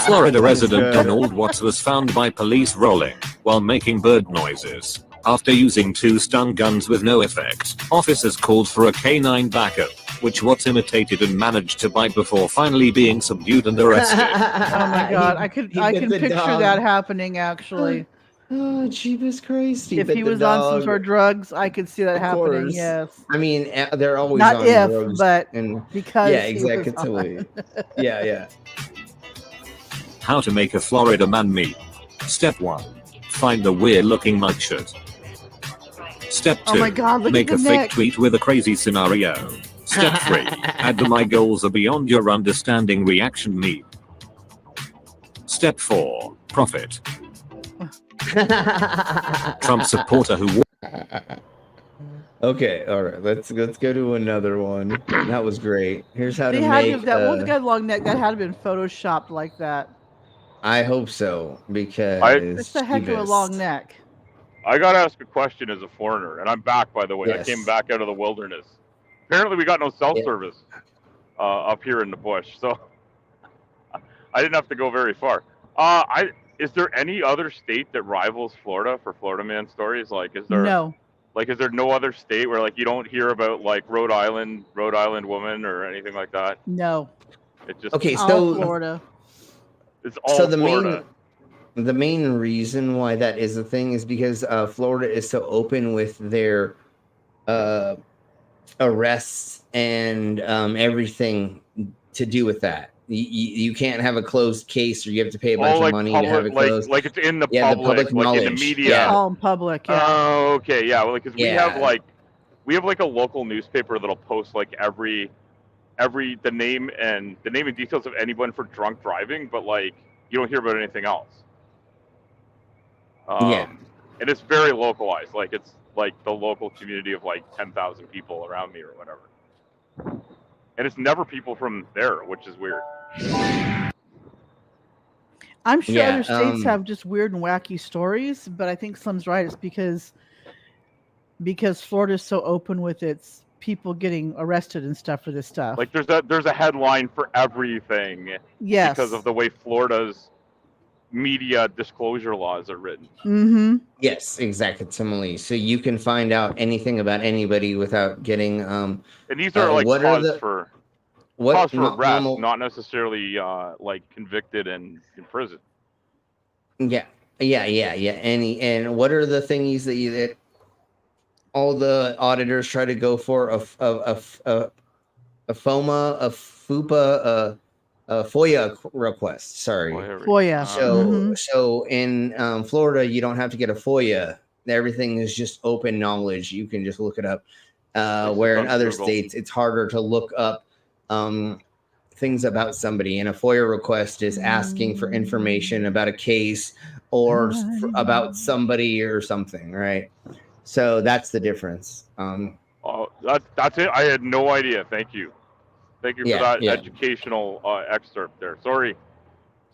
Speaker 13: Florida resident Donald Watts was found by police rolling while making bird noises. After using 2 stun guns with no effect, officers called for a canine backup, which Watts imitated and managed to bite before finally being subdued and arrested.
Speaker 18: Oh my god, I can picture that happening actually.
Speaker 10: Oh, Jeebus Christ.
Speaker 18: If he was on some sort of drugs, I could see that happening, yes.
Speaker 10: I mean, they're always
Speaker 18: not
Speaker 10: on
Speaker 18: if,
Speaker 10: drugs.
Speaker 18: but
Speaker 10: And
Speaker 18: because
Speaker 10: yeah,
Speaker 18: he was
Speaker 10: exactly.
Speaker 18: on.
Speaker 10: Yeah.
Speaker 13: How to make a Florida man meet. Step 1. Find the weird looking mugshot. Step 2.
Speaker 18: Oh my God, look
Speaker 13: make
Speaker 18: at
Speaker 13: a
Speaker 18: the
Speaker 13: fake
Speaker 18: neck.
Speaker 13: tweet with a crazy scenario. Step 3. Add the my goals are beyond your understanding reaction meme. Step 4. Profit. Trump supporter who
Speaker 10: Okay, all right. Let's go to another one. That was great. Here's how
Speaker 18: They
Speaker 10: to
Speaker 18: had
Speaker 10: make.
Speaker 18: that one's got a long neck that had been photoshopped like that.
Speaker 10: I hope so because
Speaker 18: It's a heck of a long neck.
Speaker 19: I gotta ask a question as a foreigner, and I'm back, by the way.
Speaker 10: Yes.
Speaker 19: I came back out of the wilderness. Apparently, we got no cell service up here in the bush, so I didn't have to go very far. Is there any other state that rivals Florida for Florida man stories? Like, is there
Speaker 18: No.
Speaker 19: Like, is there no other state where like you don't hear about like Rhode Island woman or anything like that?
Speaker 18: No.
Speaker 19: It just
Speaker 10: Okay,
Speaker 18: All
Speaker 10: so
Speaker 18: Florida.
Speaker 19: It's all
Speaker 10: so the
Speaker 19: Florida.
Speaker 10: the main reason why that is a thing is because Florida is so open with their arrests and everything to do with that. You can't have a closed case, or you have to pay a bunch of money to have it closed.
Speaker 19: Like it's in the
Speaker 10: the
Speaker 19: public, like
Speaker 10: knowledge.
Speaker 19: in the media.
Speaker 10: Yeah.
Speaker 18: All in public, yeah.
Speaker 19: Oh, okay, yeah. Well, because we
Speaker 10: Yeah.
Speaker 19: have like a local newspaper that'll post like every the name and details of anyone for drunk driving, but like you don't hear about anything else.
Speaker 10: Yeah.
Speaker 19: And it's very localized. Like it's like the local community of like 10,000 people around me or whatever. And it's never people from there, which is weird.
Speaker 18: I'm sure
Speaker 10: Yeah,
Speaker 18: other states have just weird and wacky stories, but I think Slim's right. It's because Florida's so open with its people getting arrested and stuff for this stuff.
Speaker 19: Like there's a headline for everything.
Speaker 18: Yes.
Speaker 19: Because of the way Florida's media disclosure laws are written.
Speaker 18: Mm-hmm.
Speaker 10: Yes, exactly. So you can find out anything about anybody without getting
Speaker 19: And these are like
Speaker 10: what are
Speaker 19: cause
Speaker 10: the-
Speaker 19: for
Speaker 10: what
Speaker 19: cause for arrest,
Speaker 10: normal-
Speaker 19: not necessarily like convicted and in prison.
Speaker 10: Yeah. And what are the thingies that all the auditors try to go for? A FOMA, a FUPA, a FOIA request. Sorry,
Speaker 18: FOIA.
Speaker 10: So in Florida, you don't have to get a FOIA. Everything is just open knowledge. You can just look it up. where in other states it's harder to look up things about somebody, and a FOIA request is asking for information about a case or about somebody or something, right? So that's the difference.
Speaker 19: That's it. I had no idea. Thank you for that educational excerpt there. Sorry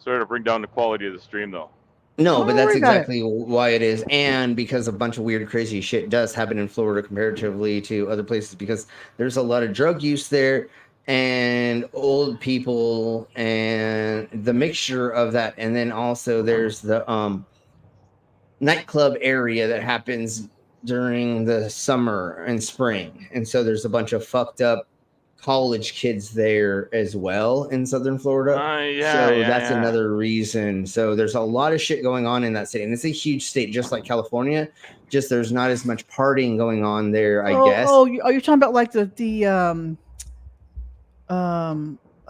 Speaker 19: to bring down the quality of the stream, though.
Speaker 10: No, but that's exactly why it is, and because a bunch of weird, crazy shit does happen in Florida comparatively to other places, because there's a lot of drug use there, and old people, and the mixture of that, and then also there's the nightclub area that happens during the summer and spring, and so there's a bunch of fucked up college kids there as well in Southern Florida. That's another reason. So there's a lot of shit going on in that state, and it's a huge state, just like California. Just there's not as much partying going on there, I guess.
Speaker 18: Oh, are you talking about like the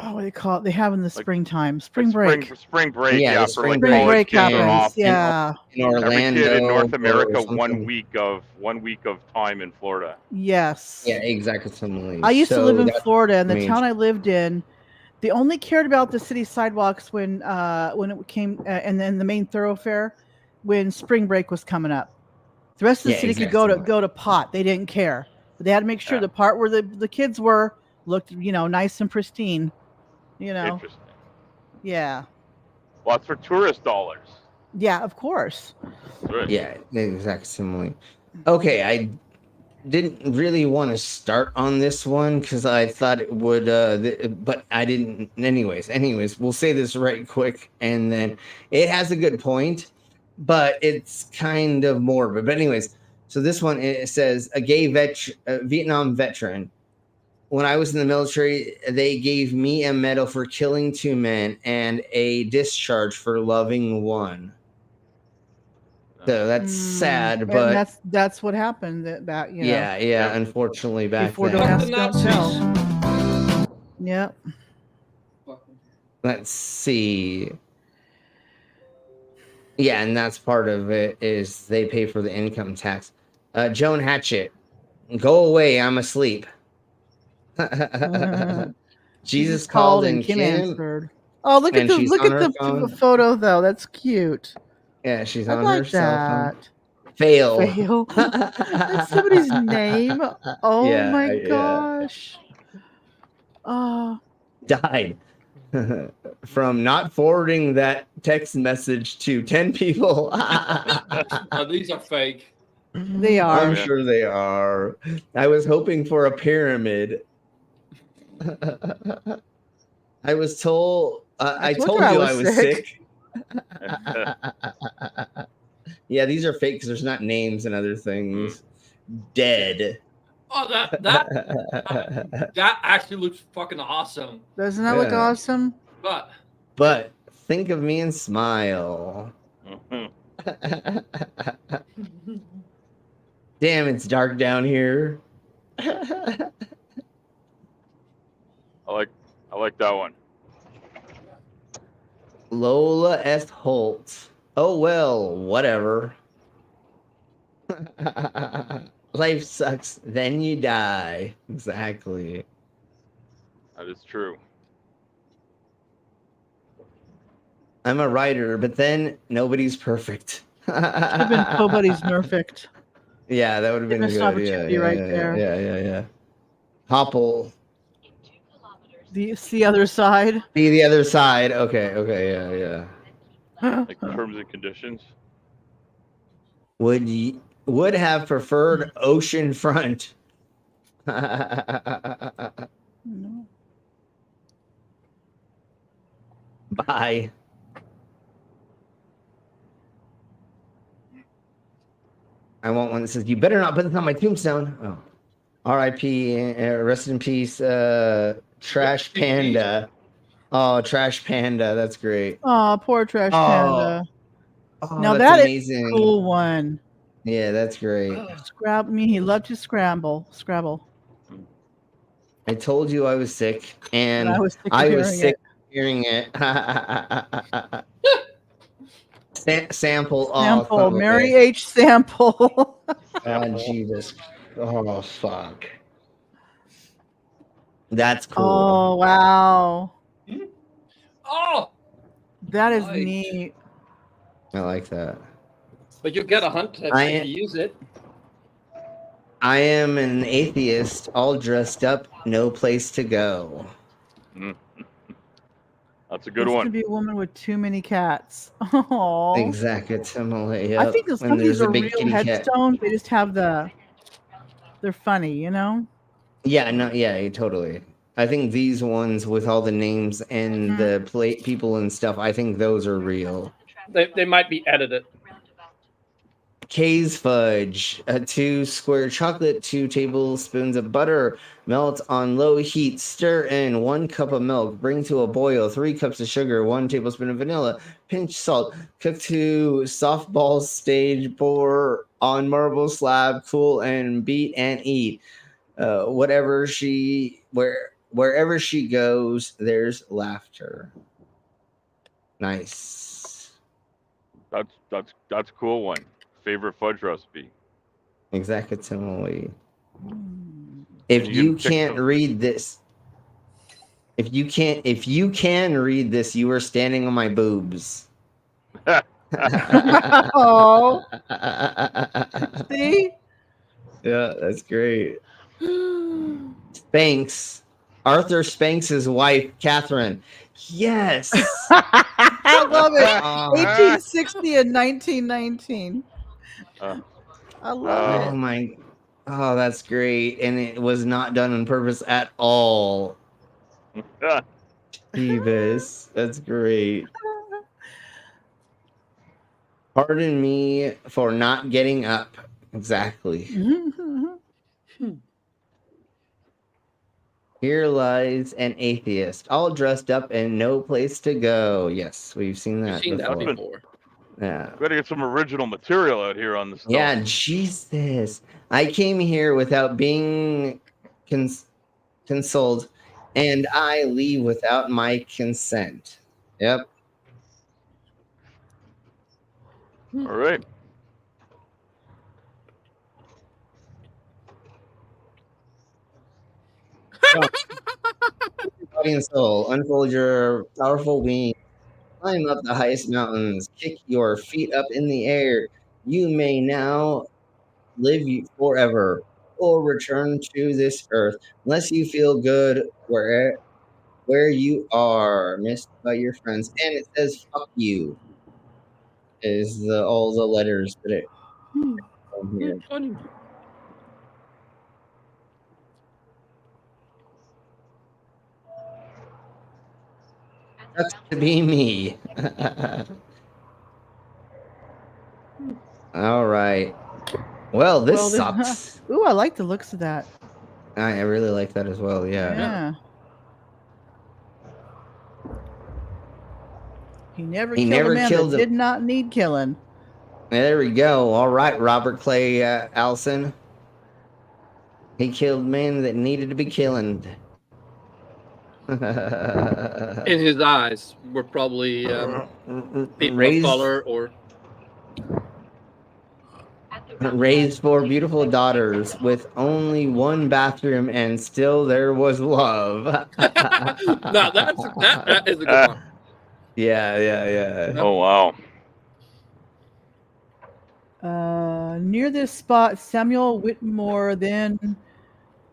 Speaker 18: what do they call it? They have in the springtime, spring break.
Speaker 19: Spring break,
Speaker 10: yeah,
Speaker 19: for like
Speaker 18: spring break
Speaker 19: kids are
Speaker 18: happens.
Speaker 19: off.
Speaker 18: Yeah,
Speaker 10: in Orlando,
Speaker 19: every kid in North America,
Speaker 10: or
Speaker 19: 1 week of time in Florida.
Speaker 18: yes.
Speaker 10: Yeah, exactly.
Speaker 18: I used to live in Florida, and the town I lived in, they only cared about the city sidewalks when it came, and then the main thoroughfare when spring break was coming up. The rest of the city could go to pot. They didn't care, but they had to make sure the part where the kids were looked, nice and pristine.
Speaker 19: Interesting.
Speaker 18: Yeah.
Speaker 19: Well, it's for tourist dollars.
Speaker 18: Yeah, of course.
Speaker 19: Right.
Speaker 10: Yeah, exactly. Okay, I didn't really want to start on this one because I thought it would, but I didn't. Anyways, we'll say this right quick, and then it has a good point, but it's kind of morbid. But anyways, so this one, it says a gay Vietnam veteran. When I was in the military, they gave me a medal for killing 2 men and a discharge for loving 1. So that's sad, but
Speaker 18: and that's what happened. That
Speaker 10: yeah. Unfortunately, back
Speaker 18: before
Speaker 10: then.
Speaker 18: don't ask, don't tell. Yep.
Speaker 10: Let's see. Yeah, and that's part of it is they pay for the income tax. Joan Hatchett, go away. I'm asleep. Jesus called and Kim
Speaker 18: answered. Oh, look at the photo though. That's cute.
Speaker 10: Yeah, she's
Speaker 18: I
Speaker 10: on
Speaker 18: like
Speaker 10: her cell phone.
Speaker 18: that.
Speaker 10: Fail.
Speaker 18: That's somebody's name. Oh
Speaker 10: Yeah,
Speaker 18: my
Speaker 10: yeah.
Speaker 18: gosh.
Speaker 10: Died from not forwarding that text message to 10 people.
Speaker 15: These are fake.
Speaker 18: They are.
Speaker 10: I'm sure they are. I was hoping for a pyramid. I was told. I told you I was sick. Yeah, these are fake because there's not names and other things. Dead.
Speaker 15: Oh, that actually looks fucking awesome.
Speaker 18: Doesn't that look awesome?
Speaker 10: But think of me and smile. Damn, it's dark down here.
Speaker 19: I like that one.
Speaker 10: Lola S. Holt. Oh well, whatever. Life sucks, then you die. Exactly.
Speaker 19: That is true.
Speaker 10: I'm a writer, but then nobody's perfect.
Speaker 18: Should have been nobody's perfect.
Speaker 10: Yeah, that would have been good.
Speaker 18: Opportunity right there.
Speaker 10: Yeah. Hopple.
Speaker 18: See the other side.
Speaker 10: See the other side. Okay, yeah.
Speaker 19: Like terms and conditions.
Speaker 10: Would have preferred ocean front.
Speaker 18: No.
Speaker 10: Bye. I want one that says, "You better not put this on my tombstone." Oh, R.I.P. Rest in peace, Trash Panda. Oh, Trash Panda, that's great.
Speaker 18: Oh, poor Trash Panda.
Speaker 10: Oh,
Speaker 18: now
Speaker 10: that's
Speaker 18: that
Speaker 10: amazing.
Speaker 18: is a cool one.
Speaker 10: Yeah, that's great.
Speaker 18: He loved to Scrabble.
Speaker 10: I told you I was sick, and
Speaker 18: I was sick of
Speaker 10: hearing it. Sample.
Speaker 18: Mary H. Sample.
Speaker 10: Oh, Jesus. Oh, fuck. That's cool.
Speaker 18: Oh wow.
Speaker 15: Oh,
Speaker 18: that is
Speaker 15: nice.
Speaker 18: neat.
Speaker 10: I like that.
Speaker 15: But you get a hunt tip if you use it.
Speaker 10: I am an atheist, all dressed up, no place to go.
Speaker 19: That's a good
Speaker 18: This
Speaker 19: one.
Speaker 18: could be a woman with too many cats. Oh.
Speaker 10: Exactly. Yep.
Speaker 18: I think that
Speaker 10: When
Speaker 18: some of these
Speaker 10: there's a
Speaker 18: are
Speaker 10: big
Speaker 18: real
Speaker 10: kitty cat.
Speaker 18: headstones. They just have they're funny, you know?
Speaker 10: Yeah, no, yeah, totally. I think these ones with all the names and the people and stuff, I think those are real.
Speaker 15: They might be edited.
Speaker 10: Kay's fudge, 2 square chocolate, 2 tablespoons of butter, melt on low heat, stir in 1 cup of milk, bring to a boil, 3 cups of sugar, 1 tablespoon of vanilla, pinch salt, cook to soft balls, stage, pour on marble slab, cool and beat and eat. Wherever she goes, there's laughter. Nice.
Speaker 19: That's a cool one. Favorite fudge recipe.
Speaker 10: Exactly. If you can't read this, if you can read this, you are standing on my boobs.
Speaker 18: Oh. See?
Speaker 10: Yeah, that's great. Spanx. Arthur Spanx's wife, Catherine. Yes.
Speaker 18: I love it. 1860 and 1919. I love it.
Speaker 10: Oh, that's great. And it was not done on purpose at all. Jeebus. That's great. Pardon me for not getting up. Exactly. Here lies an atheist, all dressed up and no place to go. Yes, we've seen that before. Yeah.
Speaker 19: Gotta get some original material out here on the stuff.
Speaker 10: Yeah, Jesus. I came here without being consoled, and I leave without my consent. Yep.
Speaker 19: All right.
Speaker 10: Body and soul, unfold your powerful wings, climb up the highest mountains, kick your feet up in the air. You may now live forever or return to this earth, unless you feel good where you are, missed by your friends. And it says "fuck you" is all the letters that it here. That's to be me. All right. Well, this sucks.
Speaker 18: Ooh, I like the looks of that.
Speaker 10: I really like that as well. Yeah.
Speaker 18: Yeah. He never killed a man that did not need killing.
Speaker 10: There we go. All right, Robert Clay Allison. He killed men that needed to be killing.
Speaker 15: In his eyes, were probably people of color or
Speaker 10: raised 4 beautiful daughters with only 1 bathroom, and still there was love.
Speaker 15: No, that is a good one.
Speaker 10: Yeah.
Speaker 19: Oh wow.
Speaker 18: Near this spot, Samuel Whitmore, then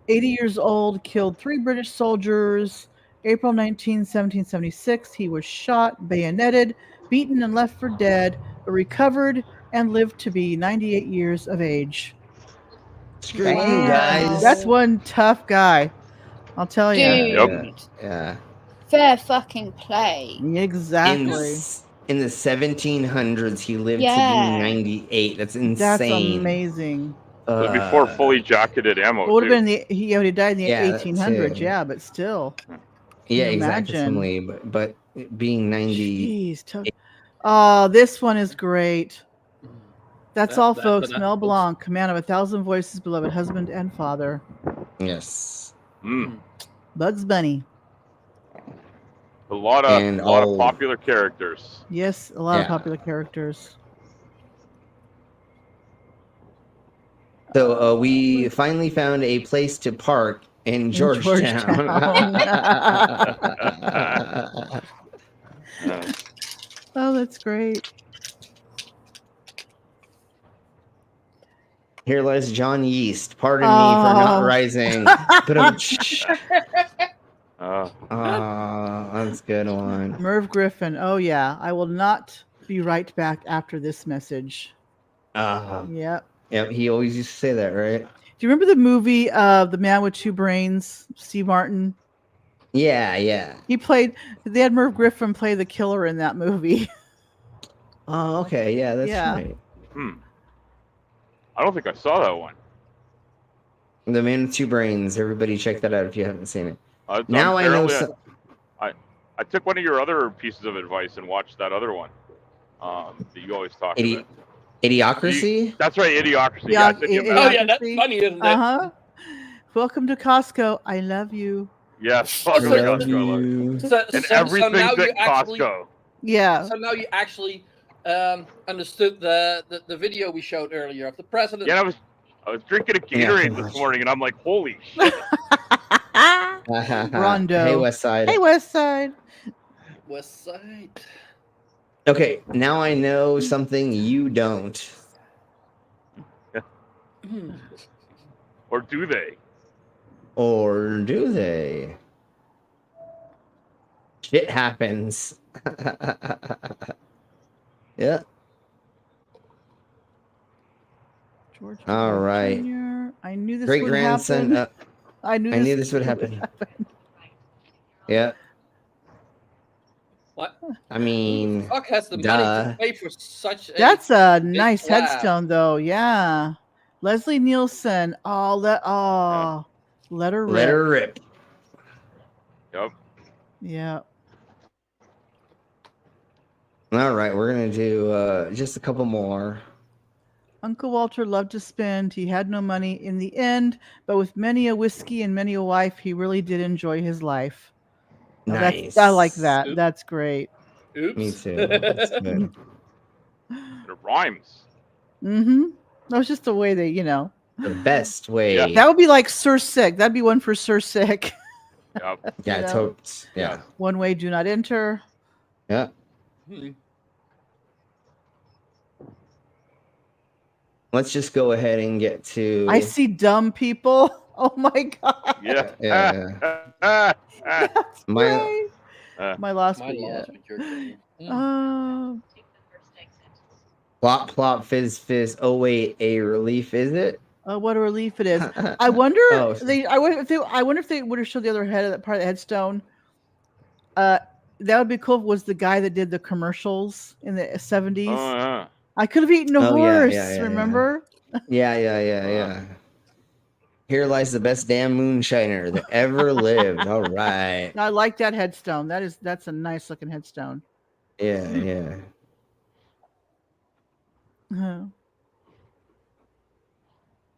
Speaker 18: 80 years old, killed 3 British soldiers. April 19, 1776, he was shot, bayoneted, beaten, and left for dead, but recovered and lived to be 98 years of age.
Speaker 10: Screw you guys.
Speaker 18: That's one tough guy. I'll tell you.
Speaker 5: Dude.
Speaker 10: Yeah.
Speaker 5: Fair fucking play.
Speaker 18: Exactly.
Speaker 10: In the 1700s, he lived to be 98. That's insane.
Speaker 18: That's amazing.
Speaker 19: Before fully jacketed ammo.
Speaker 18: It would have been he died in the
Speaker 10: Yeah,
Speaker 18: 1800s.
Speaker 10: too.
Speaker 18: Yeah, but still.
Speaker 10: Yeah,
Speaker 18: Can you
Speaker 10: exactly. But being 90.
Speaker 18: Jeez, oh, this one is great. That's all, folks. Mel Blanc, command of 1,000 voices, beloved husband and father.
Speaker 10: Yes.
Speaker 18: Bugs Bunny.
Speaker 19: A lot of popular characters.
Speaker 18: Yes, a lot of popular characters.
Speaker 10: So we finally found a place to park, in Georgetown.
Speaker 18: Oh, that's great.
Speaker 10: Here lies John Yeast. Pardon me for not rising. That's a good one.
Speaker 18: Merv Griffin. Oh yeah, I will not be right back after this message. Yep.
Speaker 10: Yep. He always used to say that, right?
Speaker 18: Do you remember the movie The Man with Two Brains? Steve Martin.
Speaker 10: Yeah.
Speaker 18: They had Merv Griffin play the killer in that movie.
Speaker 10: Oh, okay. Yeah, that's right.
Speaker 19: I don't think I saw that one.
Speaker 10: The Man with Two Brains. Everybody check that out if you haven't seen it.
Speaker 19: Now I know. I took one of your other pieces of advice and watched that other one that you always talk about.
Speaker 10: Idiocracy?
Speaker 19: That's right, Idiocracy.
Speaker 15: Yeah, that's funny, isn't it?
Speaker 18: Welcome to Costco. I love you.
Speaker 19: Yes,
Speaker 15: So
Speaker 19: Costco.
Speaker 15: and
Speaker 19: everything's
Speaker 15: now
Speaker 19: at
Speaker 15: you actually,
Speaker 19: Costco.
Speaker 18: Yeah.
Speaker 15: So now you actually understood the video we showed earlier of the president.
Speaker 19: Yeah, I was drinking a Gatorade this morning, and I'm like, holy shit.
Speaker 18: Rondo.
Speaker 10: Hey, West Side.
Speaker 18: Hey, West Side.
Speaker 15: West Side.
Speaker 10: Okay, now I know something you don't.
Speaker 19: Or do they?
Speaker 10: Or do they? Shit happens. Yeah.
Speaker 18: George
Speaker 10: All right.
Speaker 18: Jr. I knew this
Speaker 10: Great
Speaker 18: would
Speaker 10: grandson.
Speaker 18: happen. I knew
Speaker 10: this would happen. Yeah.
Speaker 15: What?
Speaker 10: I mean,
Speaker 15: Fuck has the money to pay for such a
Speaker 18: That's a
Speaker 15: big
Speaker 18: nice
Speaker 15: slab.
Speaker 18: headstone, though. Yeah. Leslie Nielsen. Let her rip.
Speaker 10: Let her rip.
Speaker 19: Yep.
Speaker 18: Yeah.
Speaker 10: All right, we're gonna do just a couple more.
Speaker 18: Uncle Walter loved to spend. He had no money in the end, but with many a whiskey and many a wife, he really did enjoy his life. Oh,
Speaker 10: Nice.
Speaker 18: I like that. That's great.
Speaker 15: Oops.
Speaker 10: Me too. That's good.
Speaker 19: It rhymes.
Speaker 18: Mm-hmm. That was just the way they,
Speaker 10: The best way.
Speaker 19: Yeah.
Speaker 18: That would be like Sir Sick. That'd be one for Sir Sick.
Speaker 19: Yep.
Speaker 10: Yeah, totes. Yeah.
Speaker 18: One way, do not enter.
Speaker 10: Yeah.
Speaker 15: Hmm.
Speaker 10: Let's just go ahead and get to.
Speaker 18: I see dumb people. Oh my god.
Speaker 19: Yeah.
Speaker 18: That's
Speaker 10: My-
Speaker 18: great. My lost
Speaker 15: My
Speaker 18: video.
Speaker 15: loss with your game.
Speaker 18: Oh.
Speaker 10: Plop, plop, fizz, fizz. Oh wait, a relief is it?
Speaker 18: What a relief it is. I wonder.
Speaker 10: Oh.
Speaker 18: I wonder if they would have showed the other head of that part of the headstone. That would be cool. If it was the guy that did the commercials in the 70s.
Speaker 19: Oh, yeah.
Speaker 18: I could have eaten a
Speaker 10: Oh, yeah,
Speaker 18: horse.
Speaker 10: yeah,
Speaker 18: Remember?
Speaker 10: Yeah. Here lies the best damn moonshiner that ever lived. All right.
Speaker 18: I like that headstone. That's a nice looking headstone.
Speaker 10: Yeah.
Speaker 18: Uh-huh.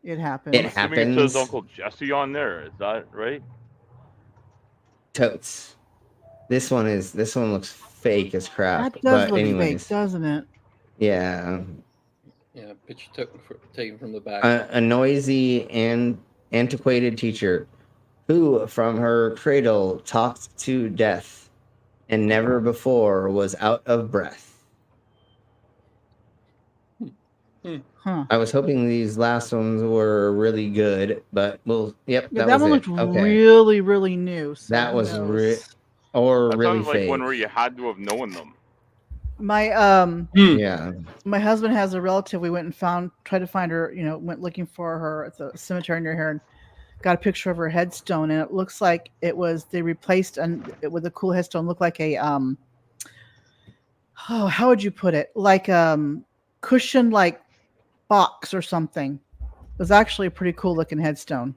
Speaker 18: It happens.
Speaker 10: It
Speaker 19: Assuming it
Speaker 10: happens.
Speaker 19: says Uncle Jesse on there. Is that right?
Speaker 10: Totes. This one looks fake as crap.
Speaker 18: That does
Speaker 10: but
Speaker 18: look
Speaker 10: anyways,
Speaker 18: fake, doesn't it?
Speaker 10: yeah.
Speaker 15: Yeah, picture taken from the back.
Speaker 10: A noisy and antiquated teacher who from her cradle talked to death and never before was out of breath.
Speaker 18: Huh.
Speaker 10: I was hoping these last ones were really good, but
Speaker 18: Yeah,
Speaker 10: that
Speaker 18: that
Speaker 10: was
Speaker 18: one
Speaker 10: it.
Speaker 18: looked
Speaker 10: Okay.
Speaker 18: really, really new. So
Speaker 10: That
Speaker 18: who
Speaker 10: was
Speaker 18: knows?
Speaker 10: or
Speaker 19: That
Speaker 10: really
Speaker 19: sounds like
Speaker 10: fake.
Speaker 19: one where you had to have known them.
Speaker 18: My
Speaker 10: Yeah.
Speaker 18: my husband has a relative. We went and tried to find her. Went looking for her at the cemetery near here, and got a picture of her headstone. And it looks like they replaced it with a cool headstone. Looked like a how would you put it? Like cushioned like box or something. It was actually a pretty cool looking headstone.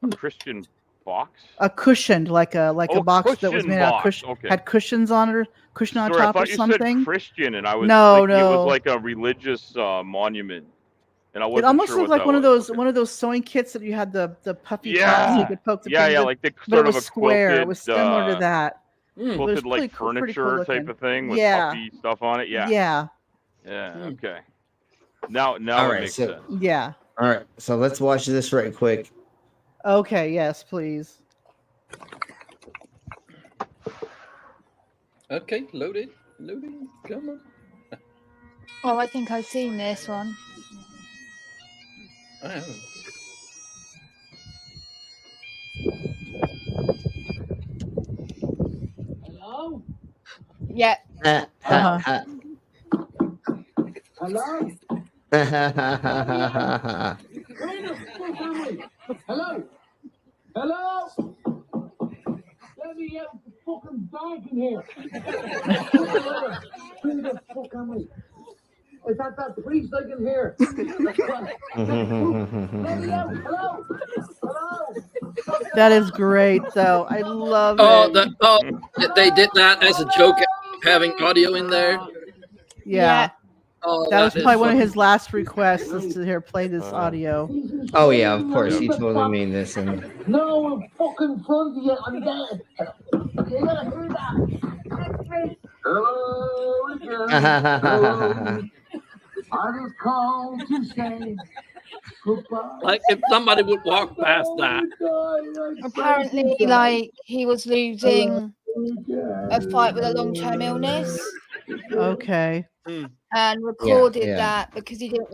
Speaker 19: A Christian box?
Speaker 18: A cushioned like a box that was
Speaker 19: cushion
Speaker 18: made out of
Speaker 19: box.
Speaker 18: cushion,
Speaker 19: Okay.
Speaker 18: had cushions on it, cushion on
Speaker 19: Sorry, I
Speaker 18: top
Speaker 19: thought
Speaker 18: or
Speaker 19: you
Speaker 18: something.
Speaker 19: said Christian, and I was
Speaker 18: No,
Speaker 19: thinking it
Speaker 18: no.
Speaker 19: was like a religious monument, and I wasn't
Speaker 18: It almost
Speaker 19: sure
Speaker 18: looked
Speaker 19: what
Speaker 18: like
Speaker 19: that
Speaker 18: one of
Speaker 19: was.
Speaker 18: those sewing kits that you had the puffy top so
Speaker 19: Yeah.
Speaker 18: you could poke the
Speaker 19: Yeah,
Speaker 18: pins in,
Speaker 19: like the
Speaker 18: but it
Speaker 19: sort
Speaker 18: was
Speaker 19: of a
Speaker 18: square. It
Speaker 19: quilted,
Speaker 18: was similar to that. But it was
Speaker 19: quilted like
Speaker 18: pretty cool
Speaker 19: furniture type
Speaker 18: looking.
Speaker 19: of thing with
Speaker 18: Yeah.
Speaker 19: puffy stuff on it. Yeah.
Speaker 18: Yeah.
Speaker 19: Okay. Now
Speaker 10: All
Speaker 19: it
Speaker 10: right,
Speaker 19: makes
Speaker 10: so-
Speaker 19: sense.
Speaker 18: Yeah.
Speaker 10: All right, so let's watch this right quick.
Speaker 18: Okay, yes, please.
Speaker 15: Okay, loaded. Loading. Come on.
Speaker 5: Oh, I think I've seen this one.
Speaker 15: I haven't.
Speaker 5: Hello? Yeah.
Speaker 18: Uh-huh.
Speaker 5: Hello? Hello? Hello? Let me get the fucking bag in here. Who the fuck am I? Is that priest I can hear? Let me out. Hello? Hello?
Speaker 18: That is great, though. I love
Speaker 15: Oh,
Speaker 18: it.
Speaker 15: they did that as a joke, having audio in there.
Speaker 18: Yeah.
Speaker 15: Oh,
Speaker 18: that was
Speaker 15: is
Speaker 18: probably one of
Speaker 15: fucking-
Speaker 18: his last requests is to hear play this audio.
Speaker 10: Oh yeah, of course. He totally made this. And
Speaker 5: No, I'm fucking front of you. I'm dead. You gotta hear that. Hello again. Hello. I just called to say goodbye.
Speaker 15: Like if somebody would walk past that.
Speaker 5: Apparently, like, he was losing a fight with a long-term illness
Speaker 18: Okay.
Speaker 5: and recorded
Speaker 10: yeah.
Speaker 5: that because he didn't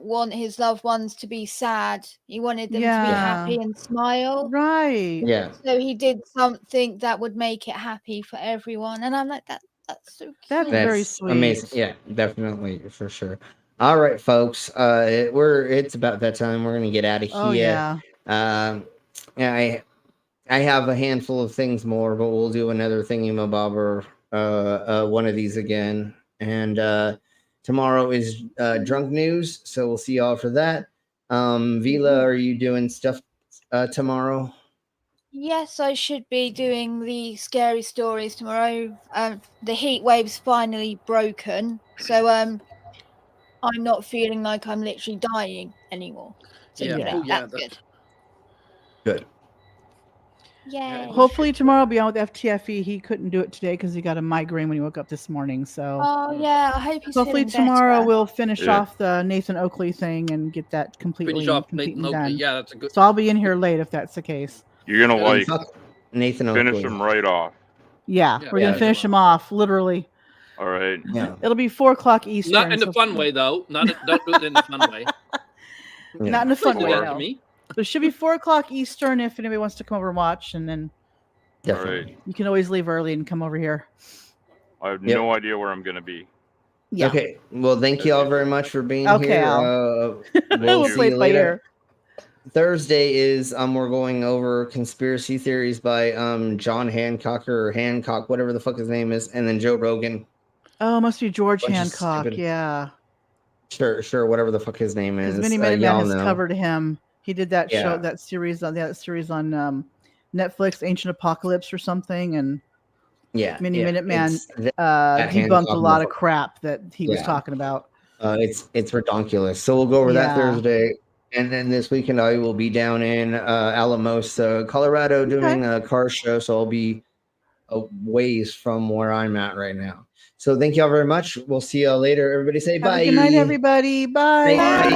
Speaker 5: want his loved ones to be sad. He wanted them to be
Speaker 18: Yeah.
Speaker 5: happy and smile.
Speaker 18: Right.
Speaker 10: Yeah.
Speaker 5: So he did something that would make it happy for everyone. And I'm like, that's so cute.
Speaker 18: That's
Speaker 10: That's
Speaker 18: very sweet.
Speaker 10: amazing. Yeah, definitely for sure. All right, folks. It's about that time. We're gonna get out of here.
Speaker 18: Oh, yeah.
Speaker 10: I have a handful of things more, but we'll do another thingy-mabobber, one of these again. And tomorrow is drunk news, so we'll see y'all for that. Vila, are you doing stuff tomorrow?
Speaker 5: Yes, I should be doing the scary stories tomorrow. The heat wave's finally broken, so I'm not feeling like I'm literally dying anymore. So
Speaker 15: Yeah.
Speaker 5: that's good.
Speaker 10: Good.
Speaker 5: Yay.
Speaker 18: Hopefully tomorrow I'll be on with FTFE. He couldn't do it today because he got a migraine when he woke up this morning. So
Speaker 5: Oh yeah, I hope he's
Speaker 18: hopefully
Speaker 5: feeling
Speaker 18: tomorrow
Speaker 5: better.
Speaker 18: we'll finish
Speaker 19: Yeah.
Speaker 18: off the Nathan Oakley thing and get that completely
Speaker 15: Nathan
Speaker 18: completely
Speaker 15: Oakley.
Speaker 18: done.
Speaker 15: Yeah, that's a good.
Speaker 18: So I'll be in here late if that's the case.
Speaker 19: You're gonna like
Speaker 10: Nathan
Speaker 19: finish
Speaker 10: Oakley.
Speaker 19: him right off.
Speaker 18: Yeah, we're gonna finish him off, literally.
Speaker 19: All right.
Speaker 10: Yeah.
Speaker 18: It'll be 4 o'clock Eastern.
Speaker 15: Not in the
Speaker 18: so-
Speaker 15: fun way though. Don't do it in the fun way.
Speaker 18: Not in a fun way,
Speaker 15: Or-
Speaker 18: no.
Speaker 15: me.
Speaker 18: But it should be 4 o'clock Eastern if anybody wants to come over and watch, and then
Speaker 10: Definitely.
Speaker 18: you can always leave early and come over here.
Speaker 19: I have
Speaker 10: Yep.
Speaker 19: no idea where I'm gonna be.
Speaker 18: Yeah.
Speaker 10: Okay. Well, thank you all very much for being
Speaker 18: Okay,
Speaker 10: here.
Speaker 18: Al.
Speaker 10: We'll
Speaker 18: We'll
Speaker 10: see
Speaker 18: play
Speaker 10: you
Speaker 18: it by
Speaker 10: later.
Speaker 18: ear.
Speaker 10: Thursday is we're going over conspiracy theories by John Hancock or Hancock, whatever the fuck his name is, and then Joe Rogan.
Speaker 18: Oh, it must be George
Speaker 10: Bunch of
Speaker 18: Hancock.
Speaker 10: stupid-
Speaker 18: Yeah.
Speaker 10: Sure, whatever the fuck his name is.
Speaker 18: Because Mini Minuteman
Speaker 10: y'all
Speaker 18: has
Speaker 10: know.
Speaker 18: covered him. He did that show,
Speaker 10: Yeah.
Speaker 18: that series on Netflix, Ancient Apocalypse or something, and
Speaker 10: Yeah,
Speaker 18: Mini
Speaker 10: yeah,
Speaker 18: Minuteman
Speaker 10: it's that
Speaker 18: debunked
Speaker 10: Hancock
Speaker 18: a lot of
Speaker 10: motherfucker.
Speaker 18: crap that he was
Speaker 10: Yeah.
Speaker 18: talking about.
Speaker 10: It's redonkulous. So we'll go over that
Speaker 18: Yeah.
Speaker 10: Thursday, and then this weekend I will be down in Alamosa, Colorado, doing a car show. So I'll be a ways from where I'm at right now. So thank y'all very much. We'll see y'all later. Everybody say
Speaker 18: Have
Speaker 10: bye.
Speaker 18: a good night, everybody. Bye.
Speaker 10: Bye.